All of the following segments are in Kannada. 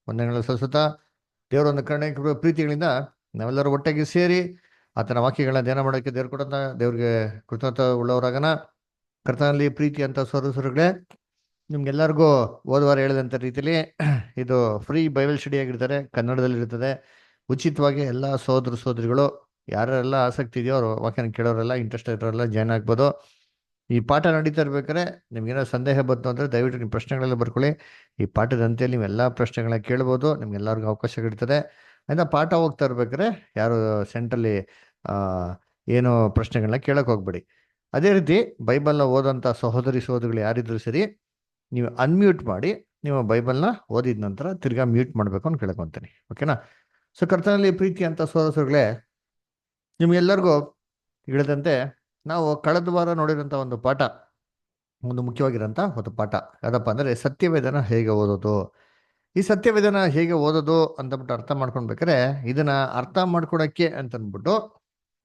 ವಂದನೆಗಳು ಸಲ್ಲಿಸುತ್ತಾ ದೇವರ ಒಂದು ಕರುಣೆ ಪ್ರೀತಿಗಳಿಂದ ನಾವೆಲ್ಲರೂ ಒಟ್ಟಾಗಿ ಸೇರಿ ಆತನ ವಾಕ್ಯಗಳನ್ನ ಧ್ಯಾನ ಮಾಡೋಕ್ಕೆ ದೇವ್ರು ಕೊಡಂತ ದೇವ್ರಿಗೆ ಕೃತಜ್ಞತ ಉಳ್ಳವರಾಗನ. ಕರ್ತನಲ್ಲಿ ಪ್ರೀತಿ ಅಂತ ಸೋದರಗಳೇ, ನಿಮ್ಗೆಲ್ಲರಿಗೂ ಹೋದ ವಾರ ಹೇಳಿದಂಥ ರೀತಿಯಲ್ಲಿ ಇದು ಫ್ರೀ ಬೈಬಲ್ ಸ್ಟಡಿ ಆಗಿರ್ತಾರೆ, ಕನ್ನಡದಲ್ಲಿ ಇರ್ತದೆ. ಉಚಿತವಾಗಿ ಎಲ್ಲ ಸೋದರ ಸೋದರಿಗಳು ಯಾರೆಲ್ಲ ಆಸಕ್ತಿ ಇದೆಯೋ ಅವರು ವಾಕ್ಯನ ಕೇಳೋರೆಲ್ಲ ಇಂಟ್ರೆಸ್ಟ್ ಇರೋರೆಲ್ಲ ಜಾಯ್ನ್ ಆಗ್ಬೋದು. ಈ ಪಾಠ ನಡೀತಾ ಇರ್ಬೇಕಾದ್ರೆ ನಿಮ್ಗೇನೋ ಸಂದೇಹ ಬಂತು ಅಂದರೆ ದಯವಿಟ್ಟು ನಿಮ್ಮ ಪ್ರಶ್ನೆಗಳೆಲ್ಲ ಬರ್ಕೊಳ್ಳಿ. ಈ ಪಾಠದ ಅಂತ್ಯದಲ್ಲಿ ನೀವೆಲ್ಲ ಪ್ರಶ್ನೆಗಳನ್ನ ಕೇಳ್ಬೋದು, ನಿಮ್ಗೆಲ್ಲರಿಗೂ ಅವಕಾಶಗಳಿರ್ತದೆ. ಆಯ್ತಾ? ಪಾಠ ಹೋಗ್ತಾ ಇರ್ಬೇಕಾದ್ರೆ ಯಾರು ಸೆಂಟ್ರಲ್ಲಿ ಏನು ಪ್ರಶ್ನೆಗಳನ್ನ ಕೇಳಕ್ಕೆ ಹೋಗ್ಬೇಡಿ. ಅದೇ ರೀತಿ ಬೈಬಲ್ನ ಓದೋಂಥ ಸಹೋದರಿ ಸಹೋದರಿಗಳು ಯಾರಿದ್ರು ಸರಿ, ನೀವು ಅನ್ಮ್ಯೂಟ್ ಮಾಡಿ ನೀವು ಬೈಬಲ್ನ ಓದಿದ ನಂತರ ತಿರ್ಗಾ ಮ್ಯೂಟ್ ಮಾಡಬೇಕು ಅಂತ ಕೇಳ್ಕೊತೀನಿ, ಓಕೆನಾ? ಸೊ ಕರ್ತನಲ್ಲಿ ಪ್ರೀತಿ ಅಂತ ಸಹೋದರಗಳೇ, ನಿಮ್ಗೆಲ್ಲರಿಗೂ ಹೇಳಿದಂತೆ ನಾವು ಕಳೆದ ವಾರ ನೋಡಿರೋಂಥ ಒಂದು ಪಾಠ, ಒಂದು ಮುಖ್ಯವಾಗಿರೋಂಥ ಒಂದು ಪಾಠ ಯಾವುದಪ್ಪ ಅಂದರೆ ಸತ್ಯವೇದನ ಹೇಗೆ ಓದೋದು. ಈ ಸತ್ಯವೇದನ ಹೇಗೆ ಓದೋದು ಅಂತಬಿಟ್ಟು ಅರ್ಥ ಮಾಡ್ಕೊಳ್ಬೇಕಾದ್ರೆ ಇದನ್ನ ಅರ್ಥ ಮಾಡ್ಕೊಳಕ್ಕೆ ಅಂತಂದ್ಬಿಟ್ಟು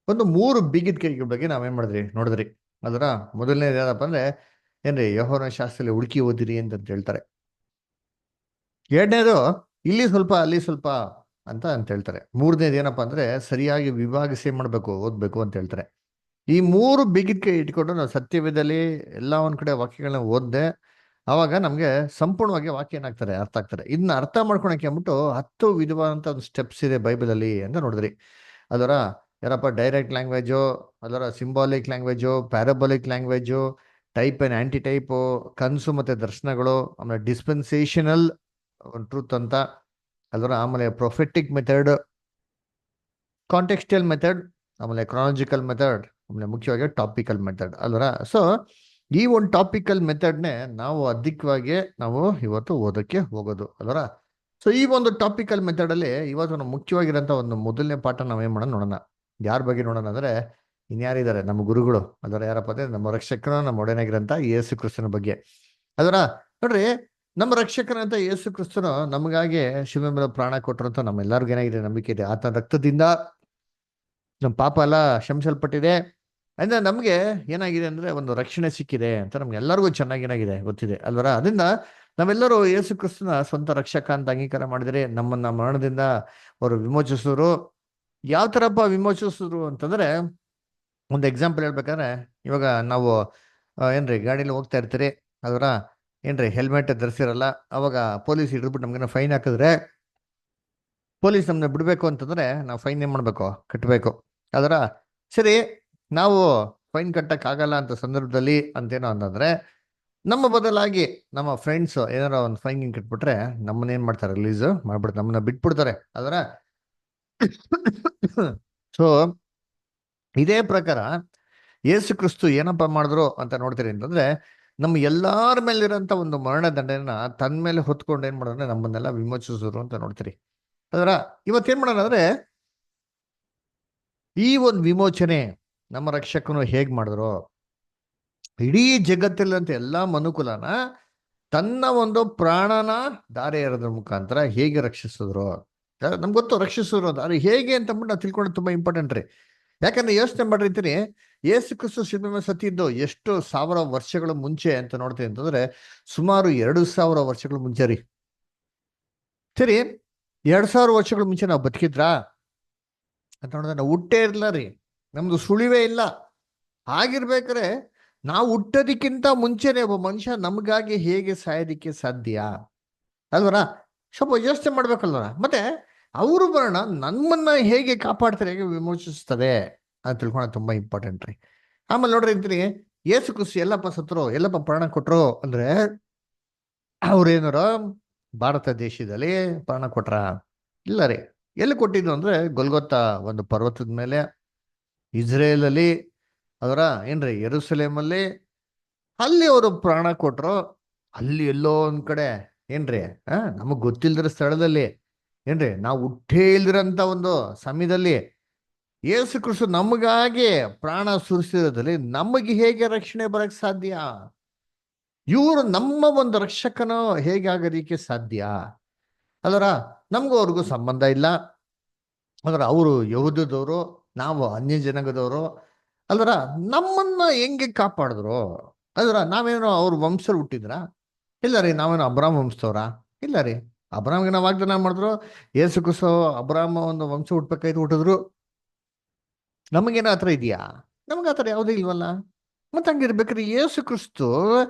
ಒಂದು 3 ಬಿಗಿದ ಕೈಗಳ ಬಗ್ಗೆ ನಾವೇನ್ ಮಾಡಿದ್ರಿ ನೋಡಿದ್ರಿ. ಅದರ ಮೊದಲನೇದು ಏನಪ್ಪ ಅಂದ್ರೆ ಏನ್ರಿ, ಯೆಹೋವನ ಶಾಸ್ತ್ರದಲ್ಲಿ ಹುಡುಕಿ ಓದಿರಿ ಅಂತ ಹೇಳ್ತಾರೆ. ಎರಡನೇದು ಇಲ್ಲಿ ಸ್ವಲ್ಪ ಅಲ್ಲಿ ಸ್ವಲ್ಪ ಅಂತ ಹೇಳ್ತಾರೆ. ಮೂರನೇದು ಏನಪ್ಪಾ ಅಂದ್ರೆ ಸರಿಯಾಗಿ ವಿಭಾಗಿಸಿ ಮಾಡ್ಬೇಕು, ಓದ್ಬೇಕು ಅಂತ ಹೇಳ್ತಾರೆ. ಈ 3 ಬಿಗಿದ ಕೈ ಇಟ್ಕೊಂಡು ನಾವು ಸತ್ಯವೇದದಲ್ಲಿ ಎಲ್ಲ ಒಂದ್ ಕಡೆ ವಾಕ್ಯಗಳನ್ನ ಓದ್ದೆ ಅವಾಗ ನಮ್ಗೆ ಸಂಪೂರ್ಣವಾಗಿ ವಾಕ್ಯ ಏನಾಗ್ತಾರೆ, ಅರ್ಥ ಆಗ್ತಾರೆ. ಇದನ್ನ ಅರ್ಥ ಮಾಡ್ಕೊಳಕ್ಕೆ ಅಂದ್ಬಿಟ್ಟು 10 ವಿಧವಾದಂತ ಒಂದು ಸ್ಟೆಪ್ಸ್ ಇದೆ ಬೈಬಲಲ್ಲಿ ಅಂತ ನೋಡಿದ್ರಿ. ಅದರ ಯಾರಪ್ಪ ಡೈರೆಕ್ಟ್ ಲ್ಯಾಂಗ್ವೇಜು, ಅದರ symbolic language, parabolic language, type and anti type, ಕನಸು ಮತ್ತೆ ದರ್ಶನಗಳು, ಆಮೇಲೆ ಡಿಸ್ಪೆನ್ಸೇಷನಲ್ ಟ್ರೂತ್ ಅಂತ, ಅದರ ಆಮೇಲೆ ಪ್ರೊಫೆಟಿಕ್ ಮೆಥಡ್, ಕಾಂಟೆಕ್ಸ್ಟಲ್ ಮೆಥಡ್, ಆಮೇಲೆ ಕ್ರಾಲಜಿಕಲ್ ಮೆಥಡ್, ಆಮೇಲೆ ಮುಖ್ಯವಾಗಿ ಟಾಪಿಕಲ್ ಮೆಥಡ್ ಅಲ್ವರ. ಸೊ ಈ ಒಂದು ಟಾಪಿಕಲ್ ಮೆಥಡ್ನೇ ನಾವು ಅಧಿಕವಾಗಿ ನಾವು ಇವತ್ತು ಓದಕ್ಕೆ ಹೋಗೋದು ಅಲ್ವರ. ಸೊ ಈ ಒಂದು ಟಾಪಿಕಲ್ ಮೆಥಡ್ ಅಲ್ಲಿ ಇವತ್ತು ನಾವು ಮುಖ್ಯವಾಗಿರೋಂಥ ಒಂದು ಮೊದಲನೇ ಪಾಠ ನಾವೇನ್ ಮಾಡೋಣ ನೋಡೋಣ. ಯಾರ ಬಗ್ಗೆ ನೋಡೋಣ ಅಂದ್ರೆ ಇನ್ಯಾರಿದ್ದಾರೆ, ನಮ್ಮ ಗುರುಗಳು ಅದರ ಯಾರಪ್ಪ ಅಂದ್ರೆ ನಮ್ಮ ರಕ್ಷಕನ ನಮ್ಮ ಒಡೆಯನಾಗಿರೋಂಥ ಯೇಸು ಕ್ರಿಸ್ತನ ಬಗ್ಗೆ. ಅದರ ನೋಡ್ರಿ, ನಮ್ಮ ರಕ್ಷಕನಂತ ಯೇಸು ಕ್ರಿಸ್ತನು ನಮಗಾಗಿ ಶಿವ ಮೇಲೆ ಪ್ರಾಣ ಕೊಟ್ಟರು ಅಂತ ನಮ್ಮೆಲ್ಲರಿಗೂ ಏನಾಗಿದೆ, ನಂಬಿಕೆ ಇದೆ. ಆತನ ರಕ್ತದಿಂದ ನಮ್ಮ ಪಾಪ ಎಲ್ಲ ಕ್ಷಮಿಸಲ್ಪಟ್ಟಿದೆ. ಅಂದ್ರೆ ನಮ್ಗೆ ಏನಾಗಿದೆ ಅಂದ್ರೆ ಒಂದು ರಕ್ಷಣೆ ಸಿಕ್ಕಿದೆ ಅಂತ ನಮ್ಗೆ ಎಲ್ಲರಿಗೂ ಚೆನ್ನಾಗಿ ಏನಾಗಿದೆ ಗೊತ್ತಿದೆ ಅಲ್ವರ. ಅದರಿಂದ ನಾವೆಲ್ಲರೂ ಯೇಸು ಕ್ರಿಸ್ತನ ಸ್ವಂತ ರಕ್ಷಕ ಅಂತ ಅಂಗೀಕಾರ ಮಾಡಿದರೆ ನಮ್ಮನ್ನ ಮರಣದಿಂದ ಅವರು ವಿಮೋಚಿಸಿದ್ರು. ಯಾವ ತರಪ್ಪ ವಿಮೋಚಿಸಿದ್ರು ಅಂತಂದ್ರೆ, ಒಂದು ಎಕ್ಸಾಂಪಲ್ ಹೇಳ್ಬೇಕಾದ್ರೆ ಇವಾಗ ನಾವು ಏನ್ರಿ ಗಾಡಿಲಿ ಹೋಗ್ತಾ ಇರ್ತೀರಿ ಅದರ, ಏನ್ರಿ ಹೆಲ್ಮೆಟ್ ಧರಿಸಿರಲ್ಲ, ಅವಾಗ ಪೊಲೀಸ್ ಹಿಡಿದ್ಬಿಟ್ಟು ನಮ್ಗೆ ಫೈನ್ ಹಾಕಿದ್ರೆ ಪೊಲೀಸ್ ನಮ್ಮನ್ನ ಬಿಡಬೇಕು ಅಂತಂದ್ರೆ ನಾವು ಫೈನ್ ಏನ್ ಮಾಡ್ಬೇಕು, ಕಟ್ಟಬೇಕು. ಅದರ ಸರಿ, ನಾವು ಫೈನ್ ಕಟ್ಟಕ್ಕಾಗಲ್ಲ ಅಂತ ಸಂದರ್ಭದಲ್ಲಿ ಅಂತೇನೋ ಅಂತಂದ್ರೆ ನಮ್ಮ ಬದಲಾಗಿ ನಮ್ಮ ಫ್ರೆಂಡ್ಸ್ ಏನಾರ ಒಂದು ಫೈನ್ ಕಟ್ಬಿಟ್ರೆ ನಮ್ಮನ್ನ ಏನ್ ಮಾಡ್ತಾರೆ, ರಿಲೀಸ್ ಮಾಡ್ಬಿಡ್ತಾರೆ, ನಮ್ಮನ್ನ ಬಿಟ್ಬಿಡ್ತಾರೆ. ಅದರ ಸೊ ಇದೇ ಪ್ರಕಾರ ಯೇಸು ಕ್ರಿಸ್ತು ಏನಪ್ಪ ಮಾಡಿದ್ರು ಅಂತ ನೋಡ್ತೀರಿ ಅಂತಂದ್ರೆ, ನಮ್ಮ ಎಲ್ಲಾರ ಮೇಲಿರೋಂಥ ಒಂದು ಮರಣ ದಂಡನೆನ ತನ್ನ ಮೇಲೆ ಹೊತ್ಕೊಂಡು ಏನ್ ಮಾಡೋದ್ರೆ ನಮ್ಮನ್ನೆಲ್ಲ ವಿಮೋಚಿಸಿದ್ರು ಅಂತ ನೋಡ್ತೀರಿ. ಅದರ ಇವತ್ತೇನ್ ಮಾಡೋಣ ಅಂದ್ರೆ ಈ ಒಂದು ವಿಮೋಚನೆ ನಮ್ಮ ರಕ್ಷಕನು ಹೇಗ್ ಮಾಡಿದ್ರು, ಇಡೀ ಜಗತ್ತಲ್ಲಂತ ಎಲ್ಲಾ ಮನುಕುಲನ ತನ್ನ ಒಂದು ಪ್ರಾಣನ ದಾರೆ ಎರೆದ್ರ ಮುಖಾಂತರ ಹೇಗೆ ರಕ್ಷಿಸಿದ್ರು. ನಮ್ಗೆ ಗೊತ್ತು ರಕ್ಷಿಸಿದ್ರು ಅಂತ, ಅದು ಹೇಗೆ ಅಂತ ನಾವು ತಿಳ್ಕೊಂಡು ತುಂಬಾ ಇಂಪಾರ್ಟೆಂಟ್ ರೀ. ಯಾಕಂದ್ರೆ ಯೋಚನೆ ಮಾಡಿರ್ತೀನಿ, ಯೇಸು ಕ್ರಿಸ್ತು ಶಿಲುಬೆ ಮೇಲೆ ಸತ್ತಿದ್ದು ಎಷ್ಟು 1000 ವರ್ಷಗಳ ಮುಂಚೆ ಅಂತ ನೋಡ್ತೀವಿ ಅಂತಂದ್ರೆ ಸುಮಾರು 2000 ವರ್ಷಗಳ ಮುಂಚೆ ರೀ. ಸರಿ, 2000 ವರ್ಷಗಳ ಮುಂಚೆ ನಾವು ಬದುಕಿದ್ರಾ ಅಂತ ನೋಡಿದ್ರೆ ನಾವು ಹುಟ್ಟೇ ಇರಲ್ಲ ರೀ, ನಮ್ದು ಸುಳಿವೇ ಇಲ್ಲ. ಆಗಿರ್ಬೇಕಾದ್ರೆ ನಾವು ಹುಟ್ಟೋದಕ್ಕಿಂತ ಮುಂಚೆನೆ ಒಬ್ಬ ಮನುಷ್ಯ ನಮಗಾಗಿ ಹೇಗೆ ಸಾಯೋದಿಕ್ಕೆ ಸಾಧ್ಯ ಅಲ್ವರ? ಸ್ವಲ್ಪ ಯೋಚನೆ ಮಾಡ್ಬೇಕಲ್ವರ. ಮತ್ತೆ ಅವರು ಬರೋಣ ನಮ್ಮನ್ನ ಹೇಗೆ ಕಾಪಾಡ್ತಾರೆ, ಹೇಗೆ ವಿಮೋಚಿಸ್ತದೆ ಅಂತ ತಿಳ್ಕೊಳ್ಳೋದು ತುಂಬಾ ಇಂಪಾರ್ಟೆಂಟ್ ರೀ. ಆಮೇಲೆ ನೋಡ್ರಿ ಅಂತೀನಿ, ಯೇಸು ಕ್ರಿಸ್ತು ಎಲ್ಲಪ್ಪ ಸತ್ರು, ಎಲ್ಲಪ್ಪ ಪ್ರಾಣ ಕೊಟ್ರು ಅಂದ್ರೆ ಅವ್ರೇನಾರ ಭಾರತ ದೇಶದಲ್ಲಿ ಪ್ರಾಣ ಕೊಟ್ರ? ಇಲ್ಲ ರೀ. ಎಲ್ಲಿ ಕೊಟ್ಟಿದ್ದು ಅಂದ್ರೆ ಗೊಲ್ಗೊತ್ತಾ ಒಂದು ಪರ್ವತದ ಮೇಲೆ, ಇಸ್ರೇಲ್ ಅಲ್ಲಿ, ಅದರ ಏನ್ರಿ ಯೆರೂಸಲೇಮಲ್ಲಿ, ಅಲ್ಲಿ ಅವರು ಪ್ರಾಣ ಕೊಟ್ರು. ಅಲ್ಲಿ ಎಲ್ಲೋ ಒಂದ್ ಕಡೆ ಏನ್ರಿ ನಮಗ್ ಗೊತ್ತಿಲ್ದಿರೋ ಸ್ಥಳದಲ್ಲಿ, ಏನ್ರಿ ನಾವು ಹುಟ್ಟೇ ಇಲ್ದಿರಂತ ಒಂದು ಸಮಯದಲ್ಲಿ ಯೇಸು ಕ್ರಿಸ್ತು ನಮಗಾಗಿ ಪ್ರಾಣ ಸುರಿಸಿರೋದ್ರಲ್ಲಿ ನಮಗೆ ಹೇಗೆ ರಕ್ಷಣೆ ಬರಕ್ ಸಾಧ್ಯ? ಇವರು ನಮ್ಮ ಒಂದು ರಕ್ಷಕನು ಹೇಗೆ ಆಗೋದಿಕ್ಕೆ ಸಾಧ್ಯ? ಅದರ ನಮಗೂ ಅವ್ರಿಗೂ ಸಂಬಂಧ ಇಲ್ಲ. ಅದರ ಅವರು ಯಹೂದದವರು, ನಾವು ಅನ್ಯ ಜನಾಂಗದವರು. ಅಲ್ವರ ನಮ್ಮನ್ನ ಹೆಂಗೆ ಕಾಪಾಡಿದ್ರು? ಅದರ ನಾವೇನೋ ಅವ್ರ ವಂಶದಲ್ಲಿ ಹುಟ್ಟಿದ್ರ? ಇಲ್ಲ ರೀ. ನಾವೇನೋ ಅಬ್ರಾಮ್ ವಂಶದವ್ರ? ಇಲ್ಲ ರೀ. ಅಬ್ರಾಮ್ಗೆ ನಾವು ವಾಗ್ದಾನ ಮಾಡಿದ್ರು, ಯೇಸು ಕ್ರಿಸ್ತು ಅಬ್ರಾಮ ಒಂದು ವಂಶ ಹುಟ್ಬೇಕಾಯ್ತು, ಹುಟ್ಟಿದ್ರು. ನಮಗೇನೋ ಆ ಥರ ಇದೆಯಾ? ನಮ್ಗೆ ಆ ಥರ ಯಾವುದೂ ಇಲ್ವಲ್ಲ. ಮತ್ತೆ ಹಂಗಿರ್ಬೇಕಾದ್ರೆ ಯೇಸು ಕ್ರಿಸ್ತು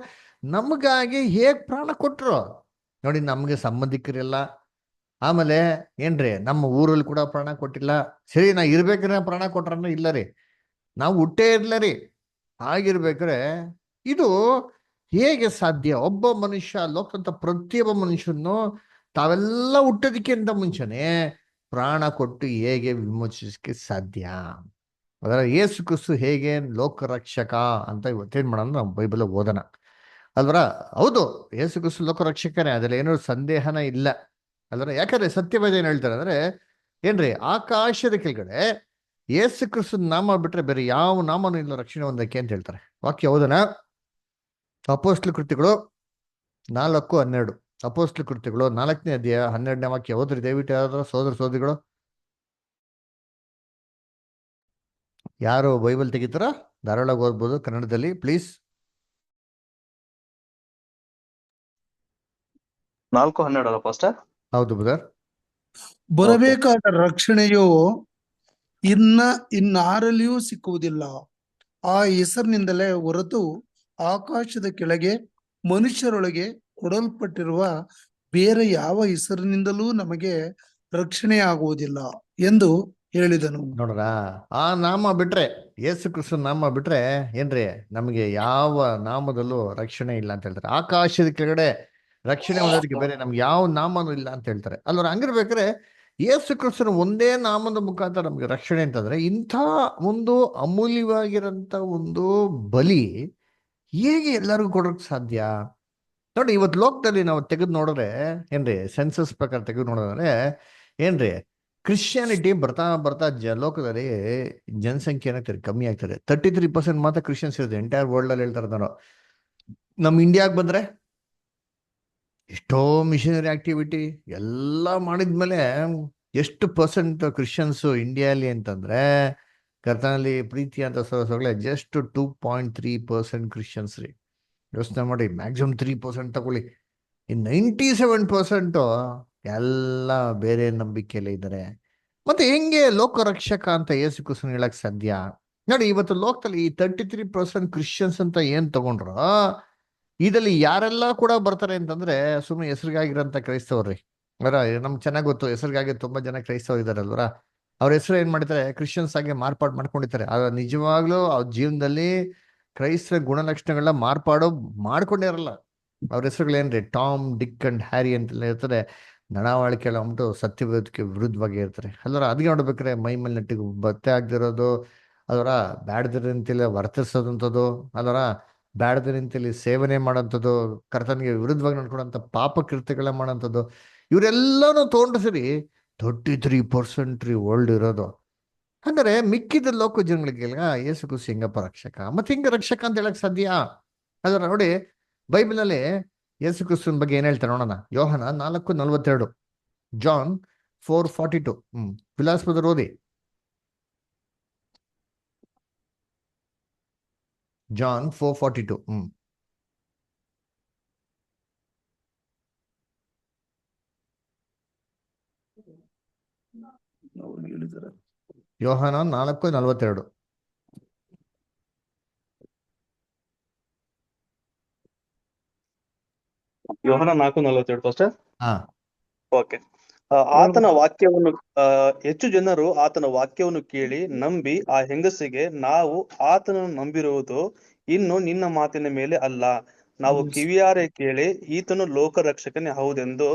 ನಮಗಾಗಿ ಹೇಗೆ ಪ್ರಾಣ ಕೊಟ್ರು ನೋಡಿ. ನಮಗೆ ಸಂಬಂಧಿಕರಿಲ್ಲ, ಆಮೇಲೆ ಏನ್ರಿ ನಮ್ಮ ಊರಲ್ಲಿ ಕೂಡ ಪ್ರಾಣ ಕೊಟ್ಟಿಲ್ಲ. ಸರಿ, ನಾ ಇರ್ಬೇಕಾದ್ರೆ ಪ್ರಾಣ ಕೊಟ್ರನ್ನ ಇಲ್ಲ ರೀ, ನಾವು ಹುಟ್ಟೇ ಇರ್ಲ ರೀ. ಆಗಿರ್ಬೇಕಾರೆ ಇದು ಹೇಗೆ ಸಾಧ್ಯ? ಒಬ್ಬ ಮನುಷ್ಯ, ಲೋಕದಂತ ಪ್ರತಿಯೊಬ್ಬ ಮನುಷ್ಯನು ತಾವೆಲ್ಲ ಹುಟ್ಟೋದಕ್ಕಿಂತ ಮುಂಚೆನೆ ಪ್ರಾಣ ಕೊಟ್ಟು ಹೇಗೆ ವಿಮೋಚಿಸಕ್ಕೆ ಸಾಧ್ಯ? ಅದರ ಯೇಸು ಕ್ರಿಸ್ತು ಹೇಗೆ ಲೋಕರಕ್ಷಕ ಅಂತ ಇವತ್ತೇನ್ ಮಾಡೋಣ, ನಾವು ಬೈಬಲ್ ಓದೋಣ ಅಲ್ವರ. ಹೌದು, ಯೇಸು ಕ್ರಿಸ್ತು ಲೋಕರಕ್ಷಕನೇ, ಅದ್ರಲ್ಲಿ ಏನೋ ಸಂದೇಹನ ಇಲ್ಲ ಅಲ್ವರ. ಯಾಕಂದ್ರೆ ಸತ್ಯವೇದ ಏನ್ ಹೇಳ್ತಾರೆ ಅಂದ್ರೆ ಏನ್ರಿ, ಆಕಾಶದ ಕೆಳಗಡೆ ಯೇಸು ಕ್ರಿಸ್ತು ನಾಮ ಬಿಟ್ರೆ ಬೇರೆ ಯಾವ ನಾಮನೂ ಇಲ್ಲ ರಕ್ಷಣೆ ಹೊಂದಕ್ಕೆ ಅಂತ ಹೇಳ್ತಾರೆ. ವಾಕ್ಯ ಓದೋಣ. ಅಪೊಸ್ತಲ ಕೃತ್ಯಗಳು 4:12. ಅಪೊಸ್ತಲ ಕೃತ್ಯಗಳು 4ನೇ ಅಧ್ಯಾಯ 12ನೇ ವಾಕ್ಯ ಓದ್ರಿ ದಯವಿಟ್ಟು. ಯಾರಾದ್ರೂ ಸೋದರ ಸೋದರಿಗಳು ಯಾರು ಬೈಬಲ್ ತೆಗಿತಾರ ಧಾರಾಳವಾಗಿ ಓದ್ಬೋದು ಕನ್ನಡದಲ್ಲಿ, ಪ್ಲೀಸ್. 4:12 ಅಲ್ಲ ಪಾಸ್ಟರ್? ಹೌದು ಬ್ರದರ್. ಓಕೆ. ಬರಬೇಕಾದ ರಕ್ಷಣೆಯು ಇನ್ನಾರಲ್ಲಿಯೂ ಸಿಕ್ಕುವುದಿಲ್ಲ. ಆ ಹೆಸರಿನಿಂದಲೇ ಹೊರತು ಆಕಾಶದ ಕೆಳಗೆ ಮನುಷ್ಯರೊಳಗೆ ಕೊಡಲ್ಪಟ್ಟಿರುವ ಬೇರೆ ಯಾವ ಹೆಸರಿನಿಂದಲೂ ನಮಗೆ ರಕ್ಷಣೆಯಾಗುವುದಿಲ್ಲ ಎಂದು ಹೇಳಿದನು. ನೋಡ್ರ, ಆ ನಾಮ ಬಿಟ್ರೆ, ಯೇಸು ಕ್ರಿಸ್ತು ನಾಮ ಬಿಟ್ರೆ ಏನ್ರಿ, ನಮಗೆ ಯಾವ ನಾಮದಲ್ಲೂ ರಕ್ಷಣೆ ಇಲ್ಲ ಅಂತ ಹೇಳ್ತಾರೆ. ಆಕಾಶದ ಕೆಳಗಡೆ ರಕ್ಷಣೆ ಹೊಂದೋದಕ್ಕೆ ಬೇರೆ ನಮ್ಗೆ ಯಾವ ನಾಮನೂ ಇಲ್ಲ ಅಂತ ಹೇಳ್ತಾರೆ ಅಲ್ವರ. ಹಂಗಿರ್ಬೇಕಾದ್ರೆ ಯೇಸು ಕ್ರಿಸ್ತನ ಒಂದೇ ನಾಮದ ಮುಖಾಂತರ ನಮ್ಗೆ ರಕ್ಷಣೆ ಅಂತಂದ್ರೆ, ಇಂಥ ಒಂದು ಅಮೂಲ್ಯವಾಗಿರಂತ ಒಂದು ಬಲಿ ಹೇಗೆ ಎಲ್ಲರಿಗೂ ಕೊಡೋಕ್ ಸಾಧ್ಯ? ನೋಡಿ, ಇವತ್ತು ಲೋಕದಲ್ಲಿ ನಾವು ತೆಗೆದು ನೋಡಿದ್ರೆ ಏನ್ರಿ, ಸೆನ್ಸಸ್ ಪ್ರಕಾರ ತೆಗೆದು ನೋಡಿದ್ರೆ ಏನ್ರಿ, ಕ್ರಿಶ್ಚಿಯಾನಿಟಿ ಬರ್ತಾ ಬರ್ತಾ ಲೋಕದಲ್ಲಿ ಜನಸಂಖ್ಯೆ ಕಮ್ಮಿ ಆಗ್ತದೆ. 33% ಮಾತ್ರ ಕ್ರಿಶ್ಚಿಯನ್ಸ್ ಇರುತ್ತೆ ಎಂಟೈರ್ ವರ್ಲ್ಡ್ ಅಲ್ಲಿ ಹೇಳ್ತಾರೆ. ನಾನು ನಮ್ಮ ಇಂಡಿಯಾಗೆ ಬಂದ್ರೆ ಎಷ್ಟೋ ಮಿಷನರಿ ಆಕ್ಟಿವಿಟಿ ಎಲ್ಲ ಮಾಡಿದ್ಮೇಲೆ ಎಷ್ಟು ಪರ್ಸೆಂಟ್ ಕ್ರಿಶ್ಚಿಯನ್ಸ್ ಇಂಡಿಯಾಲಿ ಅಂತಂದ್ರೆ, ಕರ್ತನಲ್ಲಿ ಪ್ರೀತಿ ಅಂತ ಸೊಗಳೆ ಜಸ್ಟ್ 2.3% ಕ್ರಿಶ್ಚಿಯನ್ಸ್ ರೀ. ಯೋಚನೆ ಮಾಡಿ, ಮ್ಯಾಕ್ಸಿಮಮ್ 3% ತಗೊಳ್ಳಿ. ಇನ್ನು 97% ಎಲ್ಲ ಬೇರೆ ನಂಬಿಕೆಯಲ್ಲೇ ಇದ್ದಾರೆ. ಮತ್ತೆ ಹೆಂಗೆ ಲೋಕರಕ್ಷಕ ಅಂತ ಯೇಸು ಕ್ರಿಸ್ತನ ಹೇಳಕ್ ಸಾಧ್ಯ? ನೋಡಿ, ಇವತ್ತು ಲೋಕದಲ್ಲಿ ಈ 33% ಕ್ರಿಶ್ಚಿಯನ್ಸ್ ಅಂತ ಏನ್ ತಗೊಂಡ್ರು, ಇದರಲ್ಲಿ ಯಾರೆಲ್ಲ ಕೂಡ ಬರ್ತಾರೆ ಅಂತಂದ್ರೆ ಸುಮ್ಮನೆ ಹೆಸರಿಗಾಗಿರೋಂಥ ಕ್ರೈಸ್ತವ್ರಿ. ಅವರ ನಮ್ಗೆ ಚೆನ್ನಾಗಿ ಗೊತ್ತು, ಹೆಸರಿಗಾಗಿ ತುಂಬಾ ಜನ ಕ್ರೈಸ್ತವರು ಇದಾರಲ್ವರ. ಅವ್ರ ಹೆಸರು ಏನ್ ಮಾಡಿದ್ದಾರೆ, ಕ್ರಿಶ್ಚಿಯನ್ಸ್ ಆಗಿ ಮಾರ್ಪಾಡು ಮಾಡ್ಕೊಂಡಿರ್ತಾರೆ. ಆದ್ರೆ ನಿಜವಾಗ್ಲೂ ಅವ್ರ ಜೀವನದಲ್ಲಿ ಕ್ರೈಸ್ತರ ಗುಣಲಕ್ಷಣಗಳನ್ನ ಮಾರ್ಪಾಡು ಮಾಡ್ಕೊಂಡೇ ಇರಲ್ಲ. ಅವ್ರ ಹೆಸರುಗಳೇನ್ರಿ, ಟಾಮ್, ಡಿಕ್ ಅಂಡ್ ಹ್ಯಾರಿ ಅಂತೆಲ್ಲ ಇರ್ತಾರೆ. ನಡಾವಳಿಕೆ ಎಲ್ಲ ಅಂದ್ಬಿಟ್ಟು ಸತ್ಯವೇದಕ್ಕೆ ವಿರುದ್ಧವಾಗಿ ಇರ್ತಾರೆ ಅಲ್ವರ. ಅದಕ್ಕೆ ನೋಡ್ಬೇಕಾರೆ ಮೈ ಮೇಲೆ ನೆಟ್ಟಿಗೆ ಬತ್ತೆ ಆಗದಿರೋದು, ಅದರ ಬ್ಯಾಡದ ರೀತಿಯಲ್ಲಿ ವರ್ತಿಸೋದಂಥದ್ದು, ಅದರ ಬ್ಯಾಡದ ರೀತಿಯಲ್ಲಿ ಸೇವನೆ ಮಾಡೋಂಥದ್ದು, ಕರ್ತನಿಗೆ ವಿರುದ್ಧವಾಗಿ ನಡ್ಕೊಳಂಥ ಪಾಪ ಕೃತ್ಯಗಳನ್ನ ಮಾಡೋಂಥದ್ದು, ಇವರೆಲ್ಲನೂ ತೊಗೊಂಡು ಸರಿ 33% ರೀ ವರ್ಲ್ಡ್ ಇರೋದು. ಹಂಗಾರೆ ಮಿಕ್ಕಿದ ಲೋಕ ಜನಗಳಿಗೆ ಯೇಸು ಕ್ರಿಸ್ತು ಹೆಂಗಪ್ಪ ರಕ್ಷಕ? ಮತ್ತೆ ಹಿಂಗ ರಕ್ಷಕ ಅಂತ ಹೇಳಕ್ ಸಾಧ್ಯ? ಅದರ ನೋಡಿ, ಬೈಬಲಲ್ಲಿ ಯೇಸು ಕ್ರಿಸ್ತನ ಬಗ್ಗೆ ಏನ್ ಹೇಳ್ತಾರೆ ನೋಡೋಣ. ಯೋಹನ 4:42, ಜಾನ್ 4:42. ವಿಲಾಸಪುರ ಓದಿ. ಜಾನ್ 4:42. ಯೋಹನ 4:42. ಯೋಹನ 4:42 ಪಾಸ್ಟರ್. ಹಾ, ಓಕೆ. ಆತನ ವಾಕ್ಯವನ್ನು ಹೆಚ್ಚು ಜನರು ಆತನ ವಾಕ್ಯವನ್ನು ಕೇಳಿ ನಂಬಿ ಆ ಹೆಂಗಸಿಗೆ, ನಾವು ಆತನನ್ನು ನಂಬಿರುವುದು ಇನ್ನು ನಿನ್ನ ಮಾತಿನ ಮೇಲೆ ಅಲ್ಲ, ನಾವು ಕಿವಿಯಾರೆ ಕೇಳಿ ಈತನು ಲೋಕರಕ್ಷಕನೇ ಹೌದೆಂದು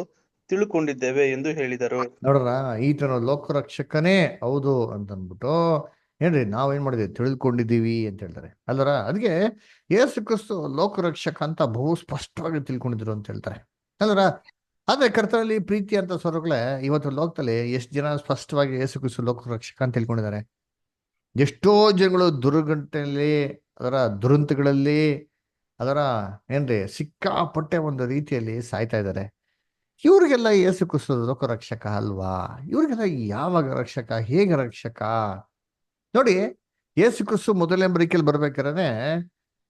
ತಿಳ್ಕೊಂಡಿದ್ದೇವೆ ಎಂದು ಹೇಳಿದರು. ನೋಡ್ರ, ಈತನ ಲೋಕರಕ್ಷಕನೇ ಹೌದು ಅಂತಂದ್ಬಿಟ್ಟು ಏನ್ರಿ ನಾವೇನ್ ಮಾಡಿದ್ವಿ, ತಿಳ್ಕೊಂಡಿದ್ದೀವಿ ಅಂತ ಹೇಳ್ತಾರೆ ಅಲ್ವರ. ಅದಕ್ಕೆ ಯೇಸು ಕ್ರಿಸ್ತು ಲೋಕರಕ್ಷಕ ಅಂತ ಬಹು ಸ್ಪಷ್ಟವಾಗಿ ತಿಳ್ಕೊಂಡಿದ್ರು ಅಂತ ಹೇಳ್ತಾರೆ ಅಲ್ವರ. ಆದ್ರೆ ಕರ್ತನಲ್ಲಿ ಪ್ರೀತಿ ಅಂತ ಸ್ವರಗಳೇ ಇವತ್ತು ಲೋಕದಲ್ಲಿ ಎಷ್ಟು ಜನ ಸ್ಪಷ್ಟವಾಗಿ ಯೇಸು ಕ್ರಿಸ್ತು ಲೋಕರಕ್ಷಕ ಅಂತ ತಿಳ್ಕೊಂಡಿದ್ದಾರೆ? ಎಷ್ಟೋ ಜನಗಳು ದುರ್ಘಟನೆಯಲ್ಲಿ, ಅದರ ದುರಂತಗಳಲ್ಲಿ, ಅದರ ಏನ್ರಿ ಸಿಕ್ಕಾಪಟ್ಟೆ ಒಂದು ರೀತಿಯಲ್ಲಿ ಸಾಯ್ತಾ ಇದ್ದಾರೆ. ಇವ್ರಿಗೆಲ್ಲ ಯೇಸು ಕ್ರಿಸ್ತು ಲೋಕರಕ್ಷಕ ಅಲ್ವಾ? ಇವ್ರಿಗೆಲ್ಲ ಯಾವಾಗ ರಕ್ಷಕ, ಹೇಗೆ ರಕ್ಷಕ? ನೋಡಿ, ಯೇಸು ಕ್ರಿಸ್ತು ಮೊದಲನೇ ಬರಿಕೆಯಲ್ಲಿ ಬರ್ಬೇಕಾದ್ರೆ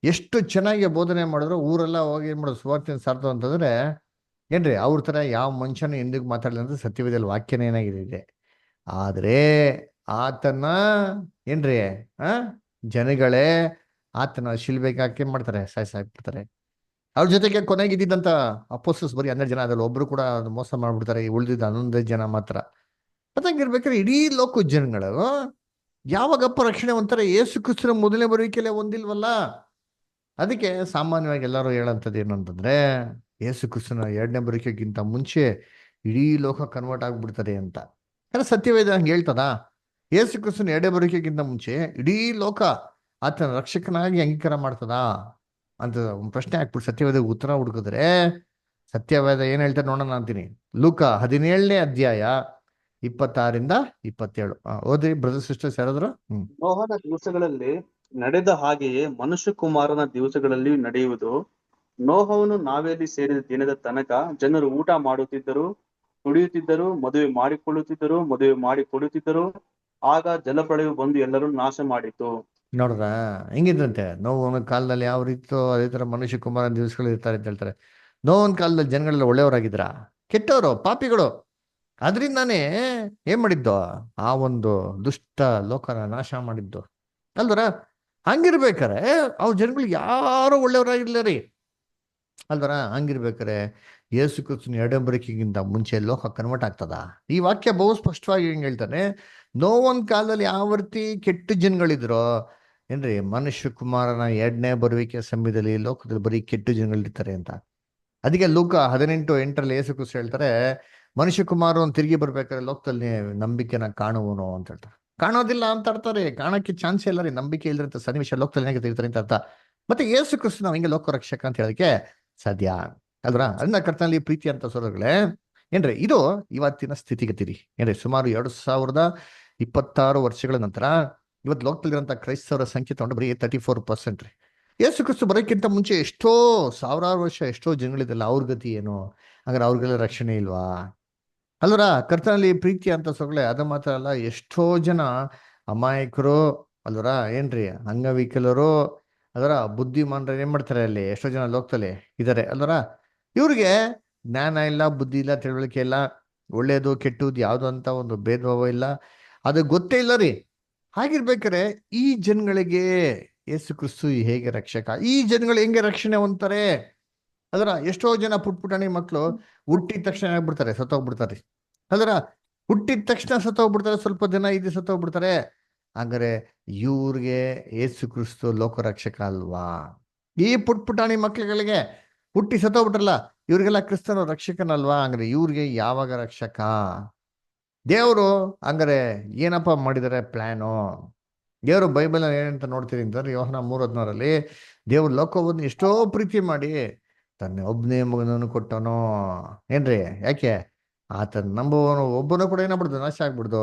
ಎಷ್ಟು ಚೆನ್ನಾಗಿ ಬೋಧನೆ ಮಾಡಿದ್ರು. ಊರೆಲ್ಲ ಹೋಗಿ ಏನ್ ಮಾಡೋದು, ಸುವಾರ್ತೆಯನ್ನು ಸಾರ್ತು ಅಂತಂದ್ರೆ ಏನ್ರಿ ಅವ್ರ ತರ ಯಾವ ಮನುಷ್ಯನ ಎಂದಿಗೂ ಮಾತಾಡಲಿಲ್ಲ ಅಂದ್ರೆ ಸತ್ಯವೇದಲ್ಲಿ ವಾಕ್ಯನೇ ಏನಾಗಿದೆ. ಆದ್ರೆ ಆತನ ಏನ್ರಿ ಆ ಜನಗಳೇ ಆತನ ಶಿಲ್ಬೆಗೆ ಹಾಕಿ ಏನ್ ಮಾಡ್ತಾರೆ, ಸಾಯಿಸಾಕ್ಬಿಡ್ತಾರೆ. ಅವ್ರ ಜೊತೆಗೆ ಕೊನೆಗಿದ್ದಂತ ಅಪೋಸ್ತಲರು ಬರೀ 12 ಜನ, ಅದ್ರಲ್ಲಿ ಒಬ್ರು ಕೂಡ ಮೋಸ ಮಾಡ್ಬಿಡ್ತಾರೆ. ಉಳಿದಿದ್ದ 11 ಜನ ಮಾತ್ರ. ಮತ್ತಂಗಿರ್ಬೇಕಾದ್ರೆ ಇಡೀ ಲೋಕ ಜನಗಳು ಯಾವಾಗಪ್ಪ ರಕ್ಷಣೆ ಹೊಂತಾರೆ? ಯೇಸು ಕ್ರಿಸ್ತನ ಮೊದಲನೇ ಬರುವಿಕೆಲೆ ಹೊಂದಿಲ್ವಲ್ಲ. ಅದಕ್ಕೆ ಸಾಮಾನ್ಯವಾಗಿ ಎಲ್ಲರೂ ಹೇಳಂಥದ್ದು ಏನು ಅಂತಂದ್ರೆ, ಯೇಸು ಕ್ರಿಸ್ತನ 2ನೇ ಬರುವಿಕೆಗಿಂತ ಮುಂಚೆ ಇಡೀ ಲೋಕ ಕನ್ವರ್ಟ್ ಆಗ್ಬಿಡ್ತಾರೆ ಅಂತ. ಯಾಕಂದ್ರೆ ಸತ್ಯವೇದ ಹಂಗೆ ಹೇಳ್ತದ? ಯೇಸು ಕ್ರಿಸ್ತನ 2ನೇ ಬರುವಿಕೆಗಿಂತ ಮುಂಚೆ ಇಡೀ ಲೋಕ ಆತನ ರಕ್ಷಕನಾಗಿ ಅಂಗೀಕಾರ ಮಾಡ್ತದಾ ಅಂತ ಒಂದು ಪ್ರಶ್ನೆ ಹಾಕ್ಬಿಟ್ಟು ಸತ್ಯವೇದ ಉತ್ತರ ಹುಡುಕಿದ್ರೆ, ಸತ್ಯವೇದ ಏನ್ ಹೇಳ್ತಾರೆ ನೋಡೋಣ ಅಂತೀನಿ. ಲೂಕ 17ನೇ ಅಧ್ಯಾಯ 26ರಿಂದ 27. ಓದಿ ಬ್ರದರ್ ಸಿಸ್ಟರ್ಸ್ ಯಾರಾದ್ರು. ನೋಹನ ದಿವಸಗಳಲ್ಲಿ ನಡೆದ ಹಾಗೆಯೇ ಮನುಷ್ಯಕುಮಾರನ ದಿವಸಗಳಲ್ಲಿ ನಡೆಯುವುದು. ನೋಹವನು ನಾವೆಯಲ್ಲಿ ಸೇರಿದ ದಿನದ ತನಕ ಜನರು ಊಟ ಮಾಡುತ್ತಿದ್ದರು, ಕುಡಿಯುತ್ತಿದ್ದರು, ಮದುವೆ ಮಾಡಿಕೊಳ್ಳುತ್ತಿದ್ದರು. ಆಗ ಜಲಪ್ರಳಯವು ಬಂದು ಎಲ್ಲರೂ ನಾಶ ಮಾಡಿತು. ನೋಡ್ರ ಹೆಂಗಿದ್ರಂತೆ? ನೋವನ ಕಾಲದಲ್ಲಿ ಯಾವ ರೀತಿಯೋ ಅದೇ ತರ ಮನುಷ್ಯ ಕುಮಾರನ ದಿವಸಗಳು ಇರ್ತಾರೆ ಅಂತ ಹೇಳ್ತಾರೆ. ನೋವನ ಕಾಲದಲ್ಲಿ ಜನಗಳೆಲ್ಲ ಒಳ್ಳೆಯವರಾಗಿದ್ರ? ಕೆಟ್ಟವರು, ಪಾಪಿಗಳು. ಅದರಿಂದಾನೇ ಏನ್ ಮಾಡಿದ್ದು? ಆ ಒಂದು ದುಷ್ಟ ಲೋಕನ ನಾಶ ಮಾಡಿದ್ದು ಅಲ್ವರ. ಹಂಗಿರ್ಬೇಕಾರೆ ಅವ್ರ ಜನಗಳು ಯಾರು ಒಳ್ಳೆಯವರಾಗಿರ್ಲ ರೀ ಅಲ್ವರ. ಹಂಗಿರ್ಬೇಕಾರೆ ಯೇಸು ಕ್ರಿಸ್ತನ 2ನೇ ಬರುವಿಕೆಗಿಂತ ಮುಂಚೆ ಲೋಕ ಕನ್ವರ್ಟ್ ಆಗ್ತದ? ಈ ವಾಕ್ಯ ಬಹು ಸ್ಪಷ್ಟವಾಗಿ ಹೆಂಗ್ ಹೇಳ್ತಾನೆ, ನೋವನ್ ಕಾಲದಲ್ಲಿ ಯಾವ ರೀತಿ ಕೆಟ್ಟ ಜನಗಳಿದ್ರು ಏನ್ರಿ, ಮನುಷ್ಯ ಕುಮಾರನ 2ನೇ ಬರುವಿಕೆ ಸಮಯದಲ್ಲಿ ಲೋಕದಲ್ಲಿ ಬರೀ ಕೆಟ್ಟ ಜನಗಳಿರ್ತಾರೆ ಅಂತ. ಅದಕ್ಕೆ ಲೂಕ 18:8 ಯೇಸು ಕ್ರಿಸ್ತ ಹೇಳ್ತಾರೆ, ಮನುಷ್ಯ ಕುಮಾರನು ತಿರುಗಿ ಬರ್ಬೇಕಾದ್ರೆ ಲೋಕದಲ್ಲಿ ನಂಬಿಕೆನ ಕಾಣುವನು ಅಂತ ಹೇಳ್ತಾರೆ. ಕಾಣೋದಿಲ್ಲ ಅಂತ ಅರ್ತಾರೆ, ಕಾಣಕ್ಕೆ ಚಾನ್ಸ್ ಇಲ್ಲ ರೀ. ನಂಬಿಕೆ ಇಲ್ಲದಂತ ಸನ್ನಿವೇಶ ಲೋಕದಲ್ಲಿ ಹೇಗೆ ಇರ್ತಾರೆ ಅಂತ ಅರ್ಥ. ಮತ್ತೆ ಯೇಸು ಕ್ರಿಸ್ತ ನಾವು ಹಿಂಗೆ ಲೋಕ ರಕ್ಷಕ ಅಂತ ಹೇಳಕ್ಕೆ ಸಾಧ್ಯ ಅಲ್ರ? ಅದನ್ನ ಕರ್ತನಲ್ಲಿ ಪ್ರೀತಿ ಅಂತ ಸೋದರಗಳೇ ಏನ್ರಿ, ಇದು ಇವತ್ತಿನ ಸ್ಥಿತಿಗತಿ ರೀ. ಏನ್ರಿ, ಸುಮಾರು 2026 ವರ್ಷಗಳ ನಂತರ ಇವತ್ತು ಲೋಕದಲ್ಲಿರುವಂತ ಕ್ರೈಸ್ತವರ ಸಂಖ್ಯೆ ತಗೊಂಡು ಬರೀ 34% ರೀ. ಯೇಸು ಕ್ರಿಸ್ತು ಬರೋಕ್ಕಿಂತ ಮುಂಚೆ ಎಷ್ಟೋ ಸಾವಿರಾರು ವರ್ಷ ಎಷ್ಟೋ ಜನಗಳಿದೆಲ್ಲ, ಅವ್ರ ಗತಿ ಏನು? ಹಾಗಾದ್ರೆ ಅವ್ರಿಗೆಲ್ಲ ರಕ್ಷಣೆ ಇಲ್ವಾ ಅಲ್ವರ? ಕರ್ತನಲ್ಲಿ ಪ್ರೀತಿ ಅಂತ ಸೊಗಳೆ ಅದು ಮಾತ್ರ ಅಲ್ಲ, ಎಷ್ಟೋ ಜನ ಅಮಾಯಕರು ಅಲ್ವರ, ಏನ್ರಿ, ಅಂಗವಿಕಲರು ಅದರ ಬುದ್ಧಿಮಾನ್ರ ಏನ್ ಮಾಡ್ತಾರೆ ಅಲ್ಲಿ ಎಷ್ಟೋ ಜನ ಲೋಕದಲ್ಲಿ ಇದಾರೆ ಅಲ್ವರ. ಇವ್ರಿಗೆ ಜ್ಞಾನ ಇಲ್ಲ, ಬುದ್ಧಿ ಇಲ್ಲ, ತಿಳುವಳಿಕೆ ಇಲ್ಲ, ಒಳ್ಳೇದು ಕೆಟ್ಟದ್ದು ಯಾವ್ದು ಅಂತ ಒಂದು ಭೇದ ಭಾವ ಇಲ್ಲ, ಅದು ಗೊತ್ತೇ ಇಲ್ಲ ರೀ. ಹಾಗಿರ್ಬೇಕಾರೆ ಈ ಜನಗಳಿಗೆ ಯೇಸು ಕ್ರಿಸ್ತು ಹೇಗೆ ರಕ್ಷಕ? ಈ ಜನಗಳು ಹೆಂಗೆ ರಕ್ಷಣೆ ಹೊಂದ್ತಾರೆ? ಅದರ ಎಷ್ಟೋ ಜನ ಪುಟ್ಪುಟಾಣಿ ಮಕ್ಕಳು ಹುಟ್ಟಿದ ತಕ್ಷಣ ಆಗ್ಬಿಡ್ತಾರೆ, ಸತ್ತೋಗ್ಬಿಡ್ತಾರೆ ಅದರ. ಹುಟ್ಟಿದ ತಕ್ಷಣ ಸತ್ತೋಗ್ಬಿಡ್ತಾರೆ, ಸ್ವಲ್ಪ ದಿನ ಇದು ಸತ್ತೋಗ್ಬಿಡ್ತಾರೆ. ಹಂಗಾರೆ ಇವ್ರಿಗೆ ಯೇಸು ಕ್ರಿಸ್ತು ಲೋಕ ರಕ್ಷಕ ಅಲ್ವಾ? ಈ ಪುಟ್ಪುಟಾಣಿ ಮಕ್ಕಳುಗಳಿಗೆ ಹುಟ್ಟಿ ಸತ್ತೋಗ್ಬಿಟ್ರಲ್ಲ, ಇವ್ರಿಗೆಲ್ಲ ಕ್ರಿಸ್ತನ ರಕ್ಷಕನಲ್ವಾ? ಹಂಗಾರೆ ಇವ್ರಿಗೆ ಯಾವಾಗ ರಕ್ಷಕ? ದೇವರು ಹಂಗಾರೆ ಏನಪ್ಪ ಮಾಡಿದರೆ ಪ್ಲಾನು? ದೇವರು ಬೈಬಲ್ ಏನಂತ ನೋಡ್ತೀರಿ ಅಂತಂದ್ರೆ, ಯೋಹನ 3:16 ದೇವ್ರು ಲೋಕವನ್ನು ಎಷ್ಟೋ ಪ್ರೀತಿ ಮಾಡಿ ತನ್ನ ಒಬ್ಬನೇ ಮಗನನ್ನು ಕೊಟ್ಟವನು. ಏನ್ರಿ, ಯಾಕೆ? ಆತನ ನಂಬುವವನು ಒಬ್ಬನು ಕೂಡ ಏನಾಗ್ಬಿಡ್ದು, ನಾಶ ಆಗ್ಬಿಡ್ದು,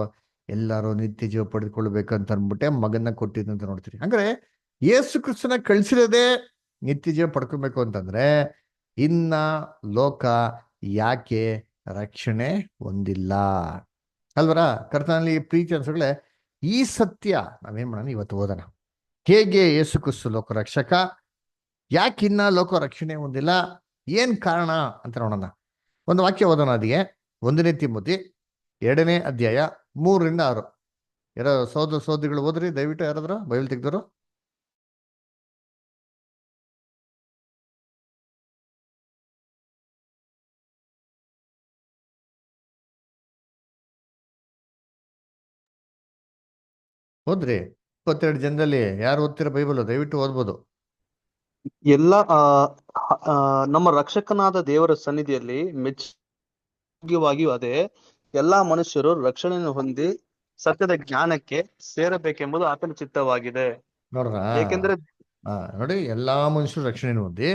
ಎಲ್ಲರೂ ನಿತ್ಯ ಜೀವ ಪಡೆದುಕೊಳ್ಬೇಕಂತ ಅಂದ್ಬಿಟ್ಟೆ ಮಗನ್ನ ಕೊಟ್ಟಿದ್ದಂತ ನೋಡ್ತೀರಿ. ಹಂಗಾರೆ ಯೇಸು ಕ್ರಿಸ್ತನ ಕಳ್ಸಿರೋದೇ ನಿತ್ಯ ಜೀವ ಪಡ್ಕೊಬೇಕು ಅಂತಂದ್ರೆ, ಇನ್ನ ಲೋಕ ಯಾಕೆ ರಕ್ಷಣೆ ಹೊಂದಿಲ್ಲ ಅಲ್ವರ? ಕರ್ತನಲ್ಲಿ ಪ್ರೀತಿ ಅನ್ಸಗಳೇ ಈ ಸತ್ಯ ನಾವೇನ್ ಮಾಡೋಣ ಇವತ್ತು ಓದೋಣ. ಹೇಗೆ ಯೇಸು ಕ್ರಿಸ್ತು ಲೋಕ ರಕ್ಷಕ, ಯಾಕಿನ್ನ ಲೋಕ ರಕ್ಷಣೆ ಹೊಂದಿಲ್ಲ, ಏನ್ ಕಾರಣ ಅಂತ ನೋಡೋಣ. ಒಂದು ವಾಕ್ಯ ಓದೋಣ. ಅದಿಗೆ 1ನೇ ತಿಮೋಥಿ 2ನೇ ಅಧ್ಯಾಯ 3ರಿಂದ 6. ಯಾರೋ ಸೋದರಿಗಳು ಓದ್ರಿ ದಯವಿಟ್ಟು. ಯಾರಾದ್ರು ಬೈಬಲ್ ತೆಗ್ದವರು? ಓದ್ರಿ. 22 ಜನದಲ್ಲಿ ಯಾರು ಓದ್ತೀರ ಬೈಬಲ್? ದಯವಿಟ್ಟು ಓದ್ಬೋದು. ಎಲ್ಲ ನಮ್ಮ ರಕ್ಷಕನಾದ ದೇವರ ಸನ್ನಿಧಿಯಲ್ಲಿ ಮೆಚ್ಚುಗೆವಾಗಿಯೂ ಅದೇ ಎಲ್ಲಾ ಮನುಷ್ಯರು ರಕ್ಷಣೆಯನ್ನು ಹೊಂದಿ ಸತ್ಯದ ಜ್ಞಾನಕ್ಕೆ ಸೇರಬೇಕೆಂಬುದು ಆತನ ಚಿತ್ತವಾಗಿದೆ. ನೋಡ್ರ, ಏಕೆಂದ್ರೆ ನೋಡಿ, ಎಲ್ಲಾ ಮನುಷ್ಯರು ರಕ್ಷಣೆ ಹೊಂದಿ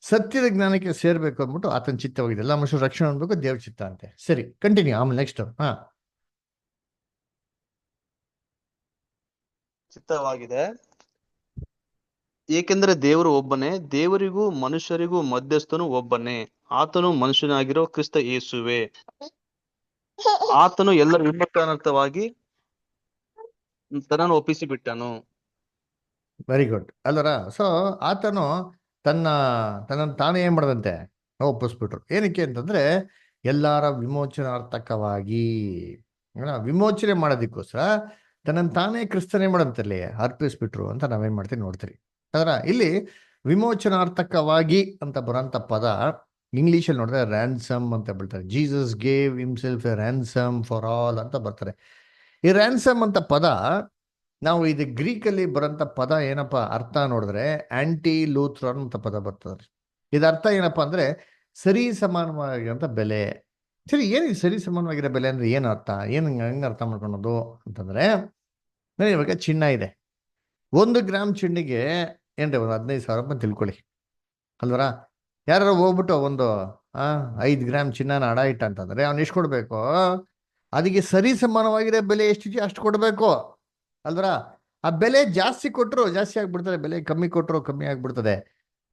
ಸತ್ಯದ ಜ್ಞಾನಕ್ಕೆ ಸೇರ್ಬೇಕು ಅಂದ್ಬಿಟ್ಟು ಆತನ ಚಿತ್ತವಾಗಿದೆ. ಎಲ್ಲಾ ಮನುಷ್ಯರು ರಕ್ಷಣೆ ಹೊಂದಬೇಕು, ದೇವ್ರ ಚಿತ್ತ ಅಂತೆ. ಸರಿ, ಕಂಟಿನ್ಯೂ. ಆಮೇಲೆ ನೆಕ್ಸ್ಟ್ ಚಿತ್ತವಾಗಿದೆ. ಏಕೆಂದರೆ ದೇವರು ಒಬ್ಬನೇ, ದೇವರಿಗೂ ಮನುಷ್ಯರಿಗೂ ಮಧ್ಯಸ್ಥನು ಒಬ್ಬನೇ, ಆತನು ಮನುಷ್ಯನಾಗಿರೋ ಕ್ರಿಸ್ತ ಯೇಸುವೆ. ಆತನು ಎಲ್ಲರ ವಿಮುಖಾರ್ಥವಾಗಿ ತನ್ನನ್ನು ಒಪ್ಪಿಸಿ ಬಿಟ್ಟನು. ವೆರಿ ಗುಡ್ ಅಲ್ಲರ. ಸೊ ಆತನು ತನ್ನನ್ನು ತಾನೇ ಏನ್ ಮಾಡದಂತೆ ಒಪ್ಪಿಸ್ಬಿಟ್ರು. ಏನಕ್ಕೆ ಅಂತಂದ್ರೆ ಎಲ್ಲಾರ ವಿಮೋಚನಾರ್ಥಕವಾಗಿ ವಿಮೋಚನೆ ಮಾಡೋದಕ್ಕೋಸ್ಕರ ತನ್ನನ್ನು ತಾನೇ ಕ್ರಿಸ್ತನೇ ಮಾಡಂತಲ್ಲಿ ಅರ್ಪಿಸ್ಬಿಟ್ರು ಅಂತ ನಾವೇನ್ ಮಾಡ್ತೀವಿ ನೋಡ್ತೀರಿ. ಅದರ ಇಲ್ಲಿ ವಿಮೋಚನಾರ್ಥಕವಾಗಿ ಅಂತ ಬರೋಂಥ ಪದ ಇಂಗ್ಲೀಷಲ್ಲಿ ನೋಡಿದ್ರೆ ರ್ಯಾನ್ಸಮ್ ಅಂತ ಹೇಳ್ತಾರೆ. Jesus gave himself A ransom for all ಅಂತ ಬರ್ತಾರೆ. ಈ ರ್ಯಾನ್ಸಮ್ ಅಂತ ಪದ ನಾವು ಇದು ಗ್ರೀಕಲ್ಲಿ ಬರೋಂಥ ಪದ ಏನಪ್ಪ ಅರ್ಥ ನೋಡಿದ್ರೆ ಆಂಟಿ ಲೂಥ್ರಾನ್ ಅಂತ ಪದ ಬರ್ತದೆ. ಇದು ಅರ್ಥ ಏನಪ್ಪಾ ಅಂದ್ರೆ ಸರಿ ಸಮಾನವಾಗಿರೋಂಥ ಬೆಲೆ. ಸರಿ, ಏನಿದೆ ಸರಿ ಸಮಾನವಾಗಿರೋ ಬೆಲೆ ಅಂದ್ರೆ ಏನು ಅರ್ಥ, ಏನು ಹೆಂಗೆ ಅರ್ಥ ಮಾಡ್ಕೊಳೋದು ಅಂತಂದ್ರೆ, ನೋಡಿ ಇವಾಗ ಚಿನ್ನ ಇದೆ, 1 ಗ್ರಾಮ್ ಚಿನ್ನಿಗೆ ಏನ್ರಿ ಒಂದು 15,000 ರೂಪಾಯಿ ತಿಳ್ಕೊಳ್ಳಿ ಅಲ್ವರ. ಯಾರು ಹೋಗ್ಬಿಟ್ಟು ಒಂದು 5 ಗ್ರಾಮ್ ಚಿನ್ನನ ಅಡ ಇಟ್ಟ ಅಂತಂದ್ರೆ ಅವ್ನು ಎಷ್ಟು ಕೊಡ್ಬೇಕು? ಅದಕ್ಕೆ ಸರಿ ಸಮಾನವಾಗಿರೋ ಬೆಲೆ ಎಷ್ಟಿದೆಯೋ ಅಷ್ಟು ಕೊಡ್ಬೇಕು ಅಲ್ವರ. ಆ ಬೆಲೆ ಜಾಸ್ತಿ ಕೊಟ್ಟರು ಜಾಸ್ತಿ ಆಗ್ಬಿಡ್ತದೆ, ಬೆಲೆ ಕಮ್ಮಿ ಕೊಟ್ಟರು ಕಮ್ಮಿ ಆಗ್ಬಿಡ್ತದೆ.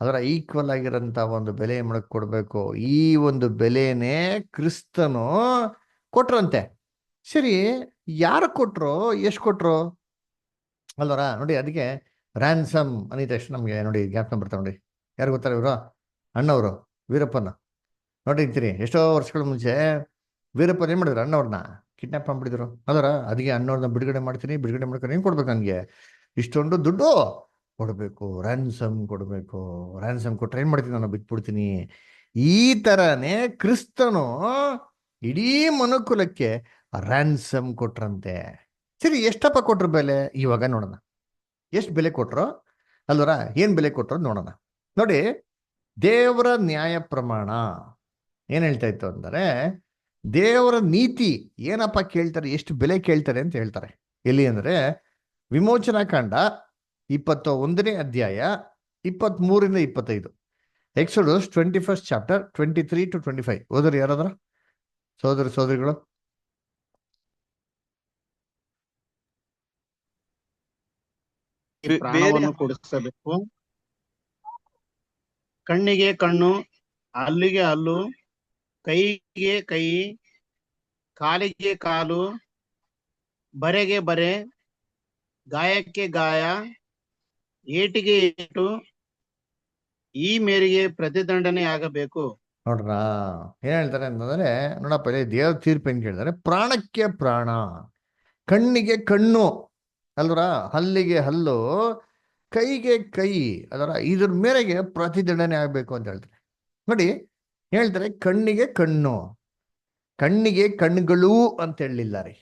ಅದರ ಈಕ್ವಲ್ ಆಗಿರೋಂಥ ಒಂದು ಬೆಲೆ ಮಾಡಕ್ ಕೊಡ್ಬೇಕು. ಈ ಒಂದು ಬೆಲೆನೇ ಕ್ರಿಸ್ತನು ಕೊಟ್ರಂತೆ. ಸರಿ, ಯಾರು ಕೊಟ್ರು, ಎಷ್ಟು ಕೊಟ್ರು ಅಲ್ವರ? ನೋಡಿ ಅದಕ್ಕೆ ರ್ಯಾನ್ಸಮ್ ಅಂದಿದ ತಕ್ಷಣ ನಮಗೆ ನೋಡಿ ಜ್ಞಾಪನ ಬರ್ತಾವೆ. ನೋಡಿ ಯಾರು ಗೊತ್ತಾರೆ ಇವರು? ಅಣ್ಣವರು ವೀರಪ್ಪನ ನೋಡಿರ್ತೀರಿ. ಎಷ್ಟೋ ವರ್ಷಗಳ ಮುಂಚೆ ವೀರಪ್ಪನ ಏನ್ ಮಾಡಿದ್ರು? ಅಣ್ಣವ್ರನ್ನ ಕಿಡ್ನಾಪ್ ಮಾಡ್ಬಿಟ್ಟಿದ್ರು ಅದರ. ಅದಕ್ಕೆ ಅಣ್ಣವ್ರನ್ನ ಬಿಡುಗಡೆ ಮಾಡ್ತೀನಿ, ಬಿಡುಗಡೆ ಮಾಡ್ಕೊಂಡು ಏನ್ ಕೊಡ್ಬೇಕು? ನನಗೆ ಇಷ್ಟೊಂದು ದುಡ್ಡು ಕೊಡಬೇಕು, ರ್ಯಾನ್ಸಮ್ ಕೊಡಬೇಕು. ರ್ಯಾನ್ಸಮ್ ಕೊಟ್ರೆ ಏನ್ ಮಾಡ್ತೀನಿ? ನಾನು ಬಿಟ್ಬಿಡ್ತೀನಿ. ಈ ತರನೇ ಕ್ರಿಸ್ತನು ಇಡೀ ಮನುಕುಲಕ್ಕೆ ರ್ಯಾನ್ಸಮ್ ಕೊಟ್ರಂತೆ. ಸರಿ, ಎಷ್ಟಪ್ಪ ಕೊಟ್ರು ಬೆಲೆ? ಇವಾಗ ನೋಡೋಣ ಎಷ್ಟು ಬೆಲೆ ಕೊಟ್ರು ಅಲ್ವರ, ಏನ್ ಬೆಲೆ ಕೊಟ್ರು ನೋಡೋಣ. ನೋಡಿ, ದೇವರ ನ್ಯಾಯ ಪ್ರಮಾಣ ಏನ್ ಹೇಳ್ತಾ ಇತ್ತು ಅಂದರೆ, ದೇವರ ನೀತಿ ಏನಪ್ಪ ಕೇಳ್ತಾರೆ, ಎಷ್ಟು ಬೆಲೆ ಕೇಳ್ತಾರೆ ಅಂತ ಹೇಳ್ತಾರೆ. ಎಲ್ಲಿ ಅಂದ್ರೆ ವಿಮೋಚನಾ ಕಾಂಡ 21ನೇ ಅಧ್ಯಾಯ 23ರಿಂದ 25. Exodus 21st chapter 23 to 25. ಓದ್ರಿ ಯಾರಾದ್ರ ಸೋದರಿ ಸೋದರಿಗಳು. ಪ್ರಾಣವನ್ನು ಕೊಡಿಸಬೇಕು. ಕಣ್ಣಿಗೆ ಕಣ್ಣು, ಹಲ್ಲಿಗೆ ಹಲ್ಲು, ಕೈಗೆ ಕೈ, ಕಾಲಿಗೆ ಕಾಲು, ಬರೆಗೆ ಬರೆ, ಗಾಯಕ್ಕೆ ಗಾಯ, ಏಟಿಗೆ ಏಟು, ಈ ಮೇರೆಗೆ ಪ್ರತಿದಂಡನೆ ಆಗಬೇಕು. ನೋಡ್ರ ಏನ್ ಹೇಳ್ತಾರೆ ಅಂತಂದ್ರೆ, ನೋಡಪ್ಪ ಇಲ್ಲಿ ದೇವ್ರ ತೀರ್ಪು ಏನ್ ಕೇಳಿದಾರೆ? ಪ್ರಾಣಕ್ಕೆ ಪ್ರಾಣ, ಕಣ್ಣಿಗೆ ಕಣ್ಣು ಅಲ್ವರ, ಹಲ್ಲಿಗೆ ಹಲ್ಲು, ಕೈಗೆ ಕೈ ಅಲ್ವರ, ಇದ್ರ ಮೇರೆಗೆ ಪ್ರತಿದಂಡನೆ ಆಗ್ಬೇಕು ಅಂತ ಹೇಳ್ತಾರೆ. ನೋಡಿ ಹೇಳ್ತಾರೆ ಕಣ್ಣಿಗೆ ಕಣ್ಣು, ಕಣ್ಣಿಗೆ ಕಣ್ಣುಗಳು ಅಂತ ಹೇಳಲಿಲ್ಲ ರೀ.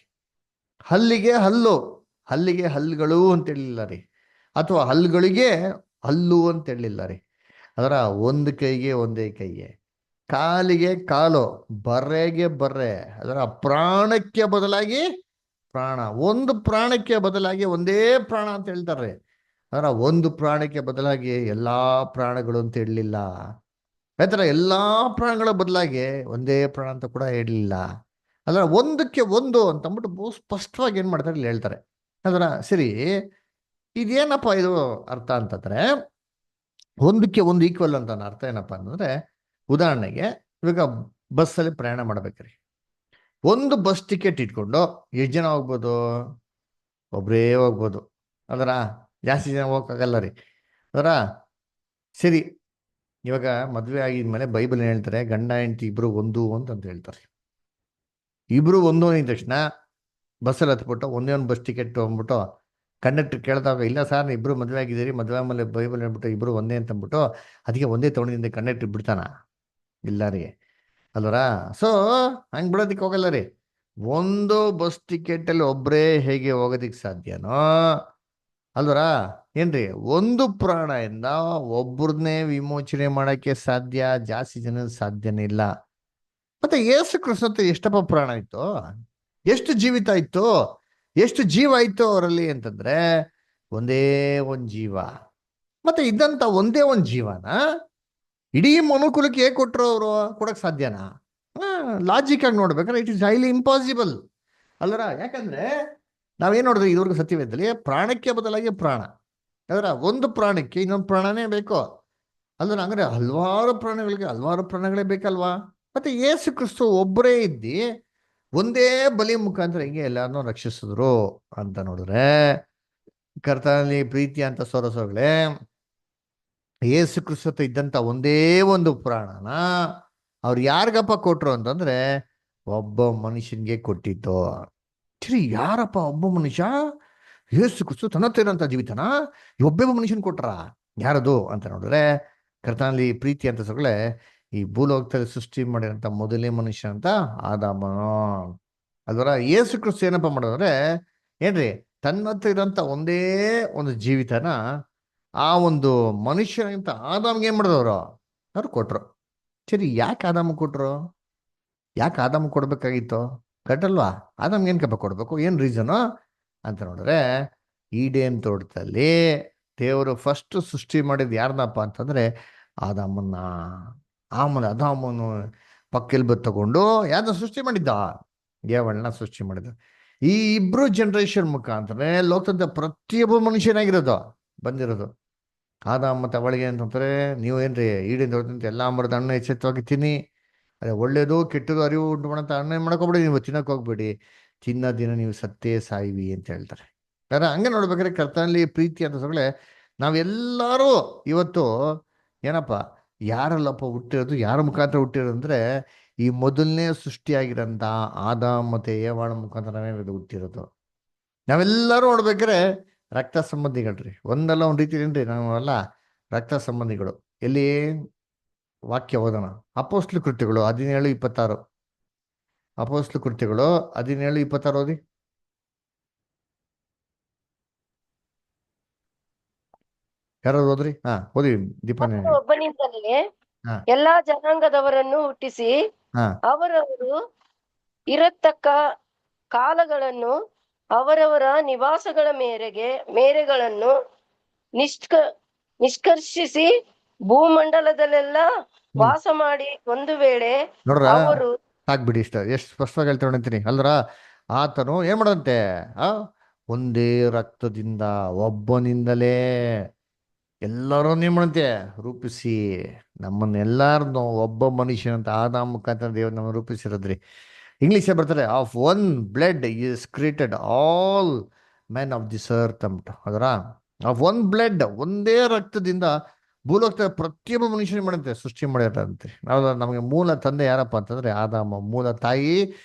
ಹಲ್ಲಿಗೆ ಹಲ್ಲು, ಹಲ್ಲಿಗೆ ಹಲ್ಲುಗಳು ಅಂತ ಹೇಳಿಲ್ಲ ರೀ. ಅಥವಾ ಹಲ್ಲುಗಳಿಗೆ ಹಲ್ಲು ಅಂತ ಹೇಳಿಲ್ಲ ರೀ. ಅದರ ಒಂದು ಕೈಗೆ ಒಂದೇ ಕೈಯೇ, ಕಾಲಿಗೆ ಕಾಲು, ಬರ್ರೆಗೆ ಬರ್ರೆ, ಅದರ ಪ್ರಾಣಕ್ಕೆ ಬದಲಾಗಿ ಪ್ರಾಣ, ಒಂದು ಪ್ರಾಣಕ್ಕೆ ಬದಲಾಗಿ ಒಂದೇ ಪ್ರಾಣ ಅಂತ ಹೇಳ್ತಾರೆ. ಅದರ ಒಂದು ಪ್ರಾಣಕ್ಕೆ ಬದಲಾಗಿ ಎಲ್ಲಾ ಪ್ರಾಣಗಳು ಅಂತ ಹೇಳಲಿಲ್ಲ. ಆಯ್ತರ ಎಲ್ಲಾ ಪ್ರಾಣಗಳ ಬದಲಾಗಿ ಒಂದೇ ಪ್ರಾಣ ಅಂತ ಕೂಡ ಹೇಳಲಿಲ್ಲ. ಅದರ ಒಂದಕ್ಕೆ ಒಂದು ಅಂತ ಅಂದ್ಬಿಟ್ಟು ಬಹು ಸ್ಪಷ್ಟವಾಗಿ ಏನ್ ಮಾಡ್ತಾರೆ ಇಲ್ಲಿ ಹೇಳ್ತಾರೆ. ಅದರ ಸರಿ, ಇದೇನಪ್ಪ ಇದು ಅರ್ಥ ಅಂತಂದ್ರೆ, ಒಂದಕ್ಕೆ ಒಂದು ಈಕ್ವಲ್ ಅಂತ ಅರ್ಥ ಏನಪ್ಪಾ ಅಂತಂದ್ರೆ, ಉದಾಹರಣೆಗೆ ಇವಾಗ ಬಸ್ಸಲ್ಲಿ ಪ್ರಯಾಣ ಮಾಡ್ಬೇಕ್ರಿ. ಒಂದು ಬಸ್ ಟಿಕೆಟ್ ಇಟ್ಕೊಂಡು ಎಷ್ಟು ಜನ ಹೋಗ್ಬೋದು? ಒಬ್ಬರೇ ಹೋಗ್ಬೋದು. ಅದರ ಜಾಸ್ತಿ ಜನ ಹೋಗಕ್ಕಾಗಲ್ಲ ರೀ. ಅದರ ಸರಿ, ಇವಾಗ ಮದುವೆ ಆಗಿದ್ಮೇಲೆ ಬೈಬಲ್ ಏನ್ ಹೇಳ್ತಾರೆ? ಗಂಡ ಹೆಂಡತಿ ಇಬ್ರು ಒಂದು ಅಂತ ಹೇಳ್ತಾರೆ. ಇಬ್ರು ಒಂದು ಅಂದ ತಕ್ಷಣ ಬಸ್ಸಲ್ಲಿ ಹತ್ಬಿಟ್ಟು ಒಂದೇ ಒಂದು ಬಸ್ ಟಿಕೆಟ್ ತೊಗೊಂಡ್ಬಿಟ್ಟು ಕಂಡಕ್ಟರ್ ಕೇಳಿದಾಗ, ಇಲ್ಲ ಸರ್ ಇಬ್ರು ಮದುವೆ ಆಗಿದ್ದೀರಿ, ಮದುವೆ ಆಮೇಲೆ ಬೈಬಲ್ ಹೇಳ್ಬಿಟ್ಟು ಇಬ್ರು ಒಂದೇ ಅಂತ ಅಂದ್ಬಿಟ್ಟು ಅದಕ್ಕೆ ಒಂದೇ ತೊಗೊಂಡಿದ್ದೆ ಕಂಡಕ್ಟರ್ ಬಿಡ್ತಾನ? ಇಲ್ಲ ರೀ ಅಲ್ವರ. ಸೊ ಹಂಗೆ ಬಿಡೋದಕ್ಕೆ ಹೋಗಲ್ಲ ರೀ. ಒಂದು ಬಸ್ ಟಿಕೆಟ್ ಅಲ್ಲಿ ಒಬ್ಬರೇ ಹೇಗೆ ಹೋಗೋದಿಕ್ ಸಾಧ್ಯನೋ ಅಲ್ವರ, ಏನ್ರಿ ಒಂದು ಪ್ರಾಣದಿಂದ ಒಬ್ಬರನ್ನೇ ವಿಮೋಚನೆ ಮಾಡಕ್ಕೆ ಸಾಧ್ಯ, ಜಾಸ್ತಿ ಜನ ಸಾಧ್ಯನೇ ಇಲ್ಲ. ಮತ್ತೆ ಯೇಸು ಕ್ರಿಸ್ತ ಎಷ್ಟಪ್ಪ ಪ್ರಾಣ ಇತ್ತು, ಎಷ್ಟು ಜೀವಿತ ಇತ್ತು, ಎಷ್ಟು ಜೀವ ಇತ್ತು ಅವರಲ್ಲಿ ಅಂತಂದ್ರೆ ಒಂದೇ ಒಂದು ಜೀವ. ಮತ್ತೆ ಇದ್ದಂತ ಒಂದೇ ಒಂದು ಜೀವನ ಇಡೀ ಮನುಕುಲಕ್ಕೆ ಹೇಗೆ ಕೊಟ್ಟರು ಅವರು? ಕೊಡಕ್ ಸಾಧ್ಯನಾ? ಲಾಜಿಕ್ ಆಗಿ ನೋಡ್ಬೇಕಾದ್ರೆ ಇಟ್ ಇಸ್ ಹೈಲಿ ಇಂಪಾಸಿಬಲ್ ಅಲ್ಲರ. ಯಾಕಂದ್ರೆ ನಾವೇನ್ ನೋಡಿದ್ವಿ ಇದುವರೆಗೂ ಸತ್ಯವೇದದಲ್ಲಿ, ಪ್ರಾಣಕ್ಕೆ ಬದಲಾಗಿ ಪ್ರಾಣ. ಅದರ ಒಂದು ಪ್ರಾಣಕ್ಕೆ ಇನ್ನೊಂದು ಪ್ರಾಣನೇ ಬೇಕು ಅಲ್ವ? ಅಂದ್ರೆ ಹಲವಾರು ಪ್ರಾಣಿಗಳಿಗೆ ಹಲವಾರು ಪ್ರಾಣಗಳೇ ಬೇಕಲ್ವಾ? ಮತ್ತೆ ಯೇಸು ಕ್ರಿಸ್ತು ಒಬ್ಬರೇ ಇದ್ದಿ ಒಂದೇ ಬಲಿ ಮುಖಾಂತರ ಹಿಂಗೆ ಎಲ್ಲಾರನ್ನೂ ರಕ್ಷಿಸಿದ್ರು ಅಂತ ನೋಡಿದ್ರೆ, ಕರ್ತನಲ್ಲಿ ಪ್ರೀತಿ ಅಂತ ಸೊರಸೋಗಳೇ, ಯೇಸು ಕ್ರಿಸ್ತ ಇದ್ದಂಥ ಒಂದೇ ಒಂದು ಪ್ರಾಣನ ಅವ್ರು ಯಾರಿಗಪ್ಪ ಕೊಟ್ರು ಅಂತಂದ್ರೆ ಒಬ್ಬ ಮನುಷ್ಯನಿಗೆ ಕೊಟ್ಟಿದ್ದು. ಸರಿ, ಯಾರಪ್ಪ ಒಬ್ಬ ಮನುಷ್ಯ? ಯೇಸು ಕ್ರಿಸ್ತು ತನ್ನ ಇರೋಂಥ ಜೀವಿತನ ಒಬ್ಬೊಬ್ಬ ಮನುಷ್ಯನ್ ಕೊಟ್ರ? ಯಾರದು ಅಂತ ನೋಡಿದ್ರೆ ಕರ್ತನಲ್ಲಿ ಪ್ರೀತಿ ಅಂತ ಸೊಗಳೆ ಈ ಭೂಲೋಕದಲ್ಲಿ ಸೃಷ್ಟಿ ಮಾಡಿರೋಂಥ ಮೊದಲನೇ ಮನುಷ್ಯ ಅಂತ ಆದಾಮನು. ಅಲ್ವರ ಯೇಸು ಕ್ರಿಸ್ತು ಏನಪ್ಪ ಮಾಡೋದಂದ್ರೆ ಏನ್ರಿ ತನ್ನ ಹತ್ರ ಇರೋಂಥ ಒಂದೇ ಒಂದು ಜೀವಿತನ ಆ ಒಂದು ಮನುಷ್ಯನಿಂತ ಆದಾಮ್ಗೆ ಏನ್ ಮಾಡಿದವರು? ಅವ್ರು ಕೊಟ್ರು. ಸರಿ, ಯಾಕೆ ಆದಾಮ ಕೊಟ್ರು? ಯಾಕೆ ಆದಾಮ ಕೊಡ್ಬೇಕಾಗಿತ್ತು? ಕಟ್ಟಲ್ವಾ? ಆದಾಮ್ಗೆ ಏನ್ಕಪ್ಪ ಕೊಡ್ಬೇಕು? ಏನ್ ರೀಸನು ಅಂತ ನೋಡಿದ್ರೆ ಈಡೇನ್ ತೋಟದಲ್ಲಿ ದೇವರು ಫಸ್ಟ್ ಸೃಷ್ಟಿ ಮಾಡಿದ್ ಯಾರನ್ನಪ್ಪ ಅಂತಂದ್ರೆ ಆದಾಮನ್ನ. ಆಮೇಲೆ ಅದಾಮನು ಪಕ್ಕೆಲ್ ತಗೊಂಡು ಯಾರನ್ನ ಸೃಷ್ಟಿ ಮಾಡಿದ್ದ? ಏವಳನ್ನ ಸೃಷ್ಟಿ ಮಾಡಿದ. ಈ ಇಬ್ರು ಜನರೇಷನ್ ಮುಖಾಂತರ ಲೋಕದ ಪ್ರತಿಯೊಬ್ಬ ಮನುಷ್ಯನಾಗಿರೋದು ಬಂದಿರೋದು. ಆದಾಮ ಮತ್ತೆ ಅವಳಿಗೆ ಅಂತಂತಾರೆ, ನೀವು ಏನ್ರಿ ಈಡೇನ್ ತೋಟದಂತೆ ಎಲ್ಲಾ ಮರದ ಹಣ್ಣು ಎಚ್ಚೆತ್ತವಾಗಿ ತಿನ್ನಿ, ಅದೇ ಒಳ್ಳೇದು ಕೆಟ್ಟದು ಅರಿವು ಉಂಟು ಮಾಡಂತ ಹಣ್ಣು ಏನ್ ಮಾಡ್ಕೋಬೇಡಿ, ನೀವು ತಿನ್ನಕ್ ಹೋಗ್ಬೇಡಿ, ತಿನ್ನ ದಿನ ನೀವು ಸತ್ತೇ ಸಾಯಿವಿ ಅಂತ ಹೇಳ್ತಾರೆ. ಯಾರ ಹಂಗೆ ನೋಡ್ಬೇಕಾದ್ರೆ ಕರ್ತನಲ್ಲಿ ಪ್ರೀತಿ ಅಂತ ಸೊಗಳೆ ನಾವೆಲ್ಲರೂ ಇವತ್ತು ಏನಪ್ಪ ಯಾರಲ್ಲಪ್ಪ ಹುಟ್ಟಿರೋದು, ಯಾರ ಮುಖಾಂತರ ಹುಟ್ಟಿರೋದು ಅಂದ್ರೆ ಈ ಮೊದಲನೇ ಸೃಷ್ಟಿಯಾಗಿರೋಂಥ ಆದಾಮ ಮತ್ತೆ ಏವಾಳ ಮುಖಾಂತರ ನಾವೇನಿರೋದು ಹುಟ್ಟಿರೋದು. ನಾವೆಲ್ಲರೂ ನೋಡ್ಬೇಕಾದ್ರೆ ರಕ್ತ ಸಂಬಂಧಿಗಳ್ರಿ, ಒಂದಲ್ಲ ಒಂದು ರೀತಿ ಏನ್ರಿ ನಾವೆಲ್ಲ ರಕ್ತ ಸಂಬಂಧಿಗಳು. ಎಲ್ಲಿ ವಾಕ್ಯ ಓದೋಣ? ಅಪೊಸ್ತಲ ಕೃತ್ಯಗಳು 17:26. ಅಪೊಸ್ತಲ ಕೃತ್ಯಗಳು 17:26 ಓದಿ. ಯಾರು ಓದ್ರಿ? ಓದಿ ದೀಪಾನೇ. ಆತನು ಒಬ್ಬನಿಂದಲೇ ಹಾ ಎಲ್ಲಾ ಜನಾಂಗದವರನ್ನು ಹುಟ್ಟಿಸಿ ಹಾ ಅವರವರು ಇರತಕ್ಕ ಕಾಲಗಳನ್ನು ಅವರವರ ನಿವಾಸಗಳ ಮೇರೆಗಳನ್ನು ನಿಷ್ಕರ್ಷಿಸಿ ಭೂಮಂಡಲದಲ್ಲೆಲ್ಲ ವಾಸ ಮಾಡಿ ಒಂದು ವೇಳೆ ನೋಡ್ರ ಅವರು ಸಾಕ್ಬಿಡಿ, ಇಷ್ಟ ಎಷ್ಟು ಸ್ಪಷ್ಟವಾಗಿ ಹೇಳ್ತಾ ಅಂತೀನಿ ಅಲ್ರ. ಆತನು ಏನ್ ಮಾಡಂತೆ? ಒಂದೇ ರಕ್ತದಿಂದ ಒಬ್ಬನಿಂದಲೇ ಎಲ್ಲರೂ ಏನ್ ಮಾಡಂತೆ ರೂಪಿಸಿ ನಮ್ಮನ್ನೆಲ್ಲಾರನ್ನು ಒಬ್ಬ ಮನುಷ್ಯನಂತ ಆದಾಮ ಮುಖಾಂತರ ದೇವ್ರು ನಮ್ಮ ರೂಪಿಸಿರೋದ್ರಿ. ಇಂಗ್ಲಿಷ್ ಬರ್ತಾರೆ, of one blood is created all men of this earth ಅಂದ್ಬಿಟ್ಟು. ಅದರ ಆಫ್ ಒನ್ ಬ್ಲಡ್, ಒಂದೇ ರಕ್ತದಿಂದ ಭೂಲೋಕದ ಪ್ರತಿಯೊಬ್ಬ ಮನುಷ್ಯನಿಗೆ ಮಾಡಂತೆ ಸೃಷ್ಟಿ ಮಾಡಿರಂತೆ. ನಾವು ನಮಗೆ ಮೂಲ ತಂದೆ ಯಾರಪ್ಪ ಅಂತಂದ್ರೆ ಆದಾಮ, ಮೂಲ ತಾಯಿ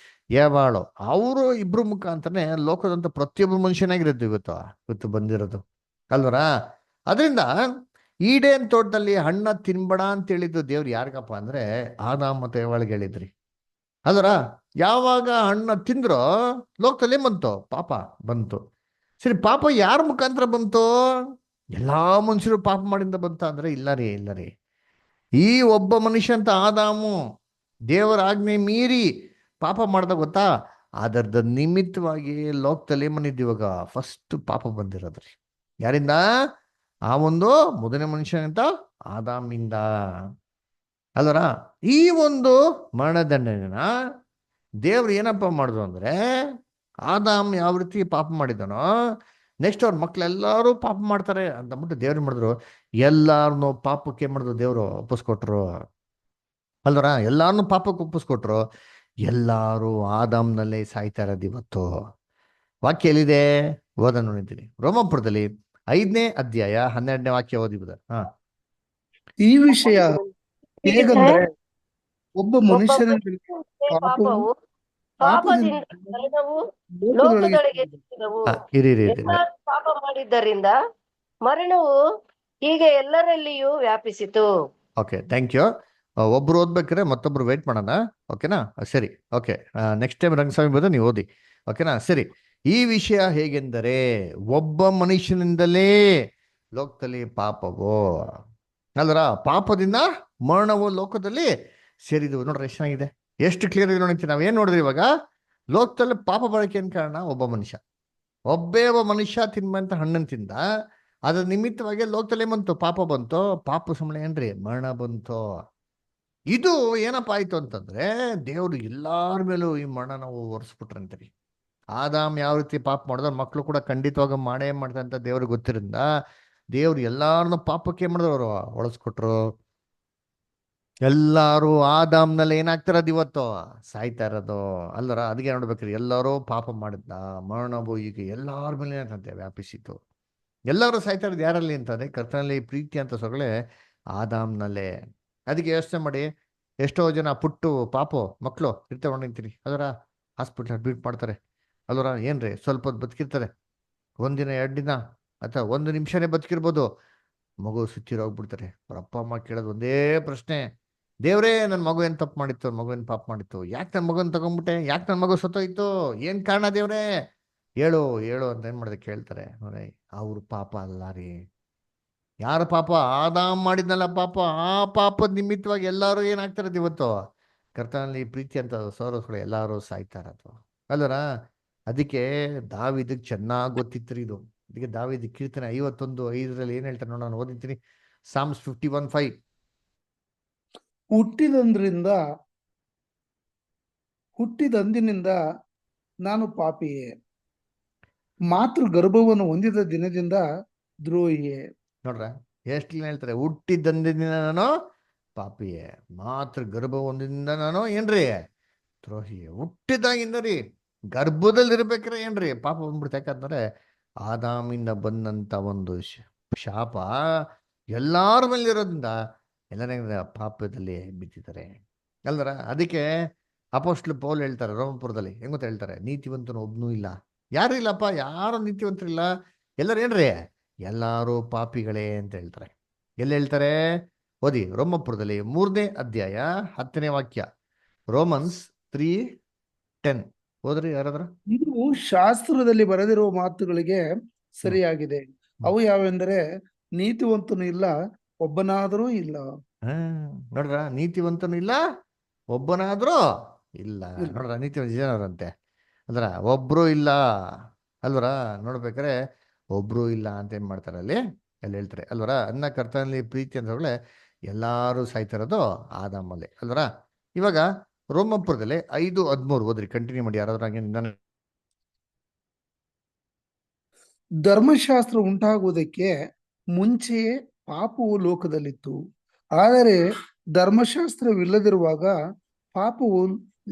ಏವಾಳು. ಅವರು ಇಬ್ರು ಮುಖಾಂತರನೇ ಲೋಕದಂತ ಪ್ರತಿಯೊಬ್ಬ ಮನುಷ್ಯನಾಗಿರೋದು ಇವತ್ತು ಬಂದಿರೋದು ಅಲ್ವರ. ಅದರಿಂದ ಈಡೇನ್ ತೋಟದಲ್ಲಿ ಹಣ್ಣ ತಿನ್ಬೇಡ ಅಂತ ಹೇಳಿದ್ದು ದೇವ್ರು ಯಾರಿಗಪ್ಪ ಅಂದ್ರೆ ಆದಾಮ ಮತ್ತೆ ಏವಾಳಿಗೆ ಹೇಳಿದ್ರಿ ಅಲ್ವರ. ಯಾವಾಗ ಹಣ್ಣ ತಿಂದ್ರೋ ಲೋಕದಲ್ಲಿ ಏನ್ ಬಂತು? ಪಾಪ ಬಂತು. ಸರಿ, ಪಾಪ ಯಾರ ಮುಖಾಂತರ ಬಂತು? ಎಲ್ಲಾ ಮನುಷ್ಯರು ಪಾಪ ಮಾಡಿಂದ ಬಂತ ಅಂದ್ರೆ ಇಲ್ಲ ರೀ. ಈ ಒಬ್ಬ ಮನುಷ್ಯ ಅಂತ ಆದಾಮು ದೇವರ ಆಜ್ಞೆ ಮೀರಿ ಪಾಪ ಮಾಡ್ದ ಗೊತ್ತಾ? ಅದರದ ನಿಮಿತ್ತವಾಗಿ ಲೋಕದಲ್ಲಿ ಏನ್ ಬಂದಿದ್ದು ಇವಾಗ ಫಸ್ಟ್ ಪಾಪ ಬಂದಿರೋದ್ರಿ. ಯಾರಿಂದ? ಆ ಒಂದು ಮೊದಲನೇ ಮನುಷ್ಯ ಅಂತ ಆದಾಮಿಂದ ಅಲ್ವರ. ಈ ಒಂದು ಮರಣದಂಡನೆನ ದೇವ್ರು ಏನಪ್ಪ ಮಾಡಿದ್ರು ಅಂದ್ರೆ ಆದಾಮ್ ಯಾವ ರೀತಿ ಪಾಪ ಮಾಡಿದನೋ ನೆಕ್ಸ್ಟ್ ಅವ್ರ ಮಕ್ಳೆಲ್ಲರೂ ಪಾಪ ಮಾಡ್ತಾರೆ ಅಂತಂದ್ಬಿಟ್ಟು ದೇವ್ರು ಮಾಡಿದ್ರು. ಎಲ್ಲಾರನ್ನು ಪಾಪಕ್ಕೆ ಮಾಡಿದ್ರು, ದೇವ್ರು ಒಪ್ಪಿಸ್ಕೊಟ್ರು ಅಲ್ವರ. ಎಲ್ಲಾರನ್ನು ಪಾಪಕ್ಕೆ ಒಪ್ಪಿಸ್ಕೊಟ್ರು. ಎಲ್ಲಾರು ಆದಾಮ್ನಲ್ಲೇ ಸಾಯ್ತಾ ಇರೋದು ಇವತ್ತು. ವಾಕ್ಯ ಎಲ್ಲಿದೆ? ಓದ ನೋಡಿದ್ದೀನಿ, ರೋಮಾಪುರದಲ್ಲಿ 5ನೇ ಅಧ್ಯಾಯ 12ನೇ ವಾಕ್ಯ ಓದಿಬೋದ? ಈ ವಿಷಯ ಹೇಗಂದ್ರೆ ಒಬ್ಬ ಮನುಷ್ಯನ ಪಾಪವು ಪಾಪದಿಂದ ಮರಣವು ಲೋಕದೊಳಗೆ ಸಿಕ್ಕಿದವು. ಎಲ್ಲರೂ ಪಾಪ ಮಾಡಿದ್ದರಿಂದ ಮರಣವು ಹೀಗೆ ಎಲ್ಲರಲ್ಲಿಯೂ ವ್ಯಾಪಿಸಿತು. Okay, thank you. ಒಬ್ರು ಓದ್ಬೇಕಾರೆ ಮತ್ತೊಬ್ರು ವೇಟ್ ಮಾಡೋಣ, ಓಕೆನಾ? ಸರಿ, ಓಕೆ. ನೆಕ್ಸ್ಟ್ ಟೈಮ್ ರಂಗಸ್ವಾಮಿ ಬಂದ್ರೆ ನೀವು ಓದಿ, ಓಕೆನಾ? ಸರಿ. ಈ ವಿಷಯ ಹೇಗೆಂದರೆ ಒಬ್ಬ ಮನುಷ್ಯನಿಂದಲೇ ಲೋಕದಲ್ಲಿ ಪಾಪವು ಅಲ್ರ, ಪಾಪದಿಂದ ಮರಣವು ಲೋಕದಲ್ಲಿ ಸೇರಿದ್ವು. ನೋಡ್ರಿ ಎಷ್ಟು ಚೆನ್ನಾಗಿದೆ, ಎಷ್ಟು ಕ್ಲಿಯರ್ ಆಗಿ ನೋಡ್ತೀವಿ. ನಾವೇನ್ ನೋಡಿದ್ರಿ ಇವಾಗ? ಲೋಕದಲ್ಲಿ ಪಾಪ ಬರೋಕೆ ಏನ್ ಕಾರಣ? ಒಬ್ಬ ಮನುಷ್ಯ ತಿನ್ಬಂತ ಹಣ್ಣನ್ನು ತಿಂದ. ಅದ್ರ ನಿಮಿತ್ತವಾಗಿ ಲೋಕದಲ್ಲಿ ಬಂತು ಪಾಪ ಬಂತು. ಪಾಪ ಸಂಬಳ ಏನ್ರಿ? ಮರಣ ಬಂತು. ಇದು ಏನಪ್ಪ ಆಯ್ತು ಅಂತಂದ್ರೆ ದೇವ್ರು ಎಲ್ಲಾರ ಮೇಲೂ ಈ ಮರಣ ನಾವು ಒರೆಸ್ಬಿಟ್ರಂತೀರಿ. ಆದಾಮ್ ಯಾವ ರೀತಿ ಪಾಪ ಮಾಡಿದ್ರು ಮಕ್ಕಳು ಕೂಡ ಖಂಡಿತವಾಗ ಮಾಡೇ ಮಾಡ್ತಾರೆ ಅಂತ ದೇವ್ರಿಗೆ ಗೊತ್ತಿರಿಂದ ದೇವ್ರು ಎಲ್ಲಾರನ್ನು ಪಾಪಕ್ಕೆ ಮಾಡಿದ್ರು, ಅವರು ಒಳಸ್ಕೊಟ್ರು. ಎಲ್ಲಾರು ಆದಾಮ್ನಲ್ಲಿ ಏನಾಗ್ತಿರೋದು ಇವತ್ತು? ಸಾಯ್ತಾ ಇರೋದು ಅಲ್ಲರ. ಅದಕ್ಕೆ ನೋಡ್ಬೇಕ್ರಿ, ಎಲ್ಲರೂ ಪಾಪ ಮಾಡಿದ್ದ ಮರಣವು ಈಗ ಎಲ್ಲಾರ ಮೇಲೆ ಏನಂತೆ ವ್ಯಾಪಿಸಿತು. ಎಲ್ಲರೂ ಸಾಯ್ತಾ ಇರೋದು ಯಾರಲ್ಲಿ ಅಂತಂದ್ರೆ ಕರ್ತನಲ್ಲಿ ಪ್ರೀತಿ ಅಂತ ಸೊಗಳೆ ಆದಾಮ್ನಲ್ಲೇ. ಅದಕ್ಕೆ ಯೋಚನೆ ಮಾಡಿ, ಎಷ್ಟೋ ಜನ ಪುಟ್ಟು ಪಾಪು ಮಕ್ಕಳು ಇರ್ತವೆ ನಿಂತೀರಿ ಅದರ ಹಾಸ್ಪಿಟ್ಲ್ ಅಡ್ಮಿಟ್ ಮಾಡ್ತಾರೆ ಅಲ್ವರ, ಏನ್ರಿ ಸ್ವಲ್ಪ ಹೊತ್ತು ಬದುಕಿರ್ತಾರೆ, ಒಂದಿನ 2 ದಿನ ಅಥವಾ 1 ನಿಮಿಷನೇ ಬದುಕಿರ್ಬೋದು, ಮಗು ಸುತ್ತಿರೋಗ್ಬಿಡ್ತಾರೆ. ಅವ್ರ ಅಪ್ಪ ಅಮ್ಮ ಕೇಳೋದು ಒಂದೇ ಪ್ರಶ್ನೆ, ದೇವ್ರೇ ನನ್ನ ಮಗು ಏನು ತಪ್ಪು ಮಾಡಿತ್ತು, ಮಗು ಏನು ಪಾಪ ಮಾಡಿತ್ತು, ಯಾಕೆ ನನ್ನ ಮಗನ ತಗೊಂಡ್ಬಿಟ್ಟೆ, ಯಾಕೆ ನನ್ನ ಮಗು ಸತ್ತೋಯ್ತು, ಏನು ಕಾರಣ ದೇವ್ರೇ, ಹೇಳು ಹೇಳು ಅಂತ ಏನು ಮಾಡಿದೆ ಕೇಳ್ತಾರೆ. ನೋಡಿ, ಅವ್ರ ಪಾಪ ಅಲ್ಲ ರೀ. ಯಾರ ಪಾಪ? ಆದಾಮ್ ಮಾಡಿದ್ನಲ್ಲ ಪಾಪ, ಆ ಪಾಪದ ನಿಮಿತ್ತವಾಗಿ ಎಲ್ಲರೂ ಏನಾಗ್ತಾರದು ಇವತ್ತು ಕರ್ತನಲ್ಲಿ ಪ್ರೀತಿ ಅಂತ ಸೌರಸ್ಗಳು ಎಲ್ಲರೂ ಸಾಯ್ತಾ ಇರೋದು ಅಲ್ಲರ. ಅದಕ್ಕೆ ದಾವಿದಕ್ಕೆ ಚೆನ್ನಾಗಿ ಗೊತ್ತಿತ್ತು ಇದು. ಅದಕ್ಕೆ ದಾವಿದ ಕೀರ್ತನೆ 51:5 ಏನ್ ಹೇಳ್ತಾರೆ ನೋಡೋಣ, ನಾನು ಓದಿದ್ದೀನಿ. ಸಾಮ್ಸ್ 51:5. ಹುಟ್ಟಿದಂದಿನಿಂದ ನಾನು ಪಾಪಿಯೇ, ಮಾತೃ ಗರ್ಭವನ್ನು ಹೊಂದಿದ ದಿನದಿಂದ ದ್ರೋಹಿಯೇ. ನೋಡ್ರ ಎಷ್ಟು ಹೇಳ್ತಾರೆ, ಹುಟ್ಟಿದಂದಿನಿಂದ ನಾನು ಪಾಪಿಯೇ, ಮಾತೃ ಗರ್ಭ ಒಂದಿಂದ ನಾನು ಏನ್ರಿ ದ್ರೋಹಿಯೇ. ಹುಟ್ಟಿದಾಗಿಂದ ರೀ, ಗರ್ಭದಲ್ಲಿ ಇರ್ಬೇಕ್ರೆ ಏನ್ರಿ ಪಾಪ ಬಂದ್ಬಿಡ್ತು. ಯಾಕಂದ್ರೆ ಆದಾಮಿಂದ ಬಂದಂತ ಒಂದು ಶಾಪ ಎಲ್ಲಾರ ಮೇಲೆ ಇರೋದ್ರಿಂದ ಎಲ್ಲರ ಪಾಪದಲ್ಲಿ ಬಿದ್ದಿದ್ದಾರೆ ಅಲ್ದರ. ಅದಕ್ಕೆ ಅಪೊಸ್ತಲ ಪೌಲ್ ಹೇಳ್ತಾರೆ ರೋಮಪುರದಲ್ಲಿ, ಹೆಂಗೊತ್ತ ಹೇಳ್ತಾರೆ, ನೀತಿವಂತನು ಒಬ್ನೂ ಇಲ್ಲ. ಯಾರು ಇಲ್ಲಪ್ಪ, ಯಾರು ನೀತಿವಂತರಿಲ್ಲ, ಎಲ್ಲರೂ ಏನ್ರಿ ಎಲ್ಲಾರು ಪಾಪಿಗಳೇ ಅಂತ ಹೇಳ್ತಾರೆ. ಎಲ್ಲಿ ಹೇಳ್ತಾರೆ ಓದಿ, ರೋಮಪುರದಲ್ಲಿ 3ನೇ ಅಧ್ಯಾಯ 10ನೇ ವಾಕ್ಯ, ರೋಮನ್ಸ್ 3:10 ಹೋದ್ರಿ ಯಾರಾದ್ರ. ಇದು ಶಾಸ್ತ್ರದಲ್ಲಿ ಬರೆದಿರುವ ಮಾತುಗಳಿಗೆ ಸರಿಯಾಗಿದೆ. ಅವು ಯಾವೆಂದರೆ, ನೀತಿವಂತನು ಇಲ್ಲ, ಒಬ್ಬನಾದರೂ ಇಲ್ಲ. ನೋಡ್ರ, ನೀತಿವಂತನು ಇಲ್ಲ, ಒಬ್ಬನಾದ್ರೂ ಇಲ್ಲ. ನೋಡ್ರ, ನೀತಿವಂತ ಜನರಂತೆ ಅಂದ್ರ ಒಬ್ರು ಇಲ್ಲ ಅಲ್ವರ. ನೋಡ್ಬೇಕಾರೆ ಒಬ್ರು ಇಲ್ಲ ಅಂತ ಏನ್ ಮಾಡ್ತಾರೆ ಅಲ್ಲಿ ಹೇಳ್ತಾರೆ ಅಲ್ವರ. ಅನ್ನ ಕರ್ತನಲ್ಲಿ ಪ್ರೀತಿ ಅಂದ್ರೆ ಎಲ್ಲಾರು ಸಾಯ್ತಿರೋದು ಆದಾಮಲ್ಲಿ ಅಲ್ವರ. ಇವಾಗ ರೋಮಪುರದಲ್ಲಿ 5:13 ಓದ್ರಿ, ಕಂಟಿನ್ಯೂ ಮಾಡಿ ಯಾರಾದ್ರೂ ಹಂಗೆ ನಿಧಾನ. ಧರ್ಮಶಾಸ್ತ್ರ ಉಂಟಾಗುವುದಕ್ಕೆ ಮುಂಚೆಯೇ ಪಾಪವು ಲೋಕದಲ್ಲಿತ್ತು, ಆದರೆ ಧರ್ಮಶಾಸ್ತ್ರವಿಲ್ಲದಿರುವಾಗ ಪಾಪವು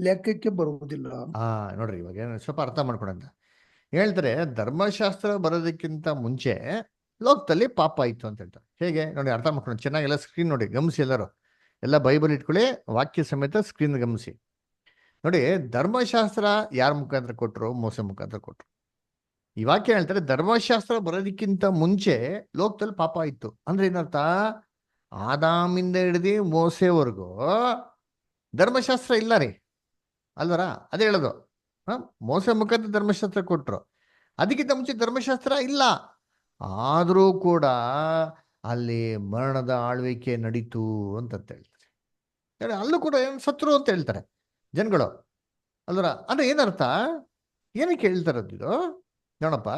ಲೆಕ್ಕಕ್ಕೆ ಬರುವುದಿಲ್ಲ. ನೋಡ್ರಿ, ಇವಾಗ ಸ್ವಲ್ಪ ಅರ್ಥ ಮಾಡ್ಕೊಳಂತ ಹೇಳ್ತಾರೆ. ಧರ್ಮಶಾಸ್ತ್ರ ಬರೋದಕ್ಕಿಂತ ಮುಂಚೆ ಲೋಕದಲ್ಲಿ ಪಾಪ ಆಯ್ತು ಅಂತ ಹೇಳ್ತಾರೆ. ಹೇಗೆ ನೋಡಿ, ಅರ್ಥ ಮಾಡ್ಕೊಂಡು ಚೆನ್ನಾಗೆಲ್ಲ ಸ್ಕ್ರೀನ್ ನೋಡಿ, ಗಮನಿಸಿ ಎಲ್ಲರೂ, ಎಲ್ಲ ಬೈಬಲ್ ಇಟ್ಕೊಳ್ಳಿ, ವಾಕ್ಯ ಸಮೇತ ಸ್ಕ್ರೀನ್ ಗಮನಿಸಿ ನೋಡಿ. ಧರ್ಮಶಾಸ್ತ್ರ ಯಾರ ಮುಖಾಂತರ ಕೊಟ್ಟರು? ಮೋಸೆ ಮುಖಾಂತರ ಕೊಟ್ಟರು. ಈ ವಾಕ್ಯ ಹೇಳ್ತಾರೆ, ಧರ್ಮಶಾಸ್ತ್ರ ಬರೋದಕ್ಕಿಂತ ಮುಂಚೆ ಲೋಕದಲ್ಲಿ ಪಾಪ ಇತ್ತು ಅಂದ್ರೆ ಏನರ್ಥ? ಆದಾಮಿಂದ ಹಿಡಿದು ಮೋಸೆವರೆಗೂ ಧರ್ಮಶಾಸ್ತ್ರ ಇಲ್ಲ ರೀ ಅಲ್ವರ. ಅದೇ ಹೇಳೋದು, ಮೋಸೆ ಮುಖಾಂತರ ಧರ್ಮಶಾಸ್ತ್ರ ಕೊಟ್ರು, ಅದಕ್ಕಿಂತ ಮುಂಚೆ ಧರ್ಮಶಾಸ್ತ್ರ ಇಲ್ಲ. ಆದರೂ ಕೂಡ ಅಲ್ಲಿ ಮರಣದ ಆಳ್ವಿಕೆ ನಡೀತು ಅಂತ ಹೇಳ್ತಾರೆ. ಅಲ್ಲೂ ಕೂಡ ಏನು ಸತ್ರು ಅಂತ ಹೇಳ್ತಾರೆ ಜನಗಳು ಅಲ್ವರ. ಅಂದ್ರೆ ಏನರ್ಥ? ಏನಕ್ಕೆ ಹೇಳ್ತಾರದ್ದು ನೋಡಪ್ಪ,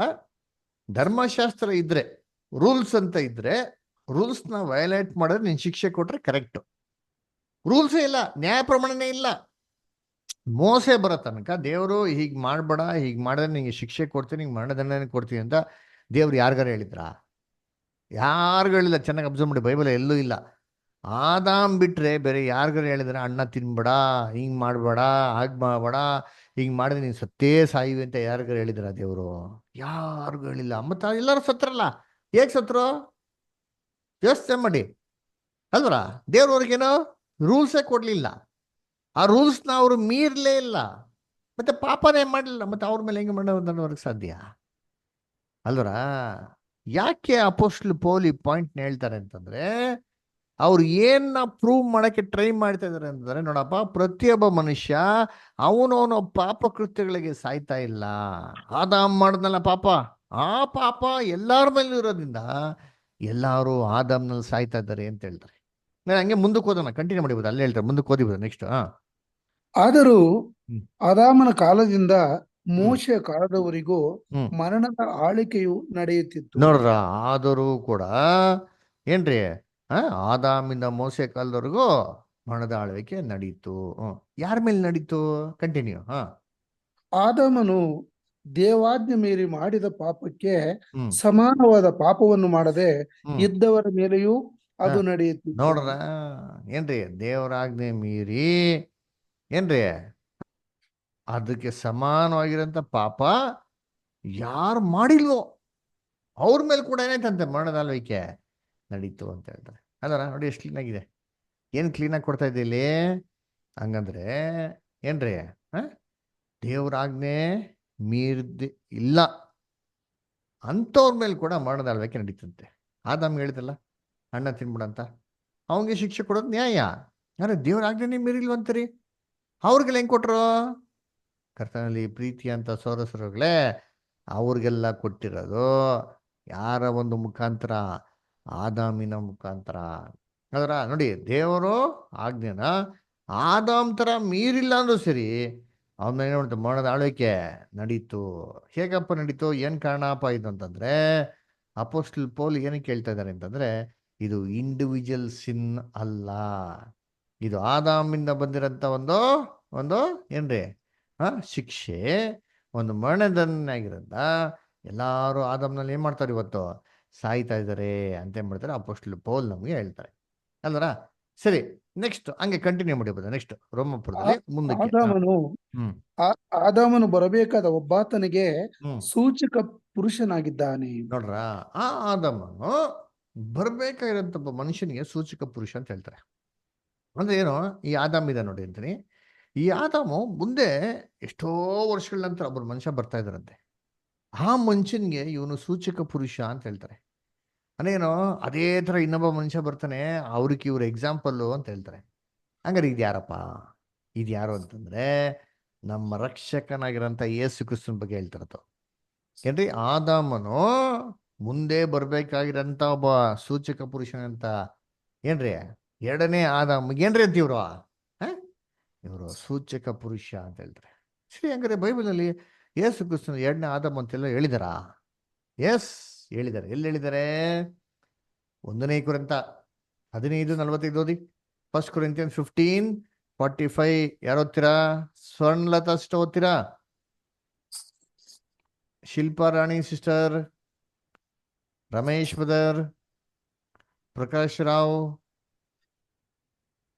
ಧರ್ಮಶಾಸ್ತ್ರ ಇದ್ರೆ, ರೂಲ್ಸ್ ಅಂತ ಇದ್ರೆ, ರೂಲ್ಸ್ನ ವಯಲೇಟ್ ಮಾಡಿದ್ರೆ ನೀನು ಶಿಕ್ಷೆ ಕೊಟ್ರೆ ಕರೆಕ್ಟು. ರೂಲ್ಸೇ ಇಲ್ಲ, ನ್ಯಾಯ ಪ್ರಮಾಣನೇ ಇಲ್ಲ. ಮೋಸೆ ಬರೋ ತನಕ ದೇವರು ಹೀಗೆ ಮಾಡಬೇಡ, ಹೀಗೆ ಮಾಡಿದ್ರೆ ನಿಂಗೆ ಶಿಕ್ಷೆ ಕೊಡ್ತೀನಿ, ಹಿಂಗೆ ಮರಣದಂಡನೆ ಕೊಡ್ತೀನಿ ಅಂತ ದೇವ್ರು ಯಾರಿಗಾರ ಹೇಳಿದ್ರ? ಯಾರಿಗೂ ಹೇಳಿಲ್ಲ. ಚೆನ್ನಾಗಿ ಅಬ್ಸರ್ವ್ ಮಾಡಿ, ಬೈಬಲ್ ಎಲ್ಲೂ ಇಲ್ಲ. ಆದಾಮ್ ಬಿಟ್ರೆ ಬೇರೆ ಯಾರಿಗಾರ ಹೇಳಿದ್ರೆ ಅಣ್ಣ ತಿನ್ಬೇಡ, ಹಿಂಗೆ ಮಾಡಬೇಡ, ಹಾಗೆ ಮಾಡಬೇಡ, ಹಿಂಗೆ ಮಾಡಿದ್ರೆ ನೀನು ಸತ್ತೇ ಸಾಯಿವೆ ಅಂತ ಯಾರಿಗಾರ ಹೇಳಿದ್ರ ದೇವರು? ಯಾರಿಗೂ ಹೇಳಿಲ್ಲ. ಮತ್ತೆ ಎಲ್ಲರೂ ಸತ್ರಲ್ಲ, ಹೇಗೆ ಸತ್ರು ಯೋಚನೆ ಮಾಡಿ ಅಲ್ವರ. ದೇವ್ರವ್ರಿಗೇನೋ ರೂಲ್ಸೇ ಕೊಡ್ಲಿಲ್ಲ, ಆ ರೂಲ್ಸ್ನ ಅವರು ಮೀರ್ಲೇ ಇಲ್ಲ, ಮತ್ತೆ ಪಾಪನೇ ಮಾಡಲಿಲ್ಲ, ಮತ್ತೆ ಅವ್ರ ಮೇಲೆ ಹೆಂಗೆ ಮಾಡೋದನ್ನೋರ್ಗೆ ಸಾಧ್ಯ ಅಲ್ವರ. ಯಾಕೆ ಅಪೊಸ್ತಲ ಪೌಲ್ ಈ ಪಾಯಿಂಟ್ನ ಹೇಳ್ತಾರೆ ಅಂತಂದ್ರೆ, ಅವ್ರು ಏನ್ನ ಪ್ರೂವ್ ಮಾಡಕ್ಕೆ ಟ್ರೈ ಮಾಡ್ತಾ ಇದಾರೆ ಅಂತಂದ್ರೆ, ನೋಡಪ್ಪ, ಪ್ರತಿಯೊಬ್ಬ ಮನುಷ್ಯ ಅವನವನ ಪಾಪ ಕೃತ್ಯಗಳಿಗೆ ಸಾಯ್ತಾ ಇಲ್ಲ. ಆದಾಮ್ ಮಾಡಿದ್ನಲ್ಲ ಪಾಪ, ಆ ಪಾಪ ಎಲ್ಲಾರ ಮೇಲೂ ಇರೋದ್ರಿಂದ ಎಲ್ಲಾರು ಆದಾಮ್ನಲ್ಲಿ ಸಾಯ್ತಾ ಇದ್ದಾರೆ ಅಂತ ಹೇಳ್ತಾರೆ. ನಾನು ಹಂಗೆ ಮುಂದಕ್ಕೆ ಓದೋಣ, ಕಂಟಿನ್ಯೂ ಮಾಡಿಬೋದು, ಅಲ್ಲೇ ಹೇಳ್ತಾರೆ, ಮುಂದಕ್ಕೆ ಓದಿಬೋದು ನೆಕ್ಸ್ಟ್. ಆದರೂ ಆದಾಮನ ಕಾಲದಿಂದ ಮೋಶೆಯ ಕಾಲದವರೆಗೂ ಮರಣದ ಆಳ್ವಿಕೆಯು ನಡೆಯುತ್ತಿತ್ತು. ನೋಡ್ರ, ಆದರೂ ಕೂಡ ಏನ್ರಿ, ಆದಾಮಿಂದ ಮೋಸೆ ಕಾಲದವರೆಗೂ ಮರಣದ ಆಳ್ವಿಕೆ ನಡೀತು. ಯಾರ ಮೇಲೆ ನಡೀತು? ಕಂಟಿನ್ಯೂ. ಆದಾಮನು ದೇವಾಜ್ಞೆ ಮೀರಿ ಮಾಡಿದ ಪಾಪಕ್ಕೆ ಸಮಾನವಾದ ಪಾಪವನ್ನು ಮಾಡದೆ ಇದ್ದವರ ಮೇಲೆಯೂ ಅದು ನಡೆಯುತ್ತಿತ್ತು. ನೋಡ್ರ, ಏನ್ರಿ, ದೇವರಾಜ್ಞೆ ಮೀರಿ ಏನ್ರಿ ಅದಕ್ಕೆ ಸಮಾನವಾಗಿರೋಂಥ ಪಾಪ ಯಾರು ಮಾಡಿಲ್ವೋ ಅವ್ರ ಮೇಲೆ ಕೂಡ ಏನಾಯ್ತಂತೆ ಮರಣದ ಆಳ್ವಿಕೆ ನಡೀತು ಅಂತ ಹೇಳ್ತಾರೆ. ಅಲ್ವರ ನೋಡಿ ಎಷ್ಟು ಕ್ಲೀನ್ ಆಗಿದೆ. ಏನು ಕ್ಲೀನಾಗಿ ಕೊಡ್ತಾ ಇದೆ ಇಲ್ಲಿ ಹಂಗಂದ್ರೆ ಏನ್ರಿ ದೇವ್ರ ಆಜ್ಞೆ ಮೀರ್ದಿ ಇಲ್ಲ ಅಂಥವ್ರ ಮೇಲೆ ಕೂಡ ಮರಣದ ಆಳ್ವಿಕೆ ನಡೀತಂತೆ. ಆದಾಮ್ ಹೇಳಿದಲ್ಲ ಹಣ್ಣ ತಿನ್ಬಿಡಂತ, ಅವನಿಗೆ ಶಿಕ್ಷೆ ಕೊಡೋದು ನ್ಯಾಯ. ಯಾರು ದೇವ್ರ ಆಜ್ಞೆನೇ ಮೀರಿಲ್ವಂತರಿ, ಅವ್ರಿಗೆಲ್ಲ ಹೆಂಗೆ ಕೊಟ್ರು? ಕರ್ತನಲ್ಲಿ ಪ್ರೀತಿ ಅಂತ ಸೋದರಗಳೇ, ಅವ್ರಿಗೆಲ್ಲ ಕೊಟ್ಟಿರೋದು ಯಾರ ಒಂದು ಮುಖಾಂತರ? ಆದಾಮಿನ ಮುಖಾಂತರ. ಅದರ ನೋಡಿ, ದೇವರು ಆಜ್ಞೆನ ಆದಾಮ್ ಥರ ಮೀರಿಲ್ಲ ಅಂದ್ರೂ ಸರಿ ಅವನ್ನ ಏನು ಮಾಡ್ತು? ಮರಣದ ಆಳ್ವಿಕೆ ನಡೀತು. ಹೇಗಪ್ಪ ನಡೀತು? ಏನು ಕಾರಣಪ್ಪ ಇದು ಅಂತಂದ್ರೆ, ಅಪೋಸ್ಟಲ್ ಪೌಲ್ ಏನಕ್ಕೆ ಹೇಳ್ತಾ ಇದ್ದಾರೆ ಅಂತಂದ್ರೆ, ಇದು ಇಂಡಿವಿಜುವಲ್ ಸಿನ್ ಅಲ್ಲ, ಇದು ಆದಾಮಿಂದ ಬಂದಿರೋಂಥ ಒಂದು ಒಂದು ಏನ್ರಿ ಶಿಕ್ಷೆ, ಒಂದು ಮರಣದಂಡನೆಯಾಗಿರೋದ್ರಿಂದ ಎಲ್ಲರೂ ಆದಾಮ್ನಲ್ಲಿ ಏನು ಮಾಡ್ತಾರೆ? ಇವತ್ತು ಸಾಯ್ತಾ ಇದ್ದಾರೆ ಅಂತ ಏನ್ ಮಾಡ್ತಾರೆ ಅಪೋಸ್ಟಲ್ ಪೌಲ್ ನಮಗೆ ಹೇಳ್ತಾರೆ ಅಲ್ವರ. ಸರಿ, ನೆಕ್ಸ್ಟ್ ಹಂಗೆ ಕಂಟಿನ್ಯೂ ಮಾಡಿಬೋದು. ನೆಕ್ಸ್ಟ್ ರೋಮಾಪುರದಲ್ಲಿ ಮುಂದಕ್ಕೆ. ಆದಾಮನು ಹ್ಮ್ ಆದಾಮನು ಬರಬೇಕಾದ ಒಬ್ಬಾತನಿಗೆ ಹ್ಮ್ ಸೂಚಕ ಪುರುಷನಾಗಿದ್ದಾನೆ. ನೋಡ್ರ, ಆ ಆದಾಮನು ಬರ್ಬೇಕಾಗಿರೋಂಥ ಒಬ್ಬ ಮನುಷ್ಯನಿಗೆ ಸೂಚಕ ಪುರುಷ ಅಂತ ಹೇಳ್ತಾರೆ. ಅಂದ್ರೆ ಏನು? ಈ ಆದಾಮ್ ಇದೆ ನೋಡಿ ಅಂತೀನಿ, ಈ ಆದಾಮು ಮುಂದೆ ಎಷ್ಟೋ ವರ್ಷಗಳ ನಂತರ ಒಬ್ಬರು ಮನುಷ್ಯ ಬರ್ತಾ ಇದಾರಂತೆ. ಆ ಮನುಷ್ಯನಿಗೆ ಇವನು ಸೂಚಕ ಪುರುಷ ಅಂತ ಹೇಳ್ತಾರೆ. ಅದೇನೋ ಅದೇ ತರ ಇನ್ನೊಬ್ಬ ಮನುಷ್ಯ ಬರ್ತಾನೆ, ಅವ್ರಿಗೆ ಇವ್ರ ಎಕ್ಸಾಂಪಲ್ಲು ಅಂತ ಹೇಳ್ತಾರೆ. ಹಂಗಾರೆ ಇದು ಯಾರಪ್ಪ? ಇದು ಯಾರು ಅಂತಂದ್ರೆ ನಮ್ಮ ರಕ್ಷಕನಾಗಿರೋಂಥ ಯೇಸು ಕ್ರಿಸ್ತನ ಬಗ್ಗೆ ಹೇಳ್ತಿರತ್ತು. ಏನ್ರಿ? ಆದಾಮನು ಮುಂದೆ ಬರ್ಬೇಕಾಗಿರೋಂಥ ಒಬ್ಬ ಸೂಚಕ ಪುರುಷನಂತ ಏನ್ರಿ? ಎರಡನೇ ಆದಾಮ್ಗೆ ಏನ್ರಿ ಅಂತ ಇವರು ಸೂಚಕ ಪುರುಷ ಅಂತ ಹೇಳ್ತಾರೆ. ಸರಿ, ಹಂಗಾರೆ ಬೈಬಲಲ್ಲಿ ಯೇಸು ಕ್ರಿಸ್ತನ ಎರಡನೇ ಆದಾಮ್ ಅಂತೆಲ್ಲ ಹೇಳಿದಾರಾ? ಎಸ್, ಹೇಳಿದ್ದಾರೆ. ಎಲ್ಲಿ ಹೇಳಿದ್ದಾರೆ? 1 ಕೊರಿಂಥ 15:45 ಓದಿ. 1 Corinthians 15:45. ಯಾರು ಓದ್ತೀರಾ? ಸ್ವರ್ಣಲತಾ ಸಿಸ್ಟರ್ ಓದ್ತೀರಾ? Shilpa Rani sister, Ramesh brother, Prakash Rao,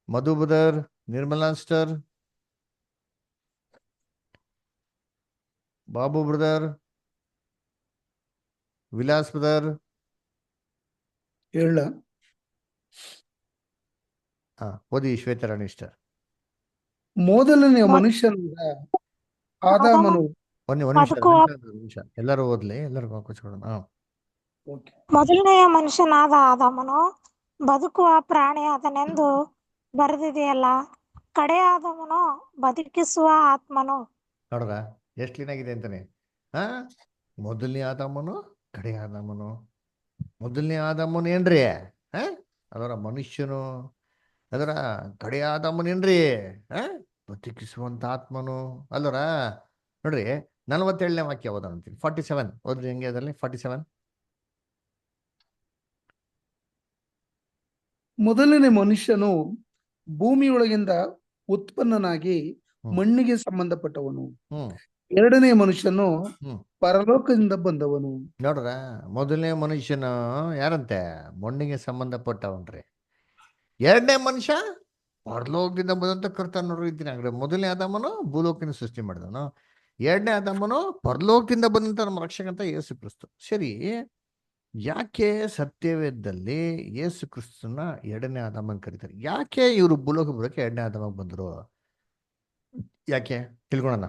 Madhu brother, Nirmala sister, Babu brother, Vilas brother. ಹೇಳ ಓದಿ ಶ್ವೇತರಾಣಿ ಸಿಸ್ಟರ್. ಮೊದಲನೆಯ ಮನುಷ್ಯನಾದ ಆದಾಮನು ಒಂದು ನಿಮಿಷ ಎಲ್ಲರೂ ಓದ್ಲಿ, ಎಲ್ಲರಿಗೂ ಅವಕಾಶ ಕೊಡೋಣ. ಮೊದಲನೆಯ ಮನುಷ್ಯನಾದ ಆದಾಮನು ಬದುಕುವ ಪ್ರಾಣಿಯಾದನೆಂದು ಬರೆದಿದೆಯಲ್ಲ, ಕಡೆ ಆದಾಮನು ಬದುಕಿಸುವ ಆತ್ಮನು. ನೋಡ್ರ ಎಷ್ಟು ಕ್ಲೀನ್ ಆಗಿದೆ ಅಂತಾನೆ. ಮೊದಲನೇ ಆದಾಮನು, ಕಡೆ ಆದಾಮನು. ಮೊದಲನೇ ಆದಾಮನು ಏನ್ರಿ? ಅದರ ಮನುಷ್ಯನು. ಅದರ ಕಡೆ ಆದಾಮನು ಏನ್ರಿ? ಬದುಕಿಸುವಂತ ಆತ್ಮನು ಅಲ್ಲರ. ನೋಡ್ರಿ, 47ನೇ ವಾಕ್ಯ ಓದೋಣ ಅಂತೀನಿ. 47 ಓದ್ರಿ. ಹೆಂಗೆ ಅದರಲ್ಲಿ 47? ಮೊದಲನೇ ಮನುಷ್ಯನು ಭೂಮಿಯೊಳಗಿಂದ ಉತ್ಪನ್ನನಾಗಿ ಮಣ್ಣಿಗೆ ಸಂಬಂಧಪಟ್ಟವನು. ಎರಡನೇ ಮನುಷ್ಯನು ಪರಲೋಕದಿಂದ ಬಂದವನು. ನೋಡ್ರ, ಮೊದಲನೇ ಮನುಷ್ಯನು ಯಾರಂತೆ? ಮಣ್ಣಿಗೆ ಸಂಬಂಧಪಟ್ಟವನ್ರಿ. ಎರಡನೇ ಮನುಷ್ಯ ಪರಲೋಕದಿಂದ ಬಂದಂತ ಕರ್ತನ ನೋಡ್ರಿ ಇದ್ದೀನಿ. ಅಂದ್ರೆ ಮೊದಲನೇ ಆದಾಮನು ಭೂಲೋಕದಿಂದ ಸೃಷ್ಟಿ ಮಾಡಿದವನು, ಎರಡನೇ ಆದಾಮನು ಪರಲೋಕದಿಂದ ಬಂದಂತ ನಮ್ಮ ರಕ್ಷಕಂತ ಯೇಸು ಕ್ರಿಸ್ತು. ಸರಿ, ಯಾಕೆ ಸತ್ಯವೇದದಲ್ಲಿ ಯೇಸು ಕ್ರಿಸ್ತನ ಎರಡನೇ ಆದಾಮನ್ ಕರೀತಾರೆ? ಯಾಕೆ ಇವರು ಭೂಲೋಕ ಬರೋಕೆ ಎರಡನೇ ಆದಾಮಕ್ಕೆ ಬಂದರು? ಯಾಕೆ ತಿಳ್ಕೊಳೋಣ.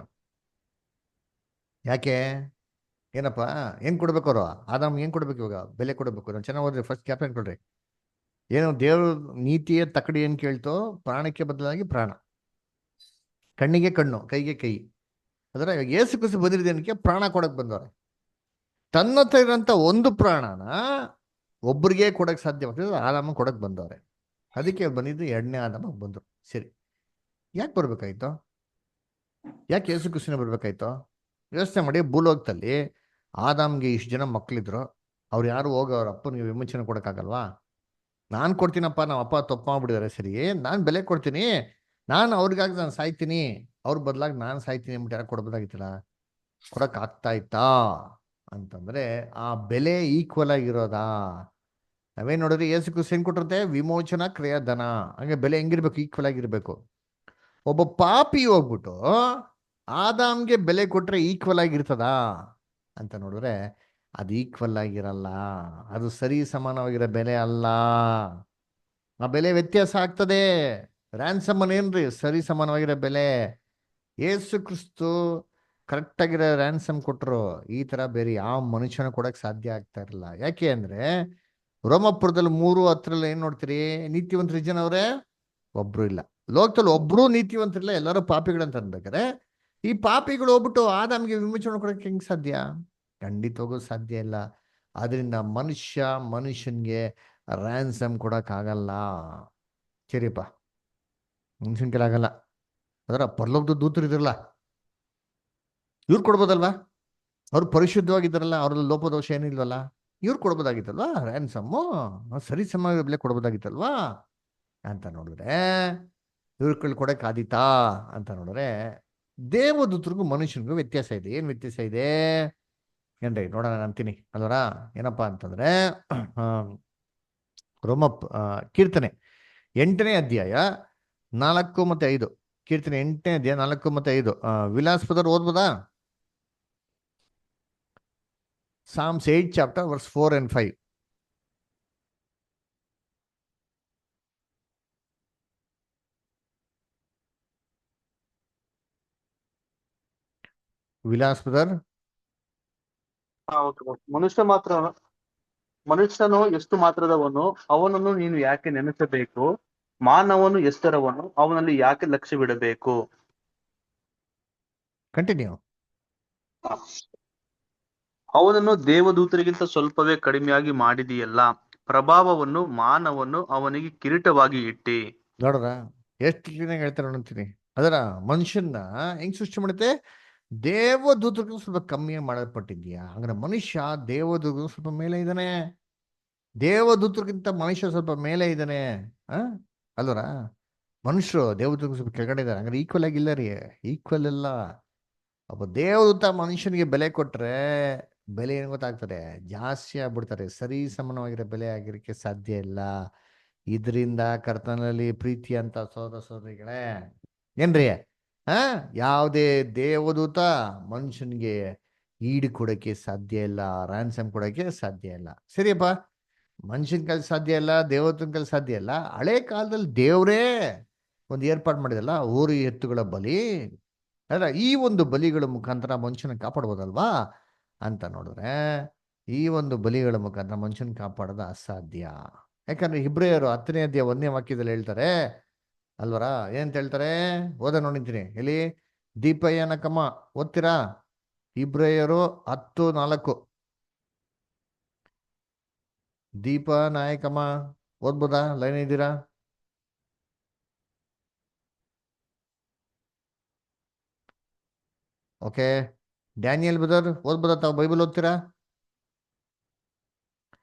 ಯಾಕೆ? ಏನಪ್ಪ ಏನ್ ಕೊಡ್ಬೇಕು ಅವರು? ಆದಾಮ್ ಏನ್ ಕೊಡ್ಬೇಕು? ಇವಾಗ ಬೆಲೆ ಕೊಡ್ಬೇಕು. ನಾನು ಚೆನ್ನಾಗಿ ಓದ್ರಿ, ಫಸ್ಟ್ ಕ್ಯಾಪ್ಟನ್ ಕೊಡ್ರಿ. ಏನು ದೇವ್ರ ನೀತಿಯ ತಕಡಿ ಏನ್ ಕೇಳ್ತೋ? ಪ್ರಾಣಕ್ಕೆ ಬದಲಾಗಿ ಪ್ರಾಣ, ಕಣ್ಣಿಗೆ ಕಣ್ಣು, ಕೈಗೆ ಕೈ. ಅದರ ಯೇಸು ಕ್ರಿಸ್ತು ಬಂದಿರೋದೇನಕ್ಕೆ? ಪ್ರಾಣ ಕೊಡಕ್ ಬಂದವ್ರೆ. ತನ್ನ ಹತ್ರ ಇರೋಂಥ ಒಂದು ಪ್ರಾಣನ ಒಬ್ರಿಗೆ ಕೊಡಕ್ ಸಾಧ್ಯವಾಗ್ತದೆ, ಆದಾಮ ಕೊಡಕ್ ಬಂದವ್ರೆ. ಅದಕ್ಕೆ ಬಂದಿದ್ದು ಎರಡನೇ ಆದಾಮ ಬಂದ್ರು. ಸರಿ, ಯಾಕೆ ಬರ್ಬೇಕಾಯ್ತು? ಯಾಕೆ ಯೇಸು ಕ್ರಿಸ್ತನೇ ಬರ್ಬೇಕಾಯ್ತು? ಯೋಚನೆ ಮಾಡಿ. ಭೂಲೋಕದಲ್ಲಿ ಆದಾಮ್ಗೆ ಇಷ್ಟು ಜನ ಮಕ್ಳಿದ್ರು, ಅವ್ರು ಯಾರು ಹೋಗಿ ಅವ್ರ ಅಪ್ಪನಿಗೆ ವಿಮೋಚನೆ ಕೊಡಕ್ಕಾಗಲ್ವಾ? ನಾನು ಕೊಡ್ತೀನಪ್ಪ, ನಮ್ಮ ಅಪ್ಪ ತಪ್ಪು ಮಾಡ್ಬಿಟ್ಟಿದ್ದಾರೆ, ಸರಿ ನಾನು ಬೆಲೆ ಕೊಡ್ತೀನಿ, ನಾನು ಅವ್ರಿಗಾಗಿ ನಾನು ಸಾಯ್ತೀನಿ, ಅವ್ರ ಬದಲಾಗಿ ನಾನು ಸಾಯ್ತೀನಿ ಅಂದ್ಬಿಟ್ಟು ಯಾರು ಕೊಡ್ಬೋದಾಗಿತ್ತಲ್ಲ? ಕೊಡಕ್ ಆಗ್ತಾ ಇತ್ತಾ ಅಂತಂದ್ರೆ ಆ ಬೆಲೆ ಈಕ್ವಲ್ ಆಗಿರೋದಾ? ನಾವೇನ್ ನೋಡಿದ್ರೆ ಯೇಸು ಕ್ರಿಸ್ತ ಏನ್ ಕೊಟ್ಟಿರುತ್ತೆ? ವಿಮೋಚನಾ ಕ್ರಿಯಾಧನ. ಹಂಗೆ ಬೆಲೆ ಹೆಂಗಿರ್ಬೇಕು? ಈಕ್ವಲ್ ಆಗಿರ್ಬೇಕು. ಒಬ್ಬ ಪಾಪಿ ಹೋಗ್ಬಿಟ್ಟು ಆದಾಮ್ಗೆ ಬೆಲೆ ಕೊಟ್ರೆ ಈಕ್ವಲ್ ಆಗಿರ್ತದಾ ಅಂತ ನೋಡಿದ್ರೆ ಅದು ಈಕ್ವಲ್ ಆಗಿರಲ್ಲ. ಅದು ಸರಿ ಸಮಾನವಾಗಿರೋ ಬೆಲೆ ಅಲ್ಲ. ಆ ಬೆಲೆ ವ್ಯತ್ಯಾಸ ಆಗ್ತದೆ. ರ್ಯಾನ್ಸಮ್ ಏನ್ರಿ? ಸರಿ ಸಮಾನವಾಗಿರೋ ಬೆಲೆ. ಯೇಸು ಕ್ರಿಸ್ತು ಕರೆಕ್ಟ್ ಆಗಿರೋ ರ್ಯಾನ್ಸಮ್ ಕೊಟ್ಟರು. ಈ ತರ ಬೇರೆ ಯಾವ ಮನುಷ್ಯನ ಕೊಡಕ್ ಸಾಧ್ಯ ಆಗ್ತಾ ಇರಲಿಲ್ಲ. ಯಾಕೆ ಅಂದ್ರೆ ರೋಮಪುರದಲ್ಲಿ 3:10 ಏನ್ ನೋಡ್ತೀರಿ? ನೀತಿವಂತರು ಜನ ಅವ್ರೆ ಒಬ್ರು ಇಲ್ಲ. ಲೋಕದಲ್ಲಿ ಒಬ್ರು ನೀತಿವಂತರಿಲ್ಲ, ಎಲ್ಲರೂ ಪಾಪಿಗಳಂತ ಅನ್ಬೇಕಾರೆ ಈ ಪಾಪಿಗಳು ಹೋಗ್ಬಿಟ್ಟು ಆದಾಮ್ಗೆ ವಿಮೋಚನೆ ಕೊಡಕ್ಕೆ ಹೆಂಗ್ ಸಾಧ್ಯ? ಖಂಡಿತವಾಗೂ ಸಾಧ್ಯ ಇಲ್ಲ. ಆದ್ರಿಂದ ಮನುಷ್ಯನ್ಗೆ ರ್ಯಾನ್ಸಮ್ ಕೊಡಕ್ ಆಗಲ್ಲ. ಸರಿಯಪ್ಪ, ಮನುಷ್ಯನ ಕೆಲ ಆಗಲ್ಲ. ಅದರ ಪರಲೋಕದ ದೂತರು ಇದ್ರಲ್ಲ, ಇವ್ರು ಕೊಡ್ಬೋದಲ್ವಾ? ಅವ್ರು ಪರಿಶುದ್ಧವಾಗಿದ್ದಾರಲ್ಲ, ಅವ್ರಲ್ಲಿ ಲೋಪದೋಷ ಏನಿಲ್ವಲ್ಲ, ಇವ್ರು ಕೊಡ್ಬೋದಾಗಿತ್ತಲ್ವಾ ರ್ಯಾನ್ಸಮ್ಮು? ಸರಿ ಸಮ ಬೆಲೆ ಕೊಡ್ಬೋದಾಗಿತ್ತಲ್ವಾ ಅಂತ ನೋಡಿದ್ರೆ ಇವ್ರ ಕೊಡಕ್ ಆದೀತಾ ಅಂತ ನೋಡಿದ್ರೆ ದೇವದೂತರಿಗೂ ಮನುಷ್ಯನಿಗೂ ವ್ಯತ್ಯಾಸ ಇದೆ. ಏನ್ ವ್ಯತ್ಯಾಸ ಇದೆ ಏನ್ರಿ? ನೋಡೋಣ ಅಂತೀನಿ ಅಲ್ವರ. ಏನಪ್ಪಾ ಅಂತಂದ್ರೆ ಕೀರ್ತನೆ 8ನೇ ಅಧ್ಯಾಯ 4 ಮತ್ತು 5. ಕೀರ್ತನೆ 8ನೇ ಅಧ್ಯಾಯ 4 ಮತ್ತು 5. ವಿಲಾಸ್ಪದರ್ ಓದ್ಬೋದಾ? Psalms 8 chapter verse 4 and 5. ವಿಲಾಸ್ಪದರ್. ಮನುಷ್ಯನು ಎಷ್ಟು ಮಾತ್ರದವನು, ಅವನನ್ನು ನೀನು ಯಾಕೆ ನೆನೆಸಬೇಕು? ಮಾನವನು ಎಷ್ಟರವನು, ಅವನಲ್ಲಿ ಯಾಕೆ ಲಕ್ಷ್ಯವಿಡಬೇಕು? ಕಂಟಿನ್ಯೂ. ಅವನನ್ನು ದೇವದೂತರಿಗಿಂತ ಸ್ವಲ್ಪವೇ ಕಡಿಮೆಯಾಗಿ ಮಾಡಿದೆಯಲ್ಲ, ಪ್ರಭಾವವನ್ನು ಮಾನವನ್ನು ಅವನಿಗೆ ಕಿರೀಟವಾಗಿ ಇಟ್ಟಿ. ನೋಡ್ರ ಎಷ್ಟು ಕ್ಲೀನಾಗಿ ಹೇಳ್ತಾರೆ ನೋಡ್ತೀನಿ. ಅದರ ಮನುಷ್ಯನ ಹೆಂಗ್ ಸೃಷ್ಟಿ ಮಾಡುತ್ತೆ? ದೇವದೂತರಿಗೂ ಸ್ವಲ್ಪ ಕಮ್ಮಿಯಾಗಿ ಮಾಡಲ್ಪಟ್ಟಿದ್ಯಾ? ಅಂದ್ರೆ ಮನುಷ್ಯ ದೇವದೂತರಿಗೂ ಸ್ವಲ್ಪ ಮೇಲೆ ಇದ್ದಾನೆ. ದೇವದೂತರಿಗಿಂತ ಮನುಷ್ಯ ಸ್ವಲ್ಪ ಮೇಲೆ ಇದ್ದಾನೆ. ಅಲ್ವರ? ಮನುಷ್ಯರು ದೇವದೂತರಿಗೂ ಸ್ವಲ್ಪ ಕೆಳಗಡೆ ಇದ್ದಾರೆ. ಹಂಗಾರೆ ಈಕ್ವಲ್ ಆಗಿಲ್ಲ ರೀ, ಈಕ್ವಲ್ ಇಲ್ಲ. ಒಬ್ಬ ದೇವದೂತ ಮನುಷ್ಯನಿಗೆ ಬೆಲೆ ಕೊಟ್ರೆ ಬೆಲೆ ಏನು ಗೊತ್ತಾಗ್ತದೆ? ಜಾಸ್ತಿ ಆಗ್ಬಿಡ್ತಾರೆ. ಸರಿ ಸಮಾನವಾಗಿರೋ ಬೆಲೆ ಆಗಿರಕ್ಕೆ ಸಾಧ್ಯ ಇಲ್ಲ. ಇದರಿಂದ ಕರ್ತನಲ್ಲಿ ಪ್ರೀತಿ ಅಂತ ಸೋದರಿಗಳೇ ಏನ್ರಿ, ಯಾವುದೇ ದೇವದೂತ ಮನುಷ್ಯನಿಗೆ ಈಡು ಕೊಡಕ್ಕೆ ಸಾಧ್ಯ ಇಲ್ಲ, ರ್ಯಾನ್ಸಮ್ ಕೊಡಕ್ಕೆ ಸಾಧ್ಯ ಇಲ್ಲ. ಸರಿಯಪ್ಪ, ಮನುಷ್ಯನ ಕೈಲಿ ಸಾಧ್ಯ ಇಲ್ಲ, ದೇವದೂತನ ಕೈಲಿ ಸಾಧ್ಯ ಇಲ್ಲ. ಹಳೆ ಕಾಲದಲ್ಲಿ ದೇವರೇ ಒಂದು ಏರ್ಪಾಡು ಮಾಡಿದಲ್ಲ, ಊರು ಎತ್ತುಗಳ ಬಲಿ. ಅಲ್ಲ, ಈ ಒಂದು ಬಲಿಗಳ ಮುಖಾಂತರ ಮನುಷ್ಯನ ಕಾಪಾಡ್ಬೋದಲ್ವಾ ಅಂತ ನೋಡಿದ್ರೆ ಈ ಒಂದು ಬಲಿಗಳ ಮುಖಾಂತರ ಮನುಷ್ಯನ ಕಾಪಾಡೋದು ಅಸಾಧ್ಯ. ಯಾಕಂದ್ರೆ ಇಬ್ರಿಯರು 10ನೇ ಅಧ್ಯಾಯ 1ನೇ ವಾಕ್ಯದಲ್ಲಿ ಹೇಳ್ತಾರೆ ಅಲ್ವರ? ಏನಂತ ಹೇಳ್ತಾರೆ? ಓದ ನೋಡಿದ್ದೀನಿ ಇಲ್ಲಿ. ದೀಪಯ್ಯನಕಮ್ಮ ಓದ್ತೀರಾ? ಇಬ್ರಿಯರು 10:4. ದೀಪ ನಾಯಕಮ್ಮ ಓದ್ಬೋದಾ? ಲೈನ್ ಇದ್ದೀರಾ? ಓಕೆ. ಡ್ಯಾನಿಯಲ್ ಬ್ರದರ್ ಓದ್ಬೋದಾ? ತಾವು ಬೈಬಲ್ ಓದ್ತೀರಾ?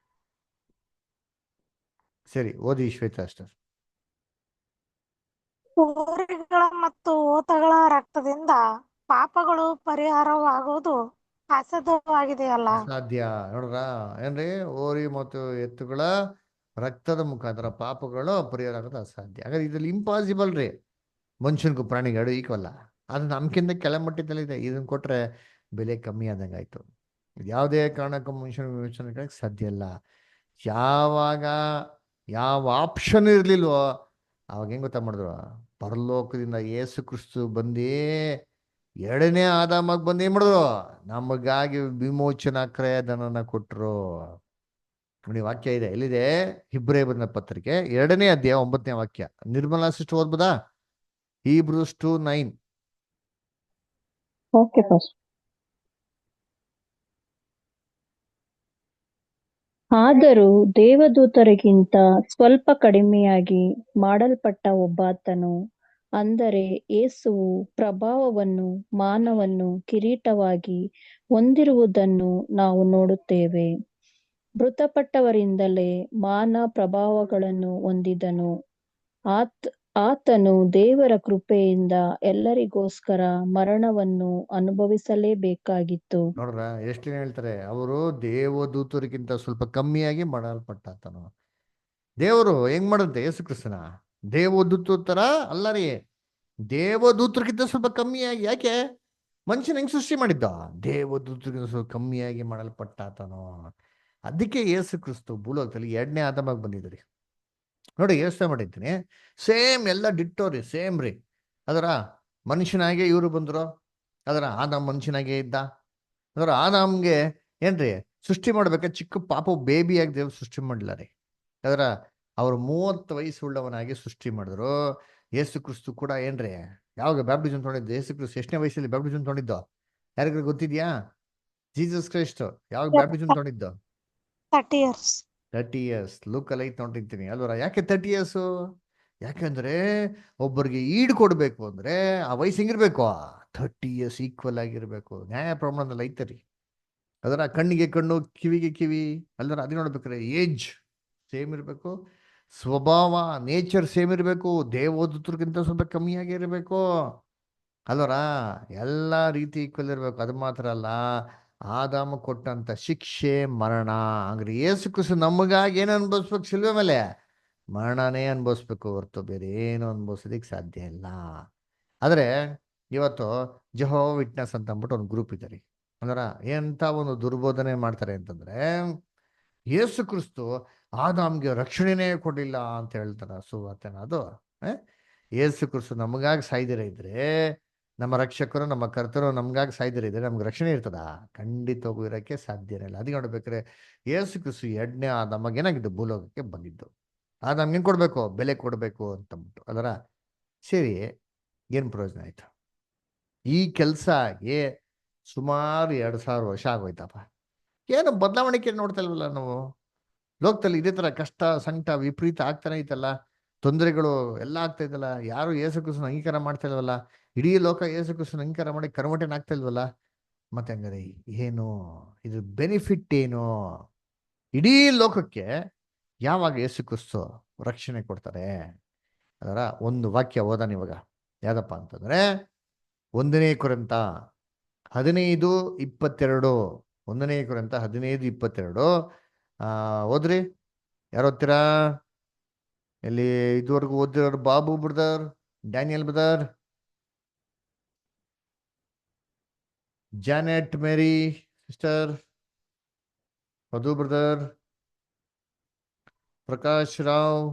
ಸರಿ, ಓದಿ ಶ್ವೇತಾ ಅಷ್ಟರ್. ಹೋರಿಗಳ ಮತ್ತು ಓತಗಳ ರಕ್ತದಿಂದ ಪಾಪಗಳು ಪರಿಹಾರವಾಗುವುದು ಅಸಾಧ್ಯವಾಗಿದೆಯಲ್ಲ. ಅಸಾಧ್ಯ. ನೋಡ್ರ ಏನ್ರಿ? ಹೋರಿ ಮತ್ತು ಎತ್ತುಗಳ ರಕ್ತದ ಮುಖಾಂತರ ಪಾಪಗಳು ಪರಿಹಾರ ಆಗೋದು ಅಸಾಧ್ಯ. ಹಾಗಾದ್ರೆ ಇದ್ರಲ್ಲಿ ಇಂಪಾಸಿಬಲ್ ರೀ. ಮನುಷ್ಯನಿಗೂ ಪ್ರಾಣಿಗಳು ಈಕ್ವಲ್ಲ. ಅದು ನಮ್ಗಿಂತ ಕೆಳಮಟ್ಟದಲ್ಲಿ ಇದೆ. ಇದನ್ನ ಕೊಟ್ರೆ ಬೆಲೆ ಕಮ್ಮಿ ಆದಂಗೆ ಆಯ್ತು. ಯಾವುದೇ ಕಾರಣಕ್ಕೂ ಮನುಷ್ಯನ ವಿಮೋಚನೆ ಸಾಧ್ಯ ಇಲ್ಲ. ಯಾವಾಗ ಯಾವ ಆಪ್ಷನ್ ಇರ್ಲಿಲ್ವೋ ಅವಾಗ ಹೆಂಗ್ ಗೊತ್ತಾ ಮಾಡಿದ್ರು? ಪರಲೋಕದಿಂದ ಯೇಸು ಕ್ರಿಸ್ತು ಬಂದೇ 2ನೇ ಆದಾಮಾಗಿ ಬಂದು ಏನ್ ಮಾಡಿದ್ರು? ನಮಗಾಗಿ ವಿಮೋಚನಾ ಕ್ರಯಧನನ ಕೊಟ್ರು. ನೋಡಿ, ವಾಕ್ಯ ಇದೆ, ಎಲ್ಲಿದೆ? ಇಬ್ರಿಯ ಬರೆದ ಪತ್ರಿಕೆ 2ನೇ ಅಧ್ಯಾಯ 9ನೇ ವಾಕ್ಯ. ನಿರ್ಮಲಾ ಸಿಸ್ಟರ್ ಓದ್ಬೋದಾ? Hebrews 2:9. Okay first. ಆದರೂ ದೇವದೂತರಿಗಿಂತ ಸ್ವಲ್ಪ ಕಡಿಮೆಯಾಗಿ ಮಾಡಲ್ಪಟ್ಟ ಒಬ್ಬಾತನು, ಅಂದರೆ ಯೇಸುವು ಪ್ರಭಾವವನ್ನು ಮಾನವನ್ನು ಕಿರೀಟವಾಗಿ ಹೊಂದಿರುವುದನ್ನು ನಾವು ನೋಡುತ್ತೇವೆ. ಮೃತಪಟ್ಟವರಿಂದಲೇ ಮಾನ ಪ್ರಭಾವಗಳನ್ನು ಹೊಂದಿದನು. ಆತನು ದೇವರ ಕೃಪೆಯಿಂದ ಎಲ್ಲರಿಗೋಸ್ಕರ ಮರಣವನ್ನು ಅನುಭವಿಸಲೇಬೇಕಾಗಿತ್ತು. ನೋಡ್ರ ಎಷ್ಟು ಹೇಳ್ತಾರೆ? ಅವರು ದೇವದೂತರಿಗಿಂತ ಸ್ವಲ್ಪ ಕಮ್ಮಿಯಾಗಿ ಮಾಡಲ್ಪಟ್ಟಾತನು. ದೇವರು ಹೆಂಗ್ ಮಾಡಂತೆ ಯೇಸು ಕ್ರಿಸ್ತನ? ದೇವದೂತರ ತರ ಅಲ್ಲ ರೀ, ದೇವದೂತರಿಗಿಂತ ಸ್ವಲ್ಪ ಕಮ್ಮಿಯಾಗಿ. ಯಾಕೆ? ಮನುಷ್ಯನ ಹೆಂಗ್ ಸೃಷ್ಟಿ ಮಾಡಿದ್ದ? ದೇವದೂತರಿಗಿಂತ ಸ್ವಲ್ಪ ಕಮ್ಮಿಯಾಗಿ ಮಾಡಲ್ಪಟ್ಟಾತನು. ಅದಕ್ಕೆ ಯೇಸು ಕ್ರಿಸ್ತು ಭೂಲೋಕದಲ್ಲಿ 2ನೇ ಆದಾಮಾಗಿ ಬಂದಿದ್ರಿ. ನೋಡಿ ಯೋಚನೆ ಮಾಡಿದ್ದೀನಿ. ಸೇಮ್ ಎಲ್ಲ ಡಿಟ್ಟೋ ರೀ, ಸೇಮ್ ರೀ. ಅದರ ಮನುಷ್ಯನಾಗೆ ಇವರು ಬಂದರು, ಅದರ ಆದಾಮ್ ಮನುಷ್ಯನಾಗೆ ಇದ್ದ. ಅದರ ಆದಾಮ್ಗೆ ಏನ್ರಿ ಸೃಷ್ಟಿ ಮಾಡ್ಬೇಕಾದ್ರೆ ಚಿಕ್ಕ ಪಾಪ ಬೇಬಿಯಾಗಿ ದೇವ್ರು ಸೃಷ್ಟಿ ಮಾಡಲಿಲ್ಲ ರೀ. ಅದರ ಅವ್ರು 30 ವಯಸ್ಸು ಉಳ್ಳವನಾಗಿ ಸೃಷ್ಟಿ ಮಾಡಿದ್ರು. ಯೇಸು ಕ್ರಿಸ್ತು ಕೂಡ ಏನ್ರಿ ಯಾವಾಗ ಬ್ಯಾಪ್ಟಿಸಮ್ ತೊಗೊಂಡಿದ್ದು? ಯೇಸು ಕ್ರಿಸ್ತು ಎಷ್ಟನೇ ವಯಸ್ಸಲ್ಲಿ ಬ್ಯಾಪ್ಟಿಸಮ್ ತೊಗೊಂಡಿದ್ದು ಯಾರಿಗಾರು ಗೊತ್ತಿದ್ಯಾ? ಜೀಸಸ್ ಕ್ರೈಸ್ಟ್ ಯಾವಾಗ ಬ್ಯಾಪ್ಟಿಸಮ್ ತೊಗೊಂಡಿದ್ದು? 30 years. 30 years. ಲೂಕಲ್ಲಿ ಐತ್ ನೋಡಿರ್ತೀನಿ ಅಲ್ವರ. ಯಾಕೆ 30 years? ಯಾಕೆಂದ್ರೆ ಒಬ್ಬರಿಗೆ ಈಡು ಕೊಡ್ಬೇಕು ಅಂದ್ರೆ ಆ ವಯಸ್ಸು ಹೆಂಗಿರ್ಬೇಕು? 30 years ಈಕ್ವಲ್ ಆಗಿರ್ಬೇಕು. ನ್ಯಾಯ ಪ್ರಮಾಣದಲ್ಲಿ ಐತರಿ. ಅದರ ಕಣ್ಣಿಗೆ ಕಣ್ಣು, ಕಿವಿಗೆ ಕಿವಿ, ಅಲ್ಲರ ಅದೇ ನೋಡ್ಬೇಕ್ರೆ ಏಜ್ ಸೇಮ್ ಇರಬೇಕು, ಸ್ವಭಾವ ನೇಚರ್ ಸೇಮ್ ಇರಬೇಕು, ದೇವದೂತರಿಗಿಂತ ಸ್ವಲ್ಪ ಕಮ್ಮಿಯಾಗಿ ಇರಬೇಕು ಅಲ್ವರ. ಎಲ್ಲ ರೀತಿ ಈಕ್ವಲ್ ಇರಬೇಕು. ಅದು ಮಾತ್ರ ಅಲ್ಲ, ಆದಾಮ ಕೊಟ್ಟಂತ ಶಿಕ್ಷೆ ಮರಣ. ಹಂಗ್ರೆ ಯೇಸು ಕ್ರಿಸ್ತು ನಮಗಾಗಿ ಏನು ಅನ್ಭವಿಸ್ಬೇಕು? ಶಿಲ್ವೆ ಮೇಲೆ ಮರಣನೇ ಅನ್ಭವಿಸ್ಬೇಕು ಹೊರತು ಬೇರೆ ಏನು ಅನ್ಭವಿಸೋದಿಕ್ ಸಾಧ್ಯ ಇಲ್ಲ. ಆದರೆ ಇವತ್ತು ಜೆಹೋವಾ ವಿಟ್ನೆಸ್ ಅಂತ ಅಂದ್ಬಿಟ್ಟು ಒಂದು ಗ್ರೂಪ್ ಇದೆ ರೀ. ಅಂದ್ರೆ ಎಂಥ ಒಂದು ದುರ್ಬೋಧನೆ ಮಾಡ್ತಾರೆ ಅಂತಂದ್ರೆ, ಯೇಸು ಕ್ರಿಸ್ತು ಆದಾಮ್ಗೆ ರಕ್ಷಣೆನೇ ಕೊಡಲಿಲ್ಲ ಅಂತ ಹೇಳ್ತಾರೆ ಸುವಾರ್ತೆನ. ಅದು ಯೇಸು ಕ್ರಿಸ್ತು ನಮಗಾಗಿ ಸಾಯ್ದಿರ ಇದ್ರೆ, ನಮ್ಮ ರಕ್ಷಕರು ನಮ್ಮ ಕರ್ತರು ನಮಗಾಗಿ ಸಾಯ್ದಿರ ಇದ್ರೆ ನಮ್ಗೆ ರಕ್ಷಣೆ ಇರ್ತದ? ಖಂಡಿತವಾಗೂ ಇರೋಕ್ಕೆ ಸಾಧ್ಯನೇ ಇಲ್ಲ. ಅದಕ್ಕೆ ನೋಡ್ಬೇಕ್ರೆ ಯೇಸು ಕ್ರಿಸ್ತು ಎಡ್ನೇ ಆದಾಮಗೆ ಏನಾಗಿದ್ದು ಭೂಲೋಕಕ್ಕೆ ಬಂದಿದ್ದು. ಆದಾಮ್ಗೆ ಏನು ಕೊಡಬೇಕು? ಬೆಲೆ ಕೊಡಬೇಕು ಅಂತಂದ್ಬಿಟ್ಟು. ಅದರ ಸರಿ, ಏನು ಪ್ರಯೋಜನ ಆಯ್ತು? ಈ ಕೆಲಸ ಸುಮಾರು 2000 ವರ್ಷ ಆಗೋಯ್ತಪ್ಪ. ಏನು ಬದಲಾವಣೆ ನೋಡ್ತಾ ಇಲ್ವಲ್ಲ ನಾವು? ಲೋಕದಲ್ಲಿ ಇದೇ ಥರ ಕಷ್ಟ ಸಂಕಟ ವಿಪರೀತ ಆಗ್ತಾನೆ ಐತಲ್ಲ, ತೊಂದರೆಗಳು ಎಲ್ಲ ಆಗ್ತಾ ಇದ್ದಲ್ಲ. ಯಾರು ಯೇಸು ಕ್ರಿಸ್ತನ ಅಂಗೀಕಾರ ಮಾಡ್ತಾ ಇಲ್ವಲ್ಲ. ಇಡೀ ಲೋಕ ಯೇಸು ಕ್ರಿಸ್ತನ ಅಂಗೀಕಾರ ಮಾಡಿ ಕನ್ವರ್ಟೇನ್ ಆಗ್ತಾ ಇಲ್ವಲ್ಲ. ಮತ್ತೆ ಹಂಗಾರೆ ಏನು ಇದು ಬೆನಿಫಿಟ್ ಏನು? ಇಡೀ ಲೋಕಕ್ಕೆ ಯಾವಾಗ ಯೇಸು ಕ್ರಿಸ್ತು ರಕ್ಷಣೆ ಕೊಡ್ತಾರೆ? ಅದರ ಒಂದು ವಾಕ್ಯ ಓದಾನ ಇವಾಗ. ಯಾವ್ದಪ್ಪ ಅಂತಂದ್ರೆ 1 ಕೊರಿಂಥ 15:22. 1 ಕೊರಿಂಥ 15:22 ಓದ್ರಿ. ಯಾರು ಓದ್ತೀರಾ? ಇಲ್ಲಿ ಇದುವರೆಗೂ ಓದಿರೋರು Babu brother, Daniel brother, Janet Mary sister, Madhu brother, Prakash Rao,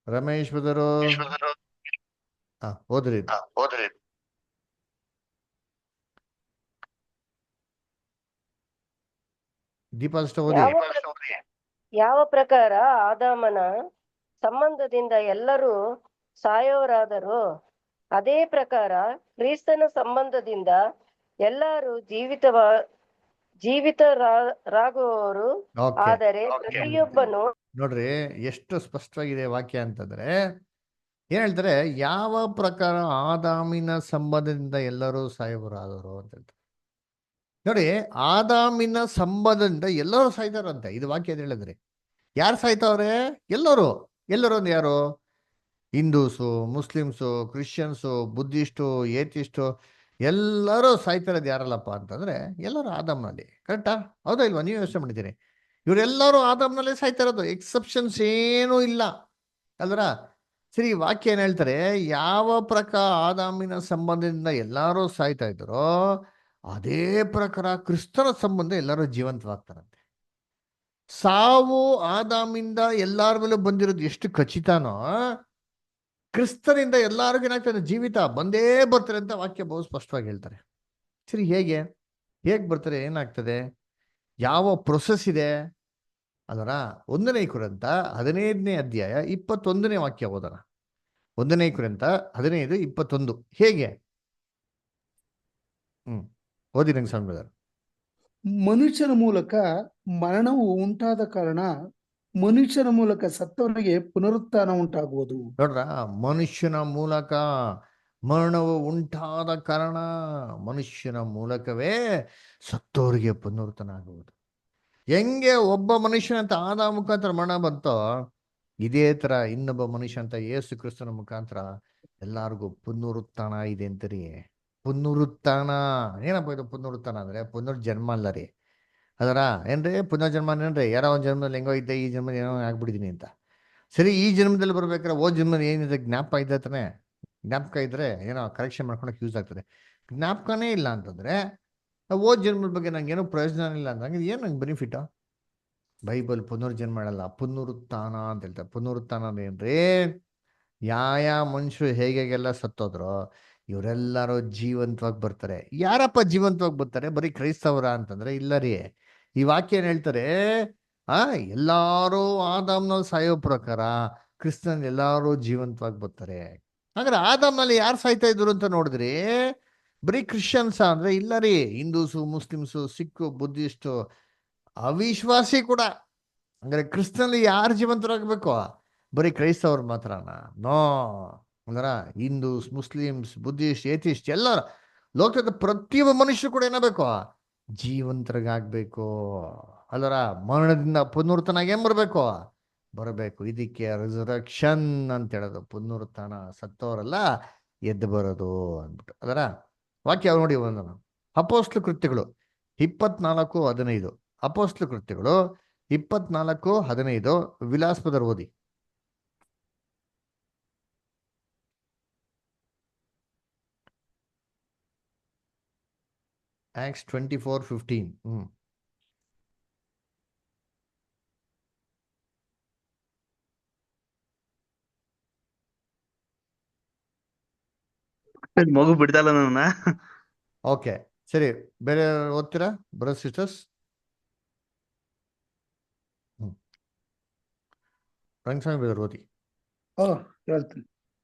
Ramesh brother. ಓದ್ರಿ. ದೀಪಾ ಸಿಸ್ಟರ್ ಓದಿ. ಯಾವ ಪ್ರಕಾರ ಆದಾಮನ ಸಂಬಂಧದಿಂದ ಎಲ್ಲರೂ ಸಾಯೋರಾದರೂ, ಅದೇ ಪ್ರಕಾರ ಕ್ರಿಸ್ತನ ಸಂಬಂಧದಿಂದ ಎಲ್ಲರೂ ಜೀವಿತರಾಗುವವರು. ಆದರೆ ಪ್ರತಿಯೊಬ್ಬನು ನೋಡ್ರಿ ಎಷ್ಟು ಸ್ಪಷ್ಟವಾಗಿದೆ ವಾಕ್ಯ ಅಂತಂದ್ರೆ, ಏನ್ ಹೇಳ್ತಾರೆ? ಯಾವ ಪ್ರಕಾರ ಆದಾಮಿನ ಸಂಬಂಧದಿಂದ ಎಲ್ಲರೂ ಸಾಯೋರಾದರು ಅಂತ ಹೇಳ್ತಾರೆ. ನೋಡಿ, ಆದಾಮಿನ ಸಂಬಂಧದಿಂದ ಎಲ್ಲರೂ ಸಾಯ್ತಾರಂತೆ. ಇದು ವಾಕ್ಯ ಹೇಳಿದ್ರಿ. ಯಾರು ಸಾಯ್ತಾವ್ರೆ? ಎಲ್ಲರೂ. ಎಲ್ಲರೂ ಅಂದ್ರೆ ಯಾರು? ಹಿಂದೂಸು, ಮುಸ್ಲಿಮ್ಸು, ಕ್ರಿಶ್ಚಿಯನ್ಸು, ಬುದ್ಧಿಸ್ಟು, ಏತಿಸ್ಟು, ಎಲ್ಲರೂ ಸಾಯ್ತಿರೋದು ಯಾರಲ್ಲಪ್ಪ ಅಂತಂದ್ರೆ ಎಲ್ಲರೂ ಆದಾಮ್ನಲ್ಲಿ. ಕರೆಕ್ಟಾ? ಹೌದಾ ಇಲ್ವಾ? ನೀವು ಯೋಚನೆ ಮಾಡಿದ್ದೀರಿ. ಇವರೆಲ್ಲರೂ ಆದಾಮ್ನಲ್ಲೇ ಸಾಯ್ತಾ ಇರೋದು, ಎಕ್ಸೆಪ್ಷನ್ಸ್ ಏನೂ ಇಲ್ಲ ಅಲ್ವರ. ಸರಿ, ವಾಕ್ಯ ಏನ್ ಹೇಳ್ತಾರೆ? ಯಾವ ಪ್ರಕಾರ ಆದಾಮಿನ ಸಂಬಂಧದಿಂದ ಎಲ್ಲರೂ ಸಾಯ್ತಾ ಇದ್ದಾರೋ ಅದೇ ಪ್ರಕಾರ ಕ್ರಿಸ್ತನ ಸಂಬಂಧ ಎಲ್ಲರೂ ಜೀವಂತವಾಗ್ತಾರಂತೆ. ಸಾವು ಆದಾಮಿಂದ ಎಲ್ಲಾರ ಮೇಲೂ ಬಂದಿರೋದು ಎಷ್ಟು ಖಚಿತನೋ, ಕ್ರಿಸ್ತನಿಂದ ಎಲ್ಲರಿಗೂ ಏನಾಗ್ತದೆ? ಜೀವಿತ ಬಂದೇ ಬರ್ತಾರೆ ಅಂತ ವಾಕ್ಯ ಬಹು ಸ್ಪಷ್ಟವಾಗಿ ಹೇಳ್ತಾರೆ. ಸರಿ, ಹೇಗೆ ಬರ್ತಾರೆ? ಏನಾಗ್ತದೆ? ಯಾವ ಪ್ರೊಸೆಸ್ ಇದೆ? ಅದರ 1 ಕೊರಿಂಥ 15ನೇ ಅಧ್ಯಾಯ 21ನೇ ವಾಕ್ಯ ಓದೋಣ. 1 ಕೊರಿಂಥ 15:21 ಹೇಗೆ? ಓದಿ ನಂಗೆ ಸಂಬಂಧ. ಮನುಷ್ಯನ ಮೂಲಕ ಮರಣವು ಉಂಟಾದ ಕಾರಣ ಮನುಷ್ಯನ ಮೂಲಕ ಸತ್ತವರಿಗೆ ಪುನರುತ್ಥಾನ ಉಂಟಾಗುವುದು. ನೋಡ್ರ, ಮನುಷ್ಯನ ಮೂಲಕ ಮರಣವು ಉಂಟಾದ ಕಾರಣ ಮನುಷ್ಯನ ಮೂಲಕವೇ ಸತ್ತವರಿಗೆ ಪುನರುತ್ಥಾನ ಆಗುವುದು. ಹೆಂಗೆ ಒಬ್ಬ ಮನುಷ್ಯನಂತ ಆದಾಮ ಮುಖಾಂತರ ಮರಣ ಬಂತೋ, ಇದೇ ತರ ಇನ್ನೊಬ್ಬ ಮನುಷ್ಯ ಅಂತ ಯೇಸು ಕ್ರಿಸ್ತನ ಮುಖಾಂತರ ಎಲ್ಲಾರ್ಗು ಪುನರುತ್ಥಾನ ಇದೆ ಅಂತೀರಿ. ಪುನರುತ್ಥಾನ ಏನಪ್ಪ ಇದು? ಪುನರುತ್ಥಾನ ಅಂದ್ರೆ ಪುನರ್ಜನ್ಮ ಅಲ್ಲ ರೀ. ಅದರ ಏನ್ರಿ ಪುನರ್ಜನ್ಮ ಏನ್ರಿ? ಯಾರೋ ಒಂದು ಜನ್ಮದಲ್ಲಿ ಹೆಂಗೋ ಇದ್ದೆ, ಈ ಜನ್ಮದಲ್ಲಿ ಏನೋ ಆಗ್ಬಿಟ್ಟಿದೀನಿ ಅಂತ. ಸರಿ, ಈ ಜನ್ಮದಲ್ಲಿ ಬರ್ಬೇಕಾದ್ರೆ ಓ ಜನ್ಮದಲ್ಲಿ ಏನಿದೆ ಜ್ಞಾಪಕ ಇದೆ ತಾನೆ? ಜ್ಞಾಪಕ ಇದ್ರೆ ಏನೋ ಕರೆಕ್ಷನ್ ಮಾಡ್ಕೊಳಕ್ಕೆ ಯೂಸ್ ಆಗ್ತದೆ. ಜ್ಞಾಪಕನೇ ಇಲ್ಲ ಅಂತಂದ್ರೆ ಓ ಜನ್ಮದ ಬಗ್ಗೆ ನಂಗೆ ಏನೋ ಪ್ರಯೋಜನ ಇಲ್ಲ ಅಂತಂದ್ರೆ ಏನು ನಂಗೆ ಬೆನಿಫಿಟ್? ಬೈಬಲ್ ಪುನರ್ಜನ್ಮ ಮಾಡಲ್ಲ, ಪುನರುತ್ಥಾನ ಅಂತ ಹೇಳ್ತಾರೆ. ಪುನರುತ್ಥಾನ ಏನ್ರಿ? ಯಾವ ಮನುಷ್ಯರು ಹೇಗೆಲ್ಲ ಸತ್ತೋದ್ರೋ ಇವರೆಲ್ಲರೂ ಜೀವಂತವಾಗಿ ಬರ್ತಾರೆ. ಯಾರಪ್ಪ ಜೀವಂತವಾಗಿ ಬರ್ತಾರೆ? ಬರೀ ಕ್ರೈಸ್ತವರ ಅಂತಂದ್ರೆ ಇಲ್ಲ ರೀ. ಈ ವಾಕ್ಯ ಏನ್ ಹೇಳ್ತಾರೆ? ಆ ಎಲ್ಲಾರು ಆದಾಮ್ನಲ್ಲಿ ಸಾಯೋ ಪ್ರಕಾರ ಕ್ರಿಸ್ತನ್ ಎಲ್ಲಾರು ಜೀವಂತವಾಗಿ ಬರ್ತಾರೆ. ಹಾಗಾದ್ರೆ ಆದಾಮ್ನಲ್ಲಿ ಯಾರು ಸಾಯ್ತಾ ಇದ್ರು ಅಂತ ನೋಡಿದ್ರಿ? ಬರೀ ಕ್ರಿಶ್ಚಿಯನ್ಸ್ ಅಂದ್ರೆ ಇಲ್ಲ ರೀ. ಹಿಂದೂಸು, ಮುಸ್ಲಿಮ್ಸು, ಸಿಖ್, ಬುದ್ಧಿಸ್ಟು, ಅವಿಶ್ವಾಸಿ ಕೂಡ. ಅಂದ್ರೆ ಕ್ರಿಸ್ತನಲ್ಲಿ ಯಾರು ಜೀವಂತರಾಗಬೇಕು? ಬರೀ ಕ್ರೈಸ್ತವ್ರು ಮಾತ್ರನಾ? ನೋ. ಅಂದ್ರ ಹಿಂದೂಸ್, ಮುಸ್ಲಿಮ್ಸ್, ಬುದ್ಧಿಸ್ಟ್, ಏಥಿಸ್ಟ್ ಎಲ್ಲರ ಲೋಕದ ಪ್ರತಿಯೊಬ್ಬ ಮನುಷ್ಯರು ಕೂಡ ಏನಾಗಬೇಕು? ಜೀವಂತರಾಗಬೇಕು. ಅಲ್ಲರ ಮರಣದಿಂದ ಪುನರುತ್ಥಾನ ಏನ್ ಬರಬೇಕು? ಬರಬೇಕು. ಇದಕ್ಕೆ ರಿಸರಕ್ಷನ್ ಅಂತ ಹೇಳೋದು. ಪುನರುತ್ಥಾನ, ಸತ್ತವರೆಲ್ಲ ಎದ್ದು ಬರೋದು ಅಂದ್ಬಿಟ್ಟು. ಅದರ ವಾಕ್ಯ ನೋಡಿ ಒಂದು ಅಪೊಸ್ತಲ ಕೃತ್ಯಗಳು 24:15. ಅಪೊಸ್ತಲ ಕೃತ್ಯಗಳು 24:15. ವಿಲಾಸಪದರ್ ಓದಿ. Acts 24:15. ಮಗು ಬಿಡ್ದಲ್ಲ ನನ್ನ. ಓಕೆ, ಸರಿ. ಬೇರೆ ಓದ್ತೀರಾ ಬ್ರದರ್ಸ್ ಸಿಸ್ಟರ್ಸ್? ರಂಗಸ್ವಾಮಿ ಬ್ರದರ್ ಓದಿ. ಹೇಳ್ತೀನಿ.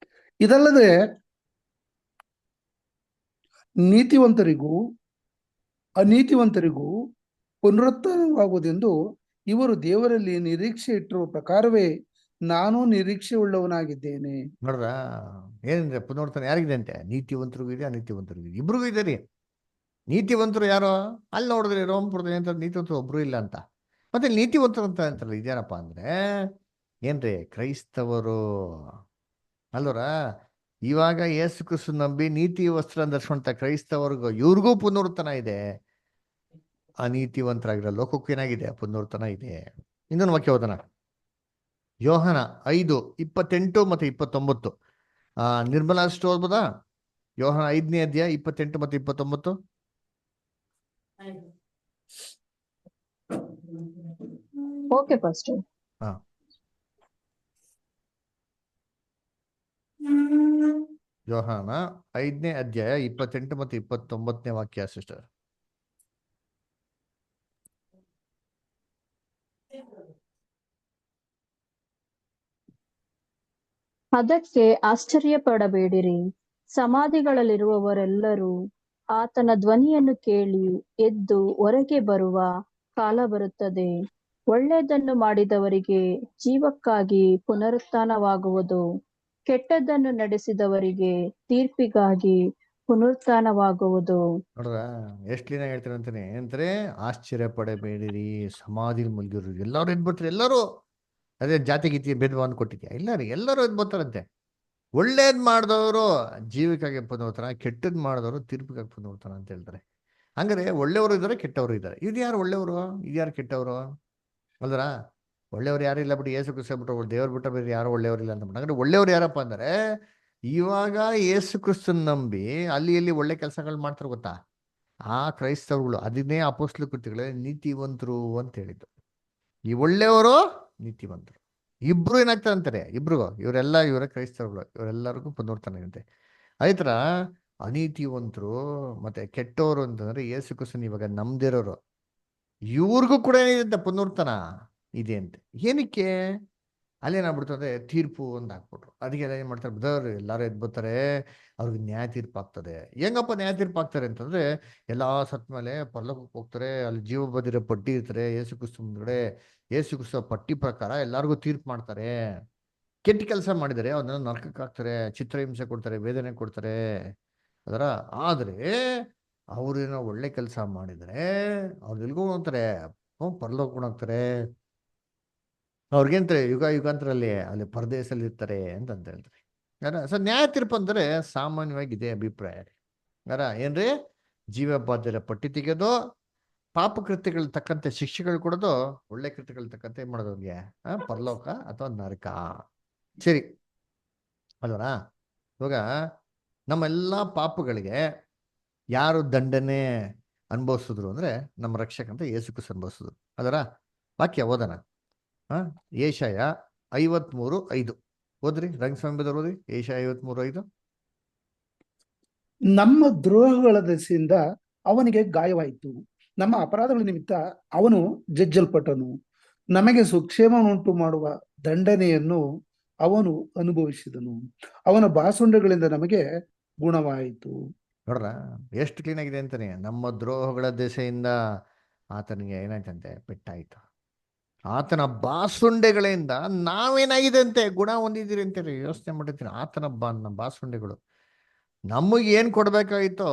ಇದಲ್ಲದೆ ನೀತಿವಂತರಿಗೂ ಅನೀತಿವಂತರಿಗೂ ಪುನರುತ್ಥಾನವಾಗುವುದೆಂದು ಇವರು ದೇವರಲ್ಲಿ ನಿರೀಕ್ಷೆ ಇಟ್ಟಿರುವ ಪ್ರಕಾರವೇ ನಾನು ನಿರೀಕ್ಷೆ ಉಳ್ಳವನಾಗಿದ್ದೇನೆ. ನೋಡ್ರ ಏನಂದ್ರೆ ಪುನರುತ್ಥಾನ ಯಾರಿಗಿದೆ ಅಂತೆ? ನೀತಿವಂತರಿಗೂ ಇದೆ, ಅನೀತಿವಂತರಿಗೂ ಇದೆ, ಇಬ್ರಿಗೂ ಇದೆ ರೀ. ನೀತಿವಂತರು ಯಾರೋ? ಅಲ್ಲಿ ನೋಡಿದ್ರೆ ರೋಮಪುರದ ಅಂತ ನೀತಿವಂತರು ಒಬ್ರು ಇಲ್ಲ ಅಂತ. ಮತ್ತೆ ನೀತಿವಂತರು ಅಂತ ಅಂತಾರಲ್ಲ, ಇದೇನಪ್ಪ ಅಂದ್ರೆ ಏನ್ರಿ? ಕ್ರೈಸ್ತವರು ಅಲ್ವರ. ಇವಾಗ ಯೇಸು ಕ್ರಿಸ್ತು ನಂಬಿ ನೀತಿ ವಸ್ತ್ರ ಧರಿಸುವಂತ ಕ್ರೈಸ್ತವರ್ಗೂ ಇವ್ರಿಗೂ ಪುನರುತ್ಥಾನ ಇದೆ. ಅನೀತಿವಂತರಾಗಿರೋ ಲೋಕಕ್ಕೂ ಏನಾಗಿದೆ? ಪುನರುತ್ಥಾನ ಇದೆ. ಇನ್ನೊಂದು ವಾಕ್ಯ ಓದೋಣ. ಯೋಹನ 5:28 ಮತ್ತು 29. ನಿರ್ಮಲಾ ಅಷ್ಟು ಓದ್ಬೋದಾ? ಯೋಹನ 5ನೇ ಅಧ್ಯಾಯ 28 ಮತ್ತು 29. Okay pastor. ಹಾ, ಯೋಹಾನ 5ನೇ ಅಧ್ಯಾಯ 28 ಮತ್ತು 29ನೇ ವಾಕ್ಯ ಸಿಸ್ಟರ್. ಅದಕ್ಕೆ ಆಶ್ಚರ್ಯಪಡಬೇಡಿರಿ. ಸಮಾಧಿಗಳಲ್ಲಿರುವವರೆಲ್ಲರೂ ಆತನ ಧ್ವನಿಯನ್ನು ಕೇಳಿ ಎದ್ದು ಹೊರಗೆ ಬರುವ ಕಾಲ ಬರುತ್ತದೆ. ಒಳ್ಳೆಯದನ್ನು ಮಾಡಿದವರಿಗೆ ಜೀವಕ್ಕಾಗಿ ಪುನರುತ್ಥಾನವಾಗುವುದು, ಕೆಟ್ಟದ್ದನ್ನು ನಡೆಸಿದವರಿಗೆ ತೀರ್ಪಿಗಾಗಿ ಪುನರುತ್ಥಾನವಾಗುವುದು. ನೋಡ್ರ ಎಷ್ಟು ಕ್ಲೀನಾಗಿ ಹೇಳ್ತಾರೆ ಅಂತಾನೆ. ಏನಂತಾರೆ? ಆಶ್ಚರ್ಯ ಪಡಬೇಡಿರಿ, ಸಮಾಧಿ ಮುಳುಗಿರು ಎಲ್ಲರೂ ಎದ್ಬಿಟ್ರಿ. ಎಲ್ಲರೂ ಅದೇ ಜಾತಿ ಗೀತಿ ಭೇದ ಭಾವ ಕೊಟ್ಟಿದ್ಯಾ? ಇಲ್ಲ ರೀ, ಎಲ್ಲರೂ ಎದ್ಬೋತಾರಂತೆ. ಒಳ್ಳೇದ್ ಮಾಡಿದವರು ಜೀವಕ್ಕಾಗಿ ಪುನರುತ್ಥಾನ, ಕೆಟ್ಟದ್ ಮಾಡಿದವರು ತೀರ್ಪಿಗಾಗಿ ಪುನರುತ್ಥಾನ ಅಂತ ಹೇಳ್ತಾರೆ. ಹಂಗಾರೆ ಒಳ್ಳೆಯವರು ಇದ್ದಾರೆ, ಕೆಟ್ಟವರು ಇದ್ದಾರೆ. ಇದು ಯಾರು ಒಳ್ಳೆಯವರು, ಇದು ಯಾರು ಕೆಟ್ಟವರು? ಅಲ್ದ್ರ ಒಳ್ಳೆಯವ್ರು ಯಾರು ಇಲ್ಲ ಬಿಟ್ಟು ಯೇಸು ಕ್ರಿಸ್ತ ಬಿಟ್ಟು ದೇವ್ರು ಬಿಟ್ಟ ಬೇರೆ ಯಾರು ಒಳ್ಳೆಯವ್ರಿಲ್ಲ ಅಂತ. ಹಂಗಾರೆ ಒಳ್ಳೆಯವ್ರು ಯಾರಪ್ಪ ಅಂದ್ರೆ ಇವಾಗ ಯೇಸು ಕ್ರಿಸ್ತನ್ ನಂಬಿ ಅಲ್ಲಿ ಇಲ್ಲಿ ಒಳ್ಳೆ ಕೆಲಸಗಳು ಮಾಡ್ತಾರೆ ಗೊತ್ತಾ? ಆ ಕ್ರೈಸ್ತವರುಗಳು. ಅದನ್ನೇ ಅಪೊಸ್ತಲ ಕೃತ್ಯಗಳೇ ನೀತಿವಂತರು ಅಂತ ಹೇಳಿದ್ದು. ಈ ಒಳ್ಳೆಯವರು ನೀತಿವಂತರು ಇಬ್ರು ಏನಾಗ್ತಾರೆ ಅಂತಾರೆ? ಇವರ ಕ್ರೈಸ್ತವರುಗಳು. ಇವರೆಲ್ಲರಿಗೂ ಪುನರುತ್ಥಾನ ಇರುತ್ತೆ. ಅದೇ ಥರ ಅನೀತಿವಂತರು ಮತ್ತೆ ಕೆಟ್ಟವರು ಅಂತಂದ್ರೆ ಯೇಸು ಕ್ರಿಸ್ತನ್ ಇವಾಗ ನಂಬ್ದಿರೋರು, ಇವ್ರಿಗೂ ಕೂಡ ಏನಿದೆ? ಪುನರುತ್ಥಾನ ಇದೆ ಅಂತೆ. ಏನಕ್ಕೆ? ಅಲ್ಲೇನಾಗ್ಬಿಡ್ತು ಅಂದ್ರೆ ತೀರ್ಪು ಅಂತ ಹಾಕ್ಬಿಟ್ರು. ಅದಕ್ಕೆಲ್ಲ ಏನ್ ಮಾಡ್ತಾರೆ? ಬ್ರದರ್ ಎಲ್ಲಾರು ಎದ್ಬೋತಾರೆ, ಅವ್ರಿಗೆ ನ್ಯಾಯ ತೀರ್ಪು ಆಗ್ತದೆ. ಹೆಂಗಪ್ಪ ನ್ಯಾಯ ತೀರ್ಪು ಆಗ್ತಾರೆ ಅಂತಂದ್ರೆ ಎಲ್ಲಾ ಸತ್ ಮೇಲೆ ಪರಲೋಕಕ್ಕೆ ಹೋಗ್ತಾರೆ. ಅಲ್ಲಿ ಜೀವ ಬದಿರೋ ಪಟ್ಟಿ ಇರ್ತಾರೆ ಯೇಸು ಕ್ರಿಸ್ತ ಮುಂದ್ಗಡೆ. ಯೇಸು ಕ್ರಿಸ್ತ ಪಟ್ಟಿ ಪ್ರಕಾರ ಎಲ್ಲಾರ್ಗೂ ತೀರ್ಪು ಮಾಡ್ತಾರೆ. ಕೆಟ್ಟ ಕೆಲಸ ಮಾಡಿದರೆ ಅದನ್ನ ನರಕಕ್ಕೆ ಹಾಕ್ತಾರೆ, ಚಿತ್ರಹಿಂಸೆ ಕೊಡ್ತಾರೆ, ವೇದನೆ ಕೊಡ್ತಾರೆ. ಅದರ ಆದ್ರೆ ಅವ್ರೇನೋ ಒಳ್ಳೆ ಕೆಲಸ ಮಾಡಿದ್ರೆ ಅವ್ರು ಎಲ್ಗೂ ಹೋಗ್ತಾರೆ, ಪರಲೋಕ ಹೋಗ್ತಾರೆ. ಅವ್ರಿಗೇಂತಾರೆ ಯುಗ ಯುಗಾಂತರಲ್ಲಿ ಅಲ್ಲಿ ಪರದೇಶದಲ್ಲಿ ಇರ್ತಾರೆ ಅಂತ ಹೇಳ್ತಾರೆ. ಸೊ ನ್ಯಾಯ ತೀರ್ಪು ಅಂದ್ರೆ ಸಾಮಾನ್ಯವಾಗಿ ಇದೆ ಅಭಿಪ್ರಾಯ. ಏನ್ರಿ? ಜೀವ ಬಾಧ್ಯರ ಪಟ್ಟಿ ತೆಗೆಯೋದು, ಪಾಪ ಕೃತ್ಯಗಳ ತಕ್ಕಂತೆ ಶಿಕ್ಷೆಗಳು ಕೊಡೋದು, ಒಳ್ಳೆ ಕೃತ್ಯಗಳ ತಕ್ಕಂತೆ ಏನ್ ಮಾಡೋದು ಅವ್ರಿಗೆ? ಪರಲೋಕ ಅಥವಾ ನರಕ. ಸರಿ ಅಲ್ವರಾ? ಇವಾಗ ನಮ್ಮೆಲ್ಲಾ ಪಾಪಗಳಿಗೆ ಯಾರು ದಂಡನೆ ಅನುಭವಿಸಿದ್ರು ಅಂದ್ರೆ ನಮ್ಮ ರಕ್ಷಕ ಅಂತ ಯೇಸು ಕ್ರಿಸ್ತ ಅನುಭವಿಸಿದ್ರು. ಅದರ ವಾಕ್ಯ ಓದೋಣ. ಏಷಯ 53:5 ಓದ್ರಿ, ರಂಗಸ್ವಾಮಿ ಬದರ್ ಓದ್ರಿ. ಏಷಯ 53:5. ನಮ್ಮ ದ್ರೋಹಗಳ ದೆಸೆಯಿಂದ ಅವನಿಗೆ ಗಾಯವಾಯಿತು, ನಮ್ಮ ಅಪರಾಧಗಳ ನಿಮಿತ್ತ ಅವನು ಜಜ್ಜಲ್ಪಟ್ಟನು, ನಮಗೆ ಸುಕ್ಷೇಮವನ್ನುಂಟು ಮಾಡುವ ದಂಡನೆಯನ್ನು ಅವನು ಅನುಭವಿಸಿದನು, ಅವನ ಬಾಸುಂಡೆಗಳಿಂದ ನಮಗೆ ಗುಣವಾಯಿತು. ನೋಡ್ರ ಎಷ್ಟು ಕ್ಲೀನ್ ಆಗಿದೆ ಅಂತಾನೆ. ನಮ್ಮ ದ್ರೋಹಗಳ ದೆಸೆಯಿಂದ ಆತನಿಗೆ ಏನಾಯ್ತಂತೆ, ಪೆಟ್ಟಾಯ್ತು. ಆತನ ಬಾಸುಂಡೆಗಳಿಂದ ನಾವೇನಾಗಿದೆ ಅಂತೆ, ಗುಣ ಹೊಂದಿದ್ದೀರಿ ಅಂತೇಳಿ ಯೋಚನೆ ಮಾಡಿರ್ತೀನಿ. ಆತನ ಬಾಸುಂಡೆಗಳು ನಮಗೆ ಏನ್ ಕೊಡ್ಬೇಕಾಗಿತ್ತೋ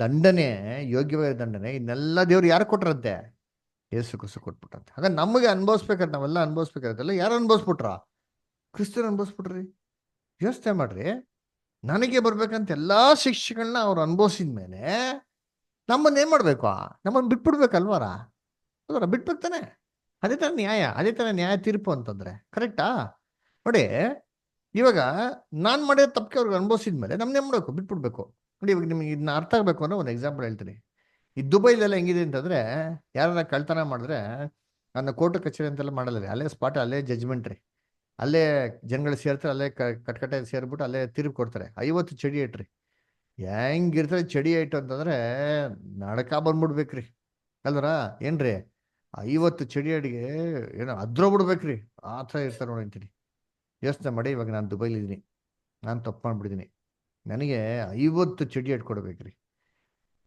ದಂಡನೆ, ಯೋಗ್ಯವಾದ ದಂಡನೆ, ಇದನ್ನೆಲ್ಲ ದೇವ್ರು ಯಾರು ಕೊಟ್ರಂತೆ? ಯೇಸು ಕ್ರಿಸ್ತು ಕೊಟ್ಬಿಟ್ರಂತೆ. ಹಾಗ ನಮಗೆ ಅನ್ಭವಿಸ್ಬೇಕಾದ್ರೆ, ನಾವೆಲ್ಲ ಅನ್ಭವಿಸ್ಬೇಕಾಗತ್ತಲ್ಲ, ಯಾರು ಅನ್ಭವಿಸ್ಬಿಟ್ರ? ಕ್ರಿಸ್ತರು ಅನ್ಭವಿಸ್ಬಿಟ್ರಿ. ಯೋಚನೆ ಮಾಡ್ರಿ, ನನಗೆ ಬರ್ಬೇಕಂತ ಎಲ್ಲಾ ಶಿಕ್ಷೆಗಳನ್ನ ಅವ್ರು ಅನುಭವಿಸಿದ್ಮೇಲೆ ನಮ್ಮನ್ನೇನ್ ಮಾಡ್ಬೇಕು? ನಮ್ಮನ್ನು ಬಿಟ್ಬಿಡ್ಬೇಕಲ್ವಾರ? ಅದರ ಬಿಟ್ಬಿಡ್ತಾನೆ. ಅದೇ ತರ ನ್ಯಾಯ, ಅದೇ ತರ ನ್ಯಾಯ ತೀರ್ಪು ಅಂತಂದ್ರೆ ಕರೆಕ್ಟಾ? ನೋಡಿ, ಇವಾಗ ನಾನ್ ಮಾಡಿದ ತಪ್ಪಿಗೆ ಅವ್ರಿಗೆ ಅನುಭವಿಸಿದ್ಮೇಲೆ ನಮ್ನೇನ್ ಮಾಡ್ಬೇಕು? ಬಿಟ್ಬಿಡ್ಬೇಕು. ನೋಡಿ, ಇವಾಗ ನಿಮ್ಗೆ ಇದನ್ನ ಅರ್ಥ ಆಗ್ಬೇಕು ಅನ್ನೋ ಒಂದು ಎಕ್ಸಾಂಪಲ್ ಹೇಳ್ತೀನಿ. ಈ ದುಬೈಲೆಲ್ಲ ಹೆಂಗಿದೆ ಅಂತಂದ್ರೆ, ಯಾರನ್ನ ಕಳ್ತನ ಮಾಡಿದ್ರೆ ನನ್ನ ಕೋರ್ಟ್ ಕಚೇರಿ ಅಂತೆಲ್ಲ ಮಾಡಲ್ಲ ರೀ, ಅಲ್ಲೇ ಸ್ಪಾಟ್, ಅಲ್ಲೇ ಜಜ್ಮೆಂಟ್ ರೀ, ಅಲ್ಲೇ ಜನಗಳು ಸೇರ್ತಾರೆ, ಅಲ್ಲೇ ಕಟ್ಕಟ್ಟೆ ಸೇರ್ಬಿಟ್ಟು ಅಲ್ಲೇ ತೀರ್ಪು ಕೊಡ್ತಾರೆ. 50 ಚಡಿ ಇಟ್ರಿ, ಹೆಂಗಿರ್ತದೆ ಚಡಿ ಐಟು ಅಂತಂದ್ರೆ ನಡಕ ಬಂದ್ಬಿಡ್ಬೇಕ್ರಿ ಅಲ್ವರ? ಏನ್ರಿ 50 ಚಡಿ ಅಡಿಗೆ ಏನೋ ಅದ್ರೋಗ್ಬಿಡ್ಬೇಕ್ರಿ, ಆ ಥರ ಇರ್ತಾರೆ ನೋಡಿ ಅಂತೀನಿ. ಯೋಚನೆ ಮಾಡಿ, ಇವಾಗ ನಾನು ದುಬೈಲಿದ್ದೀನಿ, ನಾನು ತಪ್ಪು ಮಾಡ್ಬಿಟ್ಟಿದ್ದೀನಿ, ನನಗೆ 50 ಚಡಿ ಇಟ್ಕೊಡ್ಬೇಕ್ರಿ.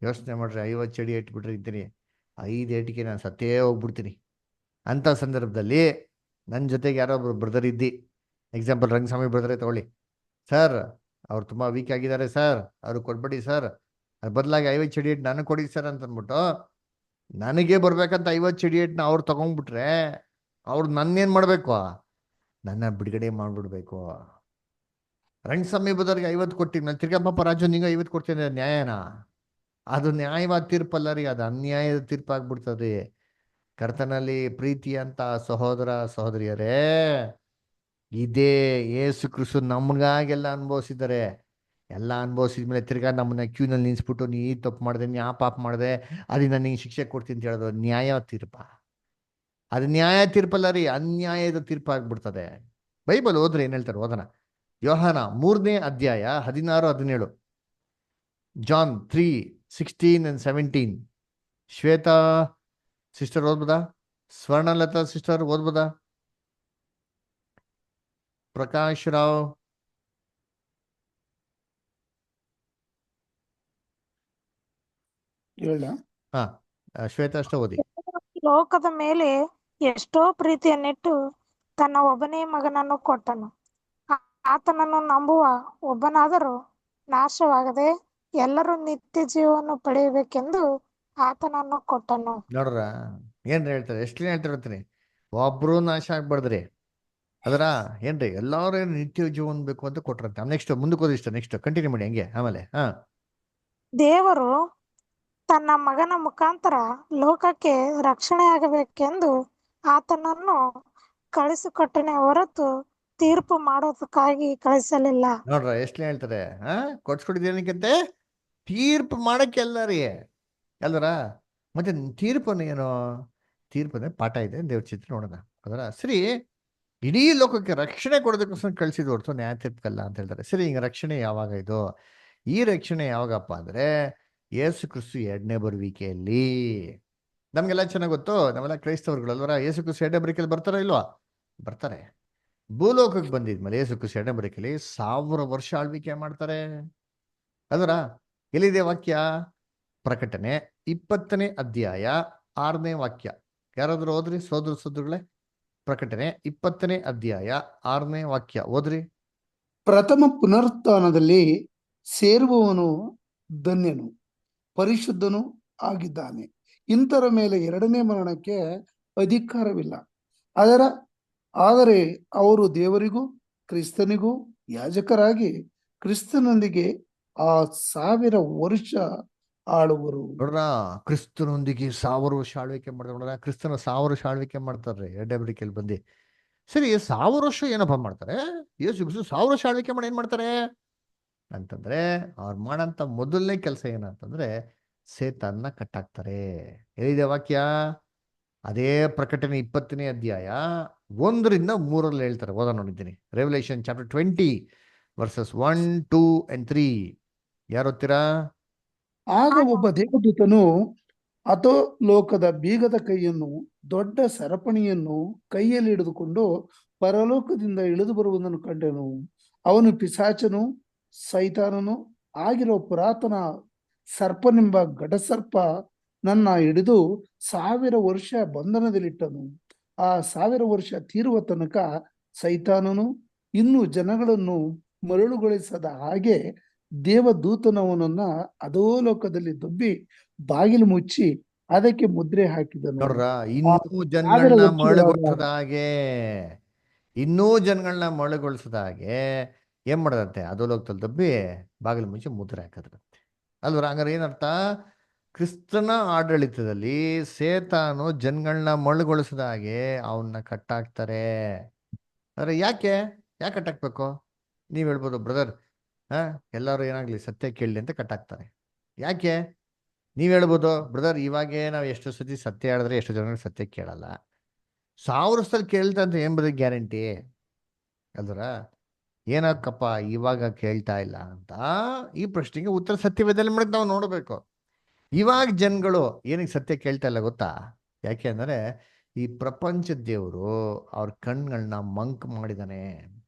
ಯೋಚನೆ ಮಾಡ್ರಿ, 50 ಚಡಿ ಇಟ್ಬಿಟ್ರೆ ಇದ್ದೀನಿ, 5 ಏಟಿಗೆ ನಾನು ಸತ್ತೇ ಹೋಗ್ಬಿಡ್ತೀನಿ. ಅಂಥ ಸಂದರ್ಭದಲ್ಲಿ ನನ್ನ ಜೊತೆಗೆ ಯಾರೋ ಒಬ್ರು ಬ್ರದರ್ ಇದ್ದಿ, ಎಕ್ಸಾಂಪಲ್ ರಂಗಸ್ವಾಮಿ ಬ್ರದರೇ ತಗೊಳ್ಳಿ. ಸರ್, ಅವ್ರು ತುಂಬ ವೀಕ್ ಆಗಿದ್ದಾರೆ ಸರ್, ಅವ್ರು ಕೊಡ್ಬೇಡಿ ಸರ್, ಅದ್ರ ಬದಲಾಗಿ 50 ಚಡಿ ಇಟ್ಟು ನನಗೆ ಕೊಡಿ ಸರ್ ಅಂತ ಅಂದ್ಬಿಟ್ಟು ನನಗೆ ಬರ್ಬೇಕಂತ 50 ಚಡಿ ಇಟ್ಟನ್ನ ಅವ್ರು ತಗೊಂಡ್ಬಿಟ್ರೆ ಅವ್ರು ನನ್ನೇನು ಮಾಡಬೇಕು? ನನ್ನ ಬಿಡುಗಡೆ ಮಾಡ್ಬಿಡ್ಬೇಕು. ರಂಗಸ್ವಾಮಿ ಬ್ರದರ್ಗೆ 50 ಕೊಟ್ಟಿವಿ, ನಾನು ತಿರ್ಗಪ್ಪ ರಾಜು ನಿಂಗೆ 50 ಕೊಡ್ತೀನಿ, ನ್ಯಾಯನಾ? ಅದು ನ್ಯಾಯವಾದ ತೀರ್ಪಲ್ಲ ರೀ, ಅದು ಅನ್ಯಾಯದ ತೀರ್ಪಾಗ್ಬಿಡ್ತದೆ. ಕರ್ತನಲ್ಲಿ ಪ್ರೀತಿ ಅಂತ ಸಹೋದರ ಸಹೋದರಿಯರೇ, ಇದೇ ಯೇಸು ಕ್ರಿಸ್ತು ನಮಗಾಗೆಲ್ಲ ಅನುಭವಿಸಿದ್ದಾರೆ. ಎಲ್ಲ ಅನುಭವಿಸಿದ್ಮೇಲೆ ತಿರ್ಗಾ ನಮ್ಮನ್ನ ಕ್ಯೂನಲ್ಲಿ ನಿಲ್ಲಿಸ್ಬಿಟ್ಟು ನೀ ತಪ್ಪು ಮಾಡಿದೆ, ನೀ ಆ ಪಾಪ ಮಾಡಿದೆ, ಅದನ್ನ ನಿಂಗೆ ಶಿಕ್ಷೆ ಕೊಡ್ತೀನಿ ಅಂತ ಹೇಳೋದು ನ್ಯಾಯ ತೀರ್ಪ? ಅದು ನ್ಯಾಯ ತೀರ್ಪಲ್ಲ ರೀ, ಅನ್ಯಾಯದ ತೀರ್ಪ ಆಗ್ಬಿಡ್ತದೆ. ಬೈಬಲ್ ಓದ್ರೆ ಏನ್ ಹೇಳ್ತಾರೆ ಓದೋಣ. ಯೋಹಾನ 3ನೇ ಅಧ್ಯಾಯ 16-17. John 3:16 and 17. ಶ್ವೇತಾ ಸಿಸ್ಟರ್ ಓದ್ಬೋದಾ? ಸ್ವರ್ಣಲತಾ ಸಿಸ್ಟರ್ ಓದ್ಬೋದಾ? ಪ್ರಕಾಶ್ ರಾವ್, ಹೇಳ. ಶ್ವೇತಾ ಅಷ್ಟ ಓದಿ. ಲೋಕದ ಮೇಲೆ ಎಷ್ಟೋ ಪ್ರೀತಿಯನ್ನಿಟ್ಟು ತನ್ನ ಒಬ್ಬನೇ ಮಗನನ್ನು ಕೊಟ್ಟನು, ಆತನನ್ನು ನಂಬುವ ಒಬ್ಬನಾದರೂ ನಾಶವಾಗದೆ ಎಲ್ಲರೂ ನಿತ್ಯ ಜೀವವನ್ನು ಪಡೆಯಬೇಕೆಂದು ಆತನನ್ನು ಕೊಟ್ಟನು. ನೋಡ್ರ ಏನ್ರಿ ಹೇಳ್ತಾರೆ, ಎಷ್ಟು ಹೇಳ್ತಿರ್ತೀನಿ, ಒಬ್ರು ನಾಶ ಆಗ್ಬಾರ್ದ್ರಿ, ಅದರ ಏನ್ರಿ ಎಲ್ಲಾರು ಏನು ನಿತ್ಯ ಜೀವನ ಬೇಕು ಅಂತ ಕೊಟ್ರಂತೆ. ನೆಕ್ಸ್ಟ್ ಮುಂದಕ್ಕೆ ಓದಿ ಇಷ್ಟ, ನೆಕ್ಸ್ಟ್ ಕಂಟಿನ್ಯೂ ಮಾಡಿ ಹಂಗೆ. ಆಮೇಲೆ ದೇವರು ತನ್ನ ಮಗನ ಮುಖಾಂತರ ಲೋಕಕ್ಕೆ ರಕ್ಷಣೆ ಆಗಬೇಕೆಂದು ಆತನನ್ನು ಕಳಿಸಿಕೊಟ್ಟನೆ ಹೊರತು ತೀರ್ಪು ಮಾಡೋದಕ್ಕಾಗಿ ಕಳಿಸಲಿಲ್ಲ. ನೋಡ್ರ ಎಷ್ಟು ಹೇಳ್ತಾರೆ, ಕೊಡ್ಸ್ಕೊಟ್ಟಿದ್ದೇನಕ್ಕಂತೆ? ತೀರ್ಪು ಮಾಡಕ್ಕೆ ಅಲ್ಲ ರೀ, ಅಲ್ವರ? ಮತ್ತೆ ತೀರ್ಪನ್ನು ಏನು? ತೀರ್ಪನ್ನೇ ಪಾಠ ಇದೆ, ದೇವ್ರ ಚಿತ್ರ ನೋಡೋಣ. ಅದರ ಸರಿ, ಇಡೀ ಲೋಕಕ್ಕೆ ರಕ್ಷಣೆ ಕೊಡೋದಕ್ಕೋಸ್ಕರ ಕಳಿಸಿದ ಹೊರತು ನ್ಯಾಯ ತೀರ್ಪಲ್ಲ ಅಂತ ಹೇಳ್ತಾರೆ. ಸರಿ, ಹಿಂಗೆ ರಕ್ಷಣೆ ಯಾವಾಗ ಇದು? ಈ ರಕ್ಷಣೆ ಯಾವಾಗಪ್ಪ ಅಂದ್ರೆ ಯೇಸು ಕ್ರಿಸ್ತು 2ನೇ ಬರುವಿಕೆಯಲ್ಲಿ. ನಮ್ಗೆಲ್ಲ ಚೆನ್ನಾಗಿ ಗೊತ್ತು, ನಾವೆಲ್ಲ ಕ್ರೈಸ್ತವರುಗಳು ಅಲ್ವರ? ಯೇಸು ಕ್ರಿಸ್ತು 2ನೇ ಬರುವಿಕೆಯಲ್ಲಿ ಬರ್ತಾರ ಇಲ್ವಾ? ಬರ್ತಾರೆ. ಭೂಲೋಕಕ್ಕೆ ಬಂದಿದ್ಮೇಲೆ ಯೇಸು ಕ್ರಿಸ್ತು 2ನೇ ಬರುವಿಕೆಯಲ್ಲಿ 1000 ವರ್ಷ ಆಳ್ವಿಕೆ ಮಾಡ್ತಾರೆ ಅಲ್ವರ? ಎಲ್ಲಿದೆ ವಾಕ್ಯ? ಪ್ರಕಟಣೆ 20ನೇ ಅಧ್ಯಾಯ 6ನೇ ವಾಕ್ಯ. ಯಾರಾದ್ರೂ ಓದ್ರಿ ಸೋದರಗಳೇ, ಪ್ರಕಟಣೆ 20ನೇ ಅಧ್ಯಾಯ 6ನೇ ವಾಕ್ಯ ಓದ್ರಿ. ಪ್ರಥಮ ಪುನರುತ್ಥಾನದಲ್ಲಿ ಸೇರುವವನು ಧನ್ಯನು, ಪರಿಶುದ್ಧನು ಆಗಿದ್ದಾನೆ. ಇಂಥರ ಮೇಲೆ 2ನೇ ಮರಣಕ್ಕೆ ಅಧಿಕಾರವಿಲ್ಲ. ಆದರೆ ಅವರು ದೇವರಿಗೂ ಕ್ರಿಸ್ತನಿಗೂ ಯಾಜಕರಾಗಿ ಕ್ರಿಸ್ತನೊಂದಿಗೆ 1000 ವರ್ಷ ಆಳುವರು. ನೋಡ್ರ, ಕ್ರಿಸ್ತನೊಂದಿಗೆ 1000 ವರ್ಷ ಆಳ್ವಿಕೆ ಮಾಡ್ತಾರೆ. ನೋಡ್ರ, ಕ್ರಿಸ್ತನ 1000 ವರ್ಷ ಆಳ್ವಿಕೆ ಮಾಡ್ತಾರ್ರಿ 2ನೇ ಬರುವಿಕೆಯಲ್ಲಿ ಬಂದು. ಸರಿ, 1000 ವರ್ಷ ಏನಪ್ಪ ಮಾಡ್ತಾರೆ? ಯೇಸು ಕ್ರಿಸ್ತು 1000 ವರ್ಷ ಆಳ್ವಿಕೆ ಮಾಡಿ ಏನ್ ಮಾಡ್ತಾರೆ ಅಂತಂದ್ರೆ, ಅವ್ರು ಮಾಡಂತ ಮೊದಲನೇ ಕೆಲಸ ಏನಂತಂದ್ರೆ ಸೇತಾನ್ನ ಕಟ್ಟಾಕ್ತಾರೆ. ಎಲ್ಲಿದೆ ವಾಕ್ಯ? ಅದೇ ಪ್ರಕಟಣೆ 20ನೇ ಅಧ್ಯಾಯ 1-3 ಹೇಳ್ತಾರೆ. ಓದ ನೋಡಿದ್ದೀನಿ. Revolution chapter 20 versus 1, 2 and 3. ಯಾರು ಓದ್ತೀರಾ? ಆಗ ಒಬ್ಬ ದೇವದೂತನು ಅಥೋ ಲೋಕದ ಬೀಗದ ಕೈಯನ್ನು ದೊಡ್ಡ ಸರಪಣಿಯನ್ನು ಕೈಯಲ್ಲಿ ಹಿಡಿದುಕೊಂಡು ಪರಲೋಕದಿಂದ ಇಳಿದು ಬರುವುದನ್ನು ಕಂಡೆನು. ಅವನು ಪಿಶಾಚನು ಸೈತಾನನು ಆಗಿರೋ ಪುರಾತನ ಸರ್ಪನೆಂಬ ಗಡಸರ್ಪ ನನ್ನ ಹಿಡಿದು 1000 ವರ್ಷ ಬಂಧನದಲ್ಲಿಟ್ಟನು. ಆ 1000 ವರ್ಷ ತೀರುವ ತನಕ ಸೈತಾನನು ಇನ್ನು ಜನಗಳನ್ನು ಮರಳುಗೊಳಿಸದ ಹಾಗೆ ದೇವದೂತನವನನ್ನ ಅಧೋಲೋಕದಲ್ಲಿ ದೊಬ್ಬಿ ಬಾಗಿಲು ಮುಚ್ಚಿ ಅದಕ್ಕೆ ಮುದ್ರೆ ಹಾಕಿದನು. ನೋಡ್ರ, ಇನ್ನೂ ಜನಗಳನ್ನ ಮರಳುಗೊಳಿಸದ ಹಾಗೆ ಏನ್ ಮಾಡದಂತೆ? ಅಧೋಲೋಕದಲ್ಲಿ ದಬ್ಬಿ ಬಾಗಿಲು ಮುಚ್ಚಿ ಮುದ್ರೆ ಹಾಕದ್ರಂತೆ. ಅಲ್ವರ? ಹಂಗಾರೆ ಏನರ್ಥ? ಕ್ರಿಸ್ತನ ಆಡಳಿತದಲ್ಲಿ ಸೇತಾನು ಜನಗಳನ್ನ ಮರಳುಗೊಳಿಸದ ಹಾಗೆ ಅವನ್ನ ಕಟ್ಟಾಕ್ತಾರೆ. ಅಂದ್ರೆ ಯಾಕೆ ಕಟ್ಟಾಕ್ಬೇಕು? ನೀವ್ ಹೇಳ್ಬೋದು, ಬ್ರದರ್ ಎಲ್ಲರೂ ಏನಾಗ್ಲಿ ಸತ್ಯ ಕೇಳಲಿ ಅಂತ ಕಟ್ಟಾಕ್ತಾರೆ. ಯಾಕೆ? ನೀವ್ ಹೇಳ್ಬೋದು, ಬ್ರದರ್ ಇವಾಗೇ ನಾವು ಎಷ್ಟು ಸತಿ ಸತ್ಯ ಹೇಳಿದ್ರೆ ಎಷ್ಟು ಜನ ಸತ್ಯ ಕೇಳಲ್ಲ, 1000 ವರ್ಷದಲ್ಲಿ ಕೇಳ್ತಾ ಅಂತ ಏನ್ ಬರೋದು ಗ್ಯಾರಂಟಿ? ಅಲ್ವರ? ಏನಕ್ಕಪ್ಪ ಇವಾಗ ಕೇಳ್ತಾ ಇಲ್ಲ ಅಂತ ಈ ಪ್ರಶ್ನೆಗೆ ಉತ್ತರ ಸತ್ಯವೇದಲ್ಲಿ ಮಾಡಕ್ ನಾವು ನೋಡ್ಬೇಕು. ಇವಾಗ ಜನಗಳು ಏನಕ್ಕೆ ಸತ್ಯ ಕೇಳ್ತಾ ಇಲ್ಲ ಗೊತ್ತಾ? ಯಾಕೆ ಅಂದ್ರೆ ಈ ಪ್ರಪಂಚದ ದೇವರು ಅವ್ರ ಕಣ್ಗಳನ್ನ ಮಂಕ್ ಮಾಡಿದಾನೆ.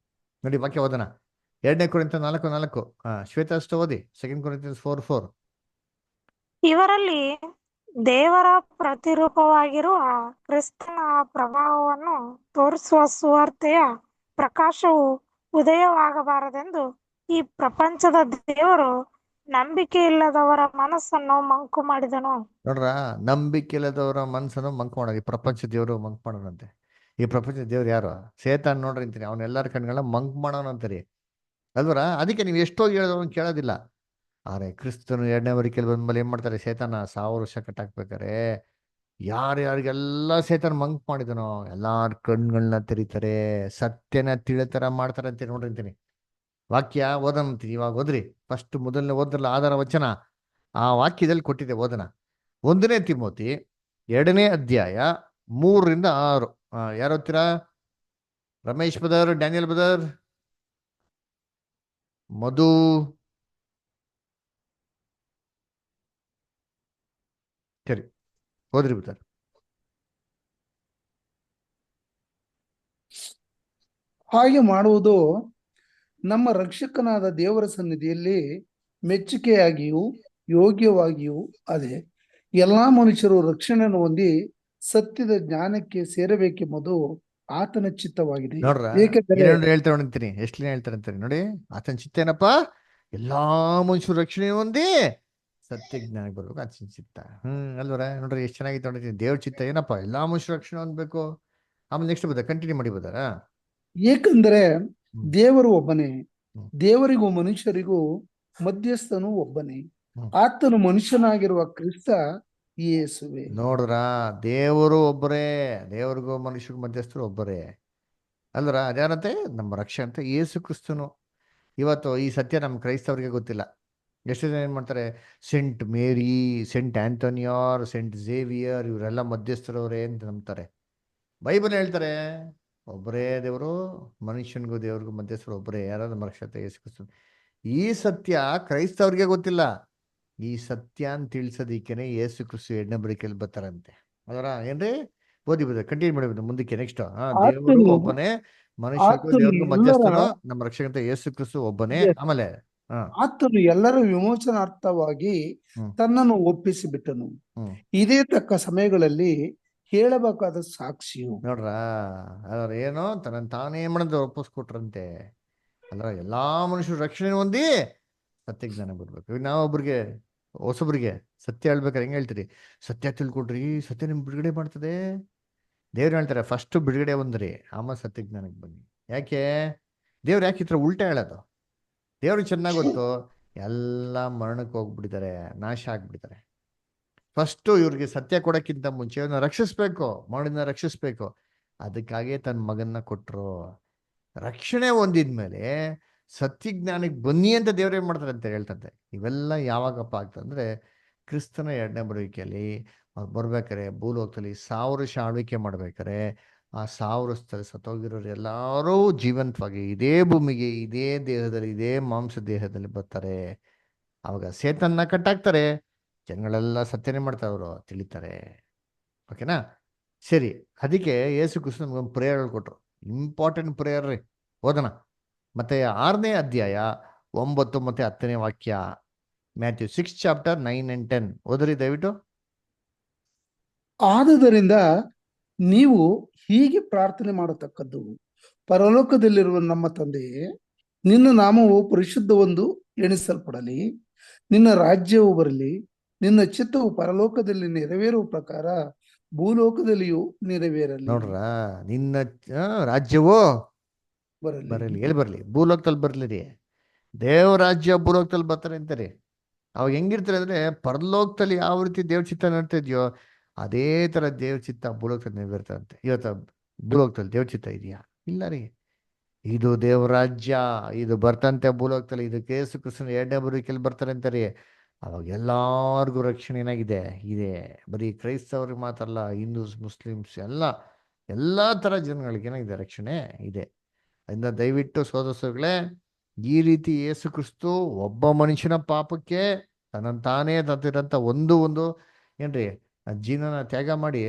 ನೋಡಿ, ವಾಕ್ಯ ಓದೋಣ. 2 ಕೊರಿಂಥ 4:4. ಶ್ವೇತ ಅಷ್ಟು ಓದಿ. 2 ಕೊರಿಂಥಿಯನ್ಸ್ 4:4. ಇವರಲ್ಲಿ ದೇವರ ಪ್ರತಿರೂಪವಾಗಿರುವ ಕ್ರಿಸ್ತನ ಪ್ರಭಾವವನ್ನು ತೋರಿಸುವ ಸುವಾರ್ತೆಯ ಪ್ರಕಾಶವು ಉದಯವಾಗಬಾರದೆಂದು ಈ ಪ್ರಪಂಚದ ದೇವರು ನಂಬಿಕೆ ಇಲ್ಲದವರ ಮನಸ್ಸನ್ನು ಮಂಕು ಮಾಡಿದನು. ನೋಡ್ರ, ನಂಬಿಕೆ ಇಲ್ಲದವರ ಮನಸ್ಸನ್ನು ಮಂಕ್ ಮಾಡೋದು ಈ ಪ್ರಪಂಚ ದೇವರು ಮಂಕ್ ಮಾಡೋಣಂತೆ. ಈ ಪ್ರಪಂಚ ದೇವ್ರು ಯಾರು? ಸೇತಾನ್ ನೋಡ್ರಿ ಅಂತೀನಿ. ಅವನೆಲ್ಲರ ಕಣ್ಗಳನ್ನ ಮಂಕ್ ಮಾಡೋಣಂತೀರಿ. ಅಲ್ವರ? ಅದಕ್ಕೆ ನೀವು ಎಷ್ಟೋಗಿ ಹೇಳಿದವನು ಕೇಳೋದಿಲ್ಲ. ಆದ್ರೆ ಕ್ರಿಸ್ತನು 2ನೇ ಬರಿಕೆಯಲ್ಲಿ ಬಂದ್ಮೇಲೆ ಏನ್ ಮಾಡ್ತಾರೆ? ಸೇತಾನ 1000 ವರ್ಷ ಕಟ್ಟಾಕ್ಬೇಕಾರೆ ಯಾರ್ಯಾರಿಗೆಲ್ಲ ಸೇತಾನ ಮಂಕ್ ಮಾಡಿದನೋ ಎಲ್ಲಾರ ಕಣ್ಗಳನ್ನ ತೆರೀತಾರೆ, ಸತ್ಯನ ತಿಳಿತರ ಮಾಡ್ತಾರೆ ಅಂತ ನೋಡ್ರಿ ಅಂತೀನಿ. ವಾಕ್ಯ ಓದನಂತೀನಿ. ಇವಾಗ ಓದ್ರಿ. ಫಸ್ಟ್ ಮೊದಲನೇ ಓದ್ರಲ್ಲ ಆಧಾರ ವಚನ, ಆ ವಾಕ್ಯದಲ್ಲಿ ಕೊಟ್ಟಿದೆ. ಓದನ. 1ನೇ ತಿಮೋತಿ 2ನೇ ಅಧ್ಯಾಯ 3-6. ಯಾರು ಓದ್ತೀರಾ? ರಮೇಶ್ ಬದರ್, ಡ್ಯಾನಿಯಲ್ ಬದರ್, ಮಧು, ಸರಿ ಓದ್ರಿ ಬದರ್. ಹಾಗೆ ಮಾಡುವುದು ನಮ್ಮ ರಕ್ಷಕನಾದ ದೇವರ ಸನ್ನಿಧಿಯಲ್ಲಿ ಮೆಚ್ಚುಗೆಯಾಗಿಯೂ ಯೋಗ್ಯವಾಗಿಯೂ ಅದೇ. ಎಲ್ಲಾ ಮನುಷ್ಯರು ರಕ್ಷಣೆಯನ್ನು ಹೊಂದಿ ಸತ್ಯದ ಜ್ಞಾನಕ್ಕೆ ಸೇರಬೇಕೆಂಬುದು ಆತನ ಚಿತ್ತವಾಗಿದೆ. ನೋಡ್ರ, ಏಕೆಂದರೆ ಹೇಳ್ತಾರೆ ನೋಡ್ತೀನಿ. ಎಷ್ಟು ಹೇಳ್ತಾರೆ ಅಂತಾರೆ ನೋಡಿ. ಆತನ ಚಿತ್ತ ಏನಪ್ಪ? ಎಲ್ಲಾ ಮನುಷ್ಯರು ರಕ್ಷಣೆ ಹೊಂದಿ ಸತ್ಯ ಜ್ಞಾನಕ್ಕೆ ಬರ್ಬೇಕು. ಆತನ ಚಿತ್ತ. ಅಲ್ವರ? ನೋಡ್ರಿ ಎಷ್ಟು ಚೆನ್ನಾಗಿತ್ತು ನೋಡ್ತೀನಿ. ದೇವ್ರ ಚಿತ್ತ ಏನಪ್ಪ? ಎಲ್ಲಾ ಮನುಷ್ಯರು ರಕ್ಷಣೆ ಹೊಂದ್ಬೇಕು. ಆಮೇಲೆ ನೆಕ್ಸ್ಟ್ ಬದ ಕಂಟಿನ್ಯೂ ಮಾಡಿ ಬದಾರ. ಏಕೆಂದರೆ ದೇವರು ಒಬ್ಬನೇ, ದೇವರಿಗೂ ಮನುಷ್ಯರಿಗೂ ಮಧ್ಯಸ್ಥನು ಒಬ್ಬನೇ, ಆತನು ಮನುಷ್ಯನಾಗಿರುವ ಕ್ರಿಸ್ತ ಯೇಸುವೆ. ನೋಡ್ರ, ದೇವರು ಒಬ್ಬರೇ, ದೇವರಿಗೂ ಮನುಷ್ಯರಿಗೂ ಮಧ್ಯಸ್ಥರು ಒಬ್ಬರೇ. ಅಲ್ವರ? ಅದ್ಯಾರಂತೆ? ನಮ್ಮ ರಕ್ಷೆ ಅಂತ ಯೇಸು ಕ್ರಿಸ್ತನು. ಇವತ್ತು ಈ ಸತ್ಯ ನಮ್ಮ ಕ್ರೈಸ್ತವರಿಗೆ ಗೊತ್ತಿಲ್ಲ. ಎಷ್ಟು ಜನ ಏನ್ ಮಾಡ್ತಾರೆ? ಸೆಂಟ್ ಮೇರಿ, ಸೆಂಟ್ ಆಂಟೋನಿಯರ್, ಸೆಂಟ್ ಝೇವಿಯರ್ ಇವರೆಲ್ಲ ಮಧ್ಯಸ್ಥರವರೇ ಅಂತ ನಂಬ್ತಾರೆ. ಬೈಬಲ್ ಹೇಳ್ತಾರೆ ಒಬ್ಬರೇ ದೇವರು, ಮನುಷ್ಯನಿಗೂ ದೇವ್ರಿಗೂ ಮಧ್ಯಸ್ಥರು ಒಬ್ಬರೇ. ಯಾರು? ನಮ್ಮ ರಕ್ಷತೆ ಯೇಸು ಕ್ರಿಸ್ತನು. ಈ ಸತ್ಯ ಕ್ರೈಸ್ತವ್ರಿಗೆ ಗೊತ್ತಿಲ್ಲ. ಈ ಸತ್ಯ ಅಂತ ತಿಳಿಸೋದಿಕ್ಕೇನೆ ಯೇಸು ಕ್ರಿಸ್ತು 2ನೇ ಬರಿಕೆಯಲ್ಲಿ ಬರ್ತಾರಂತೆ. ಅದರ ಏನ್ರಿ? ಓದಿ ಬದ ಕಂಟಿನ್ಯೂ ಮಾಡಿಬೋದು ಮುಂದಕ್ಕೆ. ನೆಕ್ಸ್ಟ್ ದೇವರು ಒಬ್ಬನೇ, ಮನುಷ್ಯರಿಗೂ ದೇವ್ರಿಗೂ ಮಧ್ಯಸ್ಥನು, ನಮ್ಮ ರಕ್ಷಕಂತ ಯೇಸು ಕ್ರಿಸ್ತು ಒಬ್ಬನೇ. ಆಮೇಲೆ ಆತನು ಎಲ್ಲರ ವಿಮೋಚನಾರ್ಥವಾಗಿ ತನ್ನನ್ನು ಒಪ್ಪಿಸಿ ಬಿಟ್ಟನು. ಇದೇ ತಕ್ಕ ಸಮಯಗಳಲ್ಲಿ ಹೇಳಬೇಕಾದ ಸಾಕ್ಷಿಯು. ನೋಡ್ರ, ಅದ್ರ ಏನೋ ತನ್ನ ತಾನೇ ಮಾಡಿದ್ರೆ ಒಪ್ಪಿಸ್ಕೊಟ್ರಂತೆ. ಅಲ್ಲ, ಎಲ್ಲಾ ಮನುಷ್ಯರು ರಕ್ಷಣೆ ಹೊಂದಿ ಸತ್ಯ ಜ್ಞಾನ ಬರ್ಬೇಕು. ಈಗ ನಾವೊಬ್ರಿಗೆ ಹೊಸೊಬ್ರಿಗೆ ಸತ್ಯ ಹೇಳ್ಬೇಕಾರೆ ಹೆಂಗ್ ಹೇಳ್ತೀರಿ? ಸತ್ಯ ತಿಳ್ಕೊಡ್ರಿ, ಸತ್ಯ ನಿಮ್ ಬಿಡುಗಡೆ ಮಾಡ್ತದೆ. ದೇವ್ರು ಹೇಳ್ತಾರೆ ಫಸ್ಟ್ ಬಿಡುಗಡೆ ಬಂದ್ರಿ, ಆಮೇಲೆ ಸತ್ಯ ಜ್ಞಾನಕ್ಕೆ ಬನ್ನಿ. ಯಾಕೆ ದೇವ್ರು ಯಾಕೆ ಈ ಥರ ಉಲ್ಟಾ ಹೇಳೋದು? ದೇವ್ರಿಗೆ ಚೆನ್ನಾಗಿ ಗೊತ್ತು ಎಲ್ಲ ಮರಣಕ್ಕೆ ಹೋಗ್ಬಿಟ್ಟಿದ್ದಾರೆ, ನಾಶ ಆಗ್ಬಿಟ್ಟಿದ್ದಾರೆ. ಫಸ್ಟು ಇವ್ರಿಗೆ ಸತ್ಯ ಕೊಡೋಕ್ಕಿಂತ ಮುಂಚೆ ಇವನ್ನ ರಕ್ಷಿಸ್ಬೇಕು, ಮರಣಿಂದ ರಕ್ಷಿಸ್ಬೇಕು. ಅದಕ್ಕಾಗೆ ತನ್ನ ಮಗನ್ನ ಕೊಟ್ಟರು. ರಕ್ಷಣೆ ಹೊಂದಿದ್ಮೇಲೆ ಸತ್ಯ ಜ್ಞಾನಕ್ಕೆ ಬನ್ನಿ ಅಂತ ದೇವ್ರು ಏನ್ ಮಾಡ್ತಾರೆ ಅಂತ ಹೇಳ್ತಂತೆ. ಇವೆಲ್ಲ ಯಾವಾಗಪ್ಪ ಆಗ್ತಂದ್ರೆ ಕ್ರಿಸ್ತನ ಎರಡನೇ ಬರುವಿಕೆಯಲ್ಲಿ ಅವ್ರು ಬರ್ಬೇಕಾರೆ ಭೂಲೋಕದಲ್ಲಿ 1000 ವರ್ಷ ಆಳ್ವಿಕೆ ಮಾಡ್ಬೇಕಾರೆ ಆ 1000 ವರ್ಷದಲ್ಲಿ ಸತ್ತೋಗಿರೋರು ಎಲ್ಲರೂ ಜೀವಂತವಾಗಿ ಇದೇ ಭೂಮಿಗೆ ಇದೇ ದೇಹದಲ್ಲಿ ಇದೇ ಮಾಂಸ ದೇಹದಲ್ಲಿ ಬರ್ತಾರೆ. ಅವಾಗ ಸೇತನ್ನ ಕಟ್ಟಾಕ್ತಾರೆ, ಜನಗಳೆಲ್ಲ ಸತ್ಯನೇ ಮಾಡ್ತಾರೆ, ಅವರು ತಿಳಿತಾರೆ. ಓಕೆನಾ? ಸರಿ, ಅದಕ್ಕೆ ಯೇಸು ಕ್ರಿಸ್ತ ನಮ್ಗೊಂದು ಪ್ರೇಯರ್ ಕೊಟ್ರು, ಇಂಪಾರ್ಟೆಂಟ್ ಪ್ರೇಯರ್ ರೀ. ಓದೋಣ. ಮತ್ತೆ 6ನೇ ಅಧ್ಯಾಯ 9 ಮತ್ತೆ 10ನೇ ವಾಕ್ಯ, ಮ್ಯಾಥ್ಯೂ 6 ಚಾಪ್ಟರ್ 9 and 10 ಓದ್ರಿ ದಯವಿಟ್ಟು. ಆದುದರಿಂದ ನೀವು ಹೀಗೆ ಪ್ರಾರ್ಥನೆ ಮಾಡತಕ್ಕದ್ದು: ಪರಲೋಕದಲ್ಲಿರುವ ನಮ್ಮ ತಂದೆಯೇ, ನಿನ್ನ ನಾಮವು ಪರಿಶುದ್ಧವೆಂದು ಎಣಿಸಲ್ಪಡಲಿ, ನಿನ್ನ ರಾಜ್ಯವು ಬರಲಿ, ನಿನ್ನ ಚಿತ್ತವು ಪರಲೋಕದಲ್ಲಿ ನೆರವೇರುವ ಪ್ರಕಾರ ಭೂಲೋಕದಲ್ಲಿಯೂ ನೆರವೇರಲಿ. ನೋಡ್ರ, ನಿನ್ನ ರಾಜ್ಯವೋ ಬರಲಿ. ಬರಲಿ. ಎಲ್ಲಿ ಬರಲಿ? ಭೂಲೋಕದಲ್ಲಿ ಬರಲಿ ರೀ. ದೇವ ರಾಜ್ಯ ಭೂಲೋಕದಲ್ಲಿ ಬರ್ತಾರೆ ಅಂತಾರೆ. ಅವಾಗ ಹೆಂಗಿರ್ತಾರೆ ಅಂದ್ರೆ, ಪರಲೋಕದಲ್ಲಿ ಯಾವ ರೀತಿ ದೇವ್ರ ಚಿತ್ತ ನಡ್ತಾ ಇದೆಯೋ ಅದೇ ತರ ದೇವ್ರ ಚಿತ್ತ ಭೂಲೋಕದಲ್ಲಿ ನೆರವೇರ್ತಂತೆ. ಇವತ್ತು ಭೂಲೋಕದಲ್ಲಿ ದೇವ್ರ ಚಿತ್ತ ಇದೆಯಾ? ಇಲ್ಲ ರೀ. ಇದು ದೇವರಾಜ್ಯ, ಇದು ಬರ್ತಂತೆ ಭೂಲೋಕದಲ್ಲಿ. ಇದು ಯೇಸು ಕ್ರಿಸ್ತನ ಎರಡನೇ ಬರುವಿಕೆಯಲ್ಲಿ ಬರ್ತಾರೆ ಅಂತಾರೆ. ಅವಾಗ ಎಲ್ಲಾರ್ಗು ರಕ್ಷಣೆ ಏನಾಗಿದೆ ಇದೆ. ಬರೀ ಕ್ರೈಸ್ತವ್ರಿಗೆ ಮಾತ್ರ ಅಲ್ಲ, ಹಿಂದೂಸ್, ಮುಸ್ಲಿಮ್ಸ್ ಎಲ್ಲಾ ತರ ಜನಗಳಿಗೆ ಏನಾಗಿದೆ, ರಕ್ಷಣೆ ಇದೆ. ಅದರಿಂದ ದಯವಿಟ್ಟು ಸೋದರಗಳೇ, ಈ ರೀತಿ ಯೇಸು ಕ್ರಿಸ್ತು ಒಬ್ಬ ಮನುಷ್ಯನ ಪಾಪಕ್ಕೆ ತಾನೇ ತಂತಿರಂತ ಒಂದು ಏನ್ರಿ ಜೀವನ ತ್ಯಾಗ ಮಾಡಿ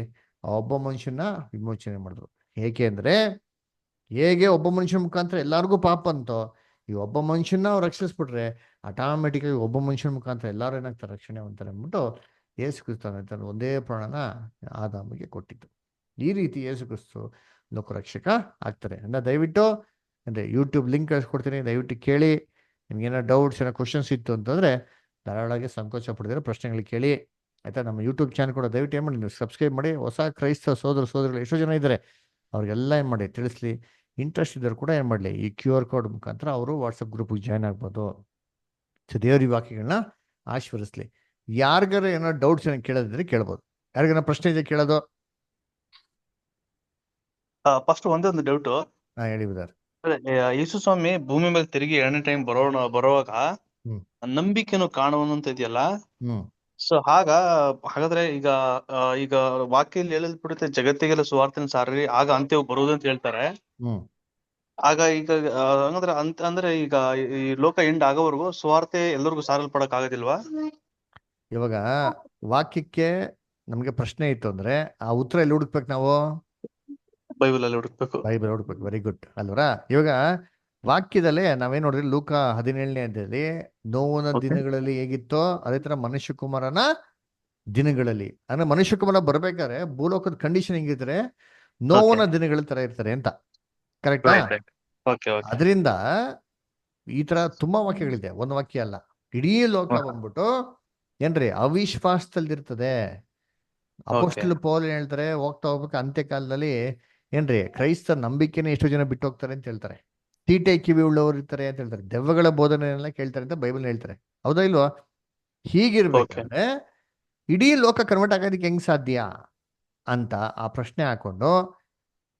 ಆ ಒಬ್ಬ ಮನುಷ್ಯನ ವಿಮೋಚನೆ ಮಾಡಿದ್ರು. ಏಕೆ ಅಂದ್ರೆ, ಹೇಗೆ ಒಬ್ಬ ಮನುಷ್ಯನ ಮುಖಾಂತರ ಎಲ್ಲಾರ್ಗೂ ಪಾಪ ಅಂತೋ, ಈ ಒಬ್ಬ ಮನುಷ್ಯನ ಅವ್ರು ರಕ್ಷಿಸ್ಬಿಟ್ರೆ ಆಟೋಮೆಟಿಕಾಗಿ ಒಬ್ಬ ಮನುಷ್ಯನ ಮುಖಾಂತರ ಎಲ್ಲರೂ ಏನಾಗ್ತಾರೆ, ರಕ್ಷಣೆ ಅಂತಾರೆ ಅಂದ್ಬಿಟ್ಟು ಯೇಸು ಕ್ರಿಸ್ತ ಒಂದೇ ಪ್ರಾಣನ ಆದಾಮಿಗೆ ಕೊಟ್ಟಿದ್ದು. ಈ ರೀತಿ ಯೇಸು ಕ್ರಿಸ್ತು ಲೋಕರಕ್ಷಕ ಆಗ್ತಾರೆ. ಅಂದ್ರೆ ದಯವಿಟ್ಟು ಅಂದ್ರೆ ಯೂಟ್ಯೂಬ್ ಲಿಂಕ್ ಕಳಿಸ್ಕೊಡ್ತೀನಿ, ದಯವಿಟ್ಟು ಕೇಳಿ. ನಿಮ್ಗೇನೋ ಡೌಟ್ಸ್, ಏನೋ ಕ್ವಶನ್ಸ್ ಇತ್ತು ಅಂತಂದ್ರೆ ಧಾರಾಳವಾಗಿ ಸಂಕೋಚ ಪಡೆದಿರೋ ಪ್ರಶ್ನೆಗಳಿಗೆ ಕೇಳಿ, ಆಯ್ತಾ? ನಮ್ಮ ಯೂಟ್ಯೂಬ್ ಚಾನಲ್ ಕೂಡ ದಯವಿಟ್ಟು ಏನು ಮಾಡಿ, ನೀವು ಸಬ್ಸ್ಕ್ರೈಬ್ ಮಾಡಿ. ಹೊಸ ಕ್ರೈಸ್ತ ಸೋದರಗಳು ಎಷ್ಟೋ ಜನ ಇದ್ದಾರೆ, ಅವ್ರಿಗೆಲ್ಲ ಏನು ಮಾಡಿ ತಿಳಿಸ್ಲಿ. ಇಂಟ್ರೆಸ್ಟ್ ಇದ್ದವ್ರು ಕೂಡ ಏನು ಮಾಡಲಿ, ಈ QR ಕೋಡ್ ಮುಖಾಂತರ ಅವರು ವಾಟ್ಸಪ್ ಗ್ರೂಪಿಗೆ ಜಾಯ್ನ್ ಆಗ್ಬೋದು. ಸೊ ದೇವ್ರ ವಾಕ್ಯಗಳನ್ನ ಆಶೀರ್ವದಿಸ್ಲಿ. ಯಾರಿಗಾರ ಏನೋ ಡೌಟ್ಸ್ ಏನೋ ಕೇಳೋದಿದ್ರೆ ಕೇಳ್ಬೋದು. ಯಾರಿಗಾರ ಪ್ರಶ್ನೆ ಇದೆ ಕೇಳೋದು? ಫಸ್ಟ್ ಒಂದೇ ಒಂದು ಡೌಟ್. ಹೇಳಿ ಬ್ರದರ್. ಯೇಸು ಸ್ವಾಮಿ ಭೂಮಿ ಮೇಲೆ ತಿರುಗಿ ಎರಡನೇ ಟೈಮ್ ಬರುವಾಗ ನಂಬಿಕೆನು ಕಾಣುವನು ಅಂತ ಇದೆಯಲ್ಲ. ಸೊ ಹಾಗಾದ್ರೆ ಈಗ ವಾಕ್ಯದಲ್ಲಿ ಹೇಳಲ್ಪಡುತ್ತೆ, ಜಗತ್ತಿಗೆಲ್ಲ ಸುವಾರ್ತೆನ ಸಾರಿ, ಆಗ ಅಂತ್ಯವು ಬರುವುದು ಅಂತ ಹೇಳ್ತಾರೆ. ಆಗ ಅಂದ್ರೆ ಈಗ ಈ ಲೋಕ ಎಂಡ್ ಆಗೋವರೆಗೂ ಸುವಾರ್ತೆ ಎಲ್ಲರಿಗೂ ಸಾರಲ್ಪಡಕ್ ಆಗೋದಿಲ್ವಾ? ಇವಾಗ ವಾಕ್ಯಕ್ಕೆ ನಮ್ಗೆ ಪ್ರಶ್ನೆ ಇತ್ತು ಅಂದ್ರೆ ಆ ಉತ್ತರ ಎಲ್ಲಿ ಹುಡುಕ್ಬೇಕು ನಾವು? ಬೈಬಲ್ ಅಲ್ಲಿ ಹುಡುಕ್ಬೇಕು. ಬೈಬಲ್ ಹುಡುಕ್ಬೇಕು. ವೆರಿ ಗುಡ್ ಅಲ್ವರಾ? ಇವಾಗ ವಾಕ್ಯದಲ್ಲೇ ನಾವೇನ್ ನೋಡ್ರಿ, ಲೂಕ 17ನೇ ಅಧ್ಯಾಯದಲ್ಲಿ ನೋವನ ದಿನಗಳಲ್ಲಿ ಹೇಗಿತ್ತೋ ಅದೇ ತರ ಮನುಷ್ಯ ಕುಮಾರನ ದಿನಗಳಲ್ಲಿ, ಅಂದ್ರೆ ಮನುಷ್ಯ ಕುಮಾರ ಬರ್ಬೇಕಾದ್ರೆ ಭೂಲೋಕದ ಕಂಡೀಷನ್ ಹೆಂಗಿರ್ತಾರೆ, ನೋವನ ದಿನಗಳ ತರ ಇರ್ತಾರೆ ಅಂತ. ಕರೆಕ್ಟಾ? ಅದರಿಂದ ಈ ತರ ತುಂಬಾ ವಾಕ್ಯಗಳಿದೆ, ಒಂದು ವಾಕ್ಯ ಅಲ್ಲ. ಇಡೀ ಲೋಕ ಬಂದ್ಬಿಟ್ಟು ಏನ್ರಿ ಅವಿಶ್ವಾಸದಲ್ಲಿರ್ತದೆ. ಅಪೊಸ್ತಲ ಪೌಲ್ ಏನ್ ಹೇಳ್ತಾರೆ, ಹೋಗ್ತಾ ಹೋಗ್ಬೇಕು ಅಂತ್ಯಕಾಲದಲ್ಲಿ ಏನ್ರಿ ಕ್ರೈಸ್ತ ನಂಬಿಕೆನೇ ಎಷ್ಟೋ ಜನ ಬಿಟ್ಟು ಹೋಗ್ತಾರೆ ಅಂತ ಹೇಳ್ತಾರೆ. ತೀಟೆ ಕಿವಿ ಉಳ್ಳವರು ಇರ್ತಾರೆ ಅಂತ ಹೇಳ್ತಾರೆ. ದೆವ್ವಗಳ ಬೋಧನೆಯೆಲ್ಲ ಕೇಳ್ತಾರೆ ಅಂತ ಬೈಬಲ್ ಹೇಳ್ತಾರೆ. ಹೌದಾ ಇಲ್ವಾ? ಹೀಗಿರ್ಬೇಕಾದ್ರೆ ಇಡೀ ಲೋಕ ಕನ್ವರ್ಟ್ ಆಗೋದಕ್ಕೆ ಹೆಂಗ್ ಸಾಧ್ಯ ಅಂತ ಆ ಪ್ರಶ್ನೆ ಹಾಕೊಂಡು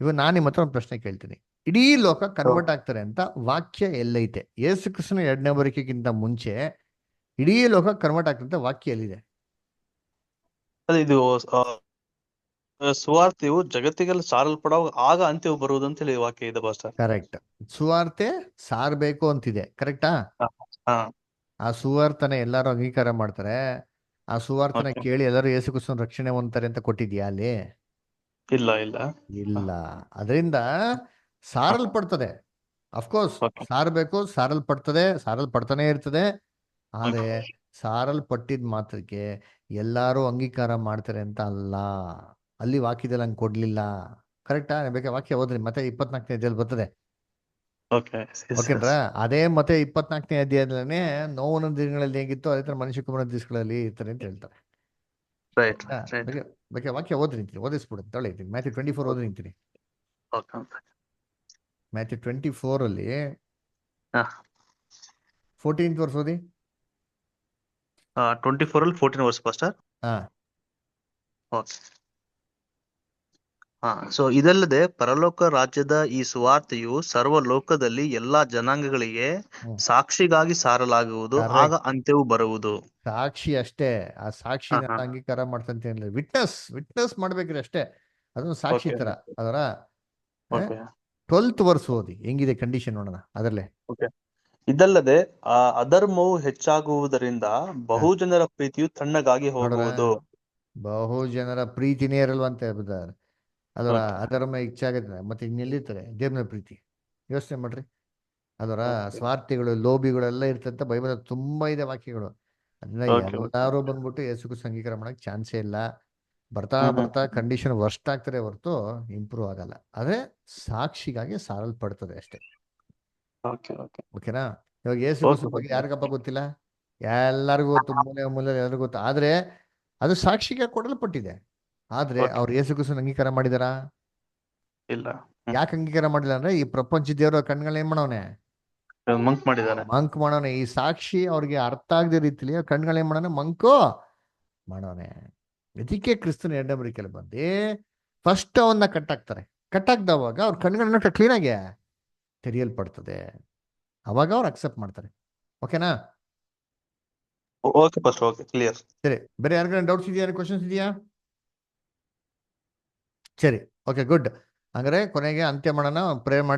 ಇವಾಗ ನಾನು ನಿಮ್ಮ ಹತ್ರ ಒಂದು ಪ್ರಶ್ನೆ ಕೇಳ್ತೀನಿ. ಇಡೀ ಲೋಕ ಕನ್ವರ್ಟ್ ಆಗ್ತಾರೆ ಅಂತ ವಾಕ್ಯ ಎಲ್ಲೈತೆ? ಯೇಸು ಕ್ರಿಸ್ತನ ಎರಡನೇ ಬರುವಿಕೆಗಿಂತ ಮುಂಚೆ ಇಡೀ ಲೋಕ ಕನ್ವರ್ಟ್ ಆಗ್ತಂತ ವಾಕ್ಯ ಎಲ್ಲಿದೆ? ಇದು ಸುವಾರ್ತೆಯು ಜಗತ್ತಿಗೆಲ್ಲ ಸಾರಲ್ಪಡುವಾಗ ಆಗ ಅಂತ್ಯವು ಬರುವುದು ಅಂತ ಹೇಳಿ ವಾಕ್ಯ ಇದೆ ಬಾಸ್. ಕರೆಕ್ಟ್. ಸುವಾರ್ತೆ ಸಾರಬೇಕು ಅಂತಿದೆ, ಕರೆಕ್ಟಾ? ಆ ಸುವಾರ್ತನೆ ಎಲ್ಲಾರು ಅಂಗೀಕಾರ ಮಾಡ್ತಾರೆ. ಆ ಸುವಾರ್ತನೆ ಕೇಳಿ ಎಲ್ಲರೂ ಯೇಸು ಕ್ರಿಸ್ತನ ರಕ್ಷಣೆ ಹೊಂದ್ತಾರೆ ಅಂತ ಕೊಟ್ಟಿದ್ಯಾ ಅಲ್ಲಿ? ಇಲ್ಲ. ಅದರಿಂದ ಸಾರಲ್ಪಡ್ತದೆ, ಅಫ್ಕೋರ್ಸ್ ಸಾರಬೇಕು, ಸಾರಲ್ಪಡ್ತಾನೆ ಇರ್ತದೆ. ಆದ್ರೆ ಸಾರಲ್ಪಟ್ಟಿದ್ ಮಾತ್ರಕ್ಕೆ ಎಲ್ಲಾರು ಅಂಗೀಕಾರ ಮಾಡ್ತಾರೆ ಅಂತ ಅಲ್ಲ. ಅಲ್ಲಿ ವಾಕ್ಯದಲ್ಲಿ ಹಂಗೆ ಕೊಡ್ಲಿಲ್ಲ. ಕರೆಕ್ಟಾ? ಬೇಕಾ ವಾಕ್ಯ ಓದ್ರಿ, ಮತ್ತೆ 24ನೇ ಅಧ್ಯಾಯದಲ್ಲಿ ಬರ್ತದೆ. ಓಕೆನ್ರಾ? ಅದೇ ಮತ್ತೆ 24ನೇ ಅಧ್ಯಾಯದಲ್ಲೇ ನೋವನ ದಿನಗಳಲ್ಲಿ ಹೇಗಿತ್ತು ಅದೇ ತರ ಮನುಷ್ಯ ಕುಮಾರನ ದಿವಸಗಳಲ್ಲಿ ಇರ್ತಾರೆ ಅಂತ ಹೇಳ್ತಾರೆ. ಬೇಕಾ ವಾಕ್ಯ ಓದ್ರಿ ನಿಂತೀನಿ, ಓದಿಸ್ಬಿಡುತ್ತೆ ತೊಳೆ. ಮ್ಯಾಥ್ಯೂ 24 ಓದಿ ನಿಂತೀನಿ. ಮ್ಯಾಥ್ಯೂ 24 ಅಲ್ಲಿ 14th ವರ್ಸ್ ಓದಿ. 24 ಅಲ್ಲಿ 14 ವರ್ಸ್ ಪಾಸ್ಟರ್. ಸೊ ಇದಲ್ಲದೆ ಪರಲೋಕ ರಾಜ್ಯದ ಈ ಸುವಾರ್ತೆಯು ಸರ್ವ ಲೋಕದಲ್ಲಿ ಎಲ್ಲಾ ಜನಾಂಗಗಳಿಗೆ ಹ್ಮ್. ಸಾಕ್ಷಿಗಾಗಿ ಸಾರಲಾಗುವುದು, Correct. ಆಗ ಅಂತ್ಯವು ಬರುವುದು. ಸಾಕ್ಷಿ ಅಷ್ಟೇ. ಆ ಸಾಕ್ಷಿನ ಹಾ, ಹಾ. ಅಂಗೀಕಾರ ಮಾಡ್ತಂತ ಏನಿಲ್ಲ. ವಿಟ್ನೆಸ್ ಮಾಡ್ಬೇಕ್ರಿ ಅಷ್ಟೇ. ಅದೊಂದು ಸಾಕ್ಷಿ Okay. ತರ ಅದರ Okay. 12th ವರ್ಸ್ ಓದಿ ಹೆಂಗಿದೆ ಕಂಡೀಷನ್ ನೋಡೋಣ ಅದರಲ್ಲೇ. ಇದಲ್ಲದೆ ಆ ಅಧರ್ಮವು ಹೆಚ್ಚಾಗುವುದರಿಂದ ಬಹುಜನರ ಪ್ರೀತಿಯು ತಣ್ಣಗಾಗಿ ಹೋಗುವುದು. ಬಹು ಜನರ ಪ್ರೀತಿನೇ ಇರಲ್ವಂತೆ ಬ್ರದರ್. ಅದರ Okay. ಅಧರ್ಮ ಹೆಚ್ಚಾಗುತ್ತೆ ಮತ್ತೆ ಇನ್ನೆಲ್ಲಿರ್ತಾರೆ ದೇವ್ರ ಪ್ರೀತಿ. ಯೋಚನೆ ಮಾಡ್ರಿ. ಅದರ Okay. ಸ್ವಾರ್ಥಿಗಳು ಲೋಭಿಗಳೆಲ್ಲ ಇರ್ತಂತ ಬೈಬಲ್ ತುಂಬಾ ಇದೆ ವಾಕ್ಯಗಳು. ಅದನ್ನ Okay. ಎಲ್ಲಾರು ಬಂದ್ಬಿಟ್ಟು ಯೇಸುಗೂ ಅಂಗೀಕಾರ ಮಾಡಕ್ ಚಾನ್ಸೇ ಇಲ್ಲ. ಬರ್ತಾ ಹ್ಮ್, ಹ್ಮ್. ಬರ್ತಾ ಕಂಡೀಷನ್ ವರ್ಸ್ಟ್ ಆಗ್ತಾರೆ ಹೊರತು ಇಂಪ್ರೂವ್ ಆಗಲ್ಲ. ಅದೇ ಸಾಕ್ಷಿಗಾಗಿ ಸಾರಲ್ಪಡ್ತದೆ ಅಷ್ಟೇ. Okay. Okay. ಓಕೆನಾ? ಇವಾಗ ಯೇಸು Okay. ಬಗ್ಗೆ ಯಾರಿಗಪ್ಪ ಗೊತ್ತಿಲ್ಲ? ಎಲ್ಲರಿಗೂ ಗೊತ್ತು, ಮೂಲೆ ಮೂಲೆ ಎಲ್ಲರಿಗೂ ಗೊತ್ತು. ಆದ್ರೆ ಅದು ಸಾಕ್ಷಿಗೆ ಕೊಡಲ್ಪಟ್ಟಿದೆ. ಆದ್ರೆ Okay. ಅವ್ರು ಯೇಸು ಕ್ರಿಸ್ತನ ಅಂಗೀಕಾರ ಮಾಡಿದಾರಾ? ಇಲ್ಲ. ಯಾಕೆ ಅಂಗೀಕಾರ ಮಾಡಿಲ್ಲ ಅಂದ್ರೆ ಈ ಪ್ರಪಂಚ ದೇವರ ಕಣ್ಗಳು ಏನ್ ಮಾಡವನೆ? ಮಂಕ್ ಮಾಡಿದ್ದಾರೆ. ಮಂಕ್ ಮಾಡೋನೆ. ಈ ಸಾಕ್ಷಿ ಅವ್ರಿಗೆ ಅರ್ಥ ಆಗದ ರೀತಿಲಿ ಕಣ್ಗಳು ಏನ್ ಮಾಡೋನೆ? ಮಂಕು ಮಾಡೋನೆ. ಅದಕ್ಕೆ ಕ್ರಿಸ್ತನ ಎರಡನೇ ಬರಿಕೆಯಲ್ಲಿ ಬಂದು ಫಸ್ಟ್ ಅವನ್ನ ಕಟ್ಟಾಕ್ತಾರೆ. ಕಟ್ಟಾಕ್ದವಾಗ ಅವ್ರ ಕಣ್ಗಳನ್ನ ಕ್ಲೀನ್ ಆಗಿ ತೆರೆಯಲ್ಪಡ್ತದೆ. ಅವಾಗ ಅವ್ರು ಅಕ್ಸೆಪ್ಟ್ ಮಾಡ್ತಾರೆ. ಓಕೆನಾ? Okay first. Okay, clear. ಸರಿ, ಬೇರೆ ಯಾರಿಗಾರ ಡೌಟ್ಸ್ ಇದೆಯಾ? ಕ್ವಶನ್ಸ್ ಇದೆಯಾ? ಸರಿ, ಓಕೆ, ಗುಡ್. ಹಂಗಾರೆ ಕೊನೆಗೆ ಅಂತ್ಯ ಮಾಡೋಣ. ಪ್ರೇಯರ್ ಮಾಡಿ.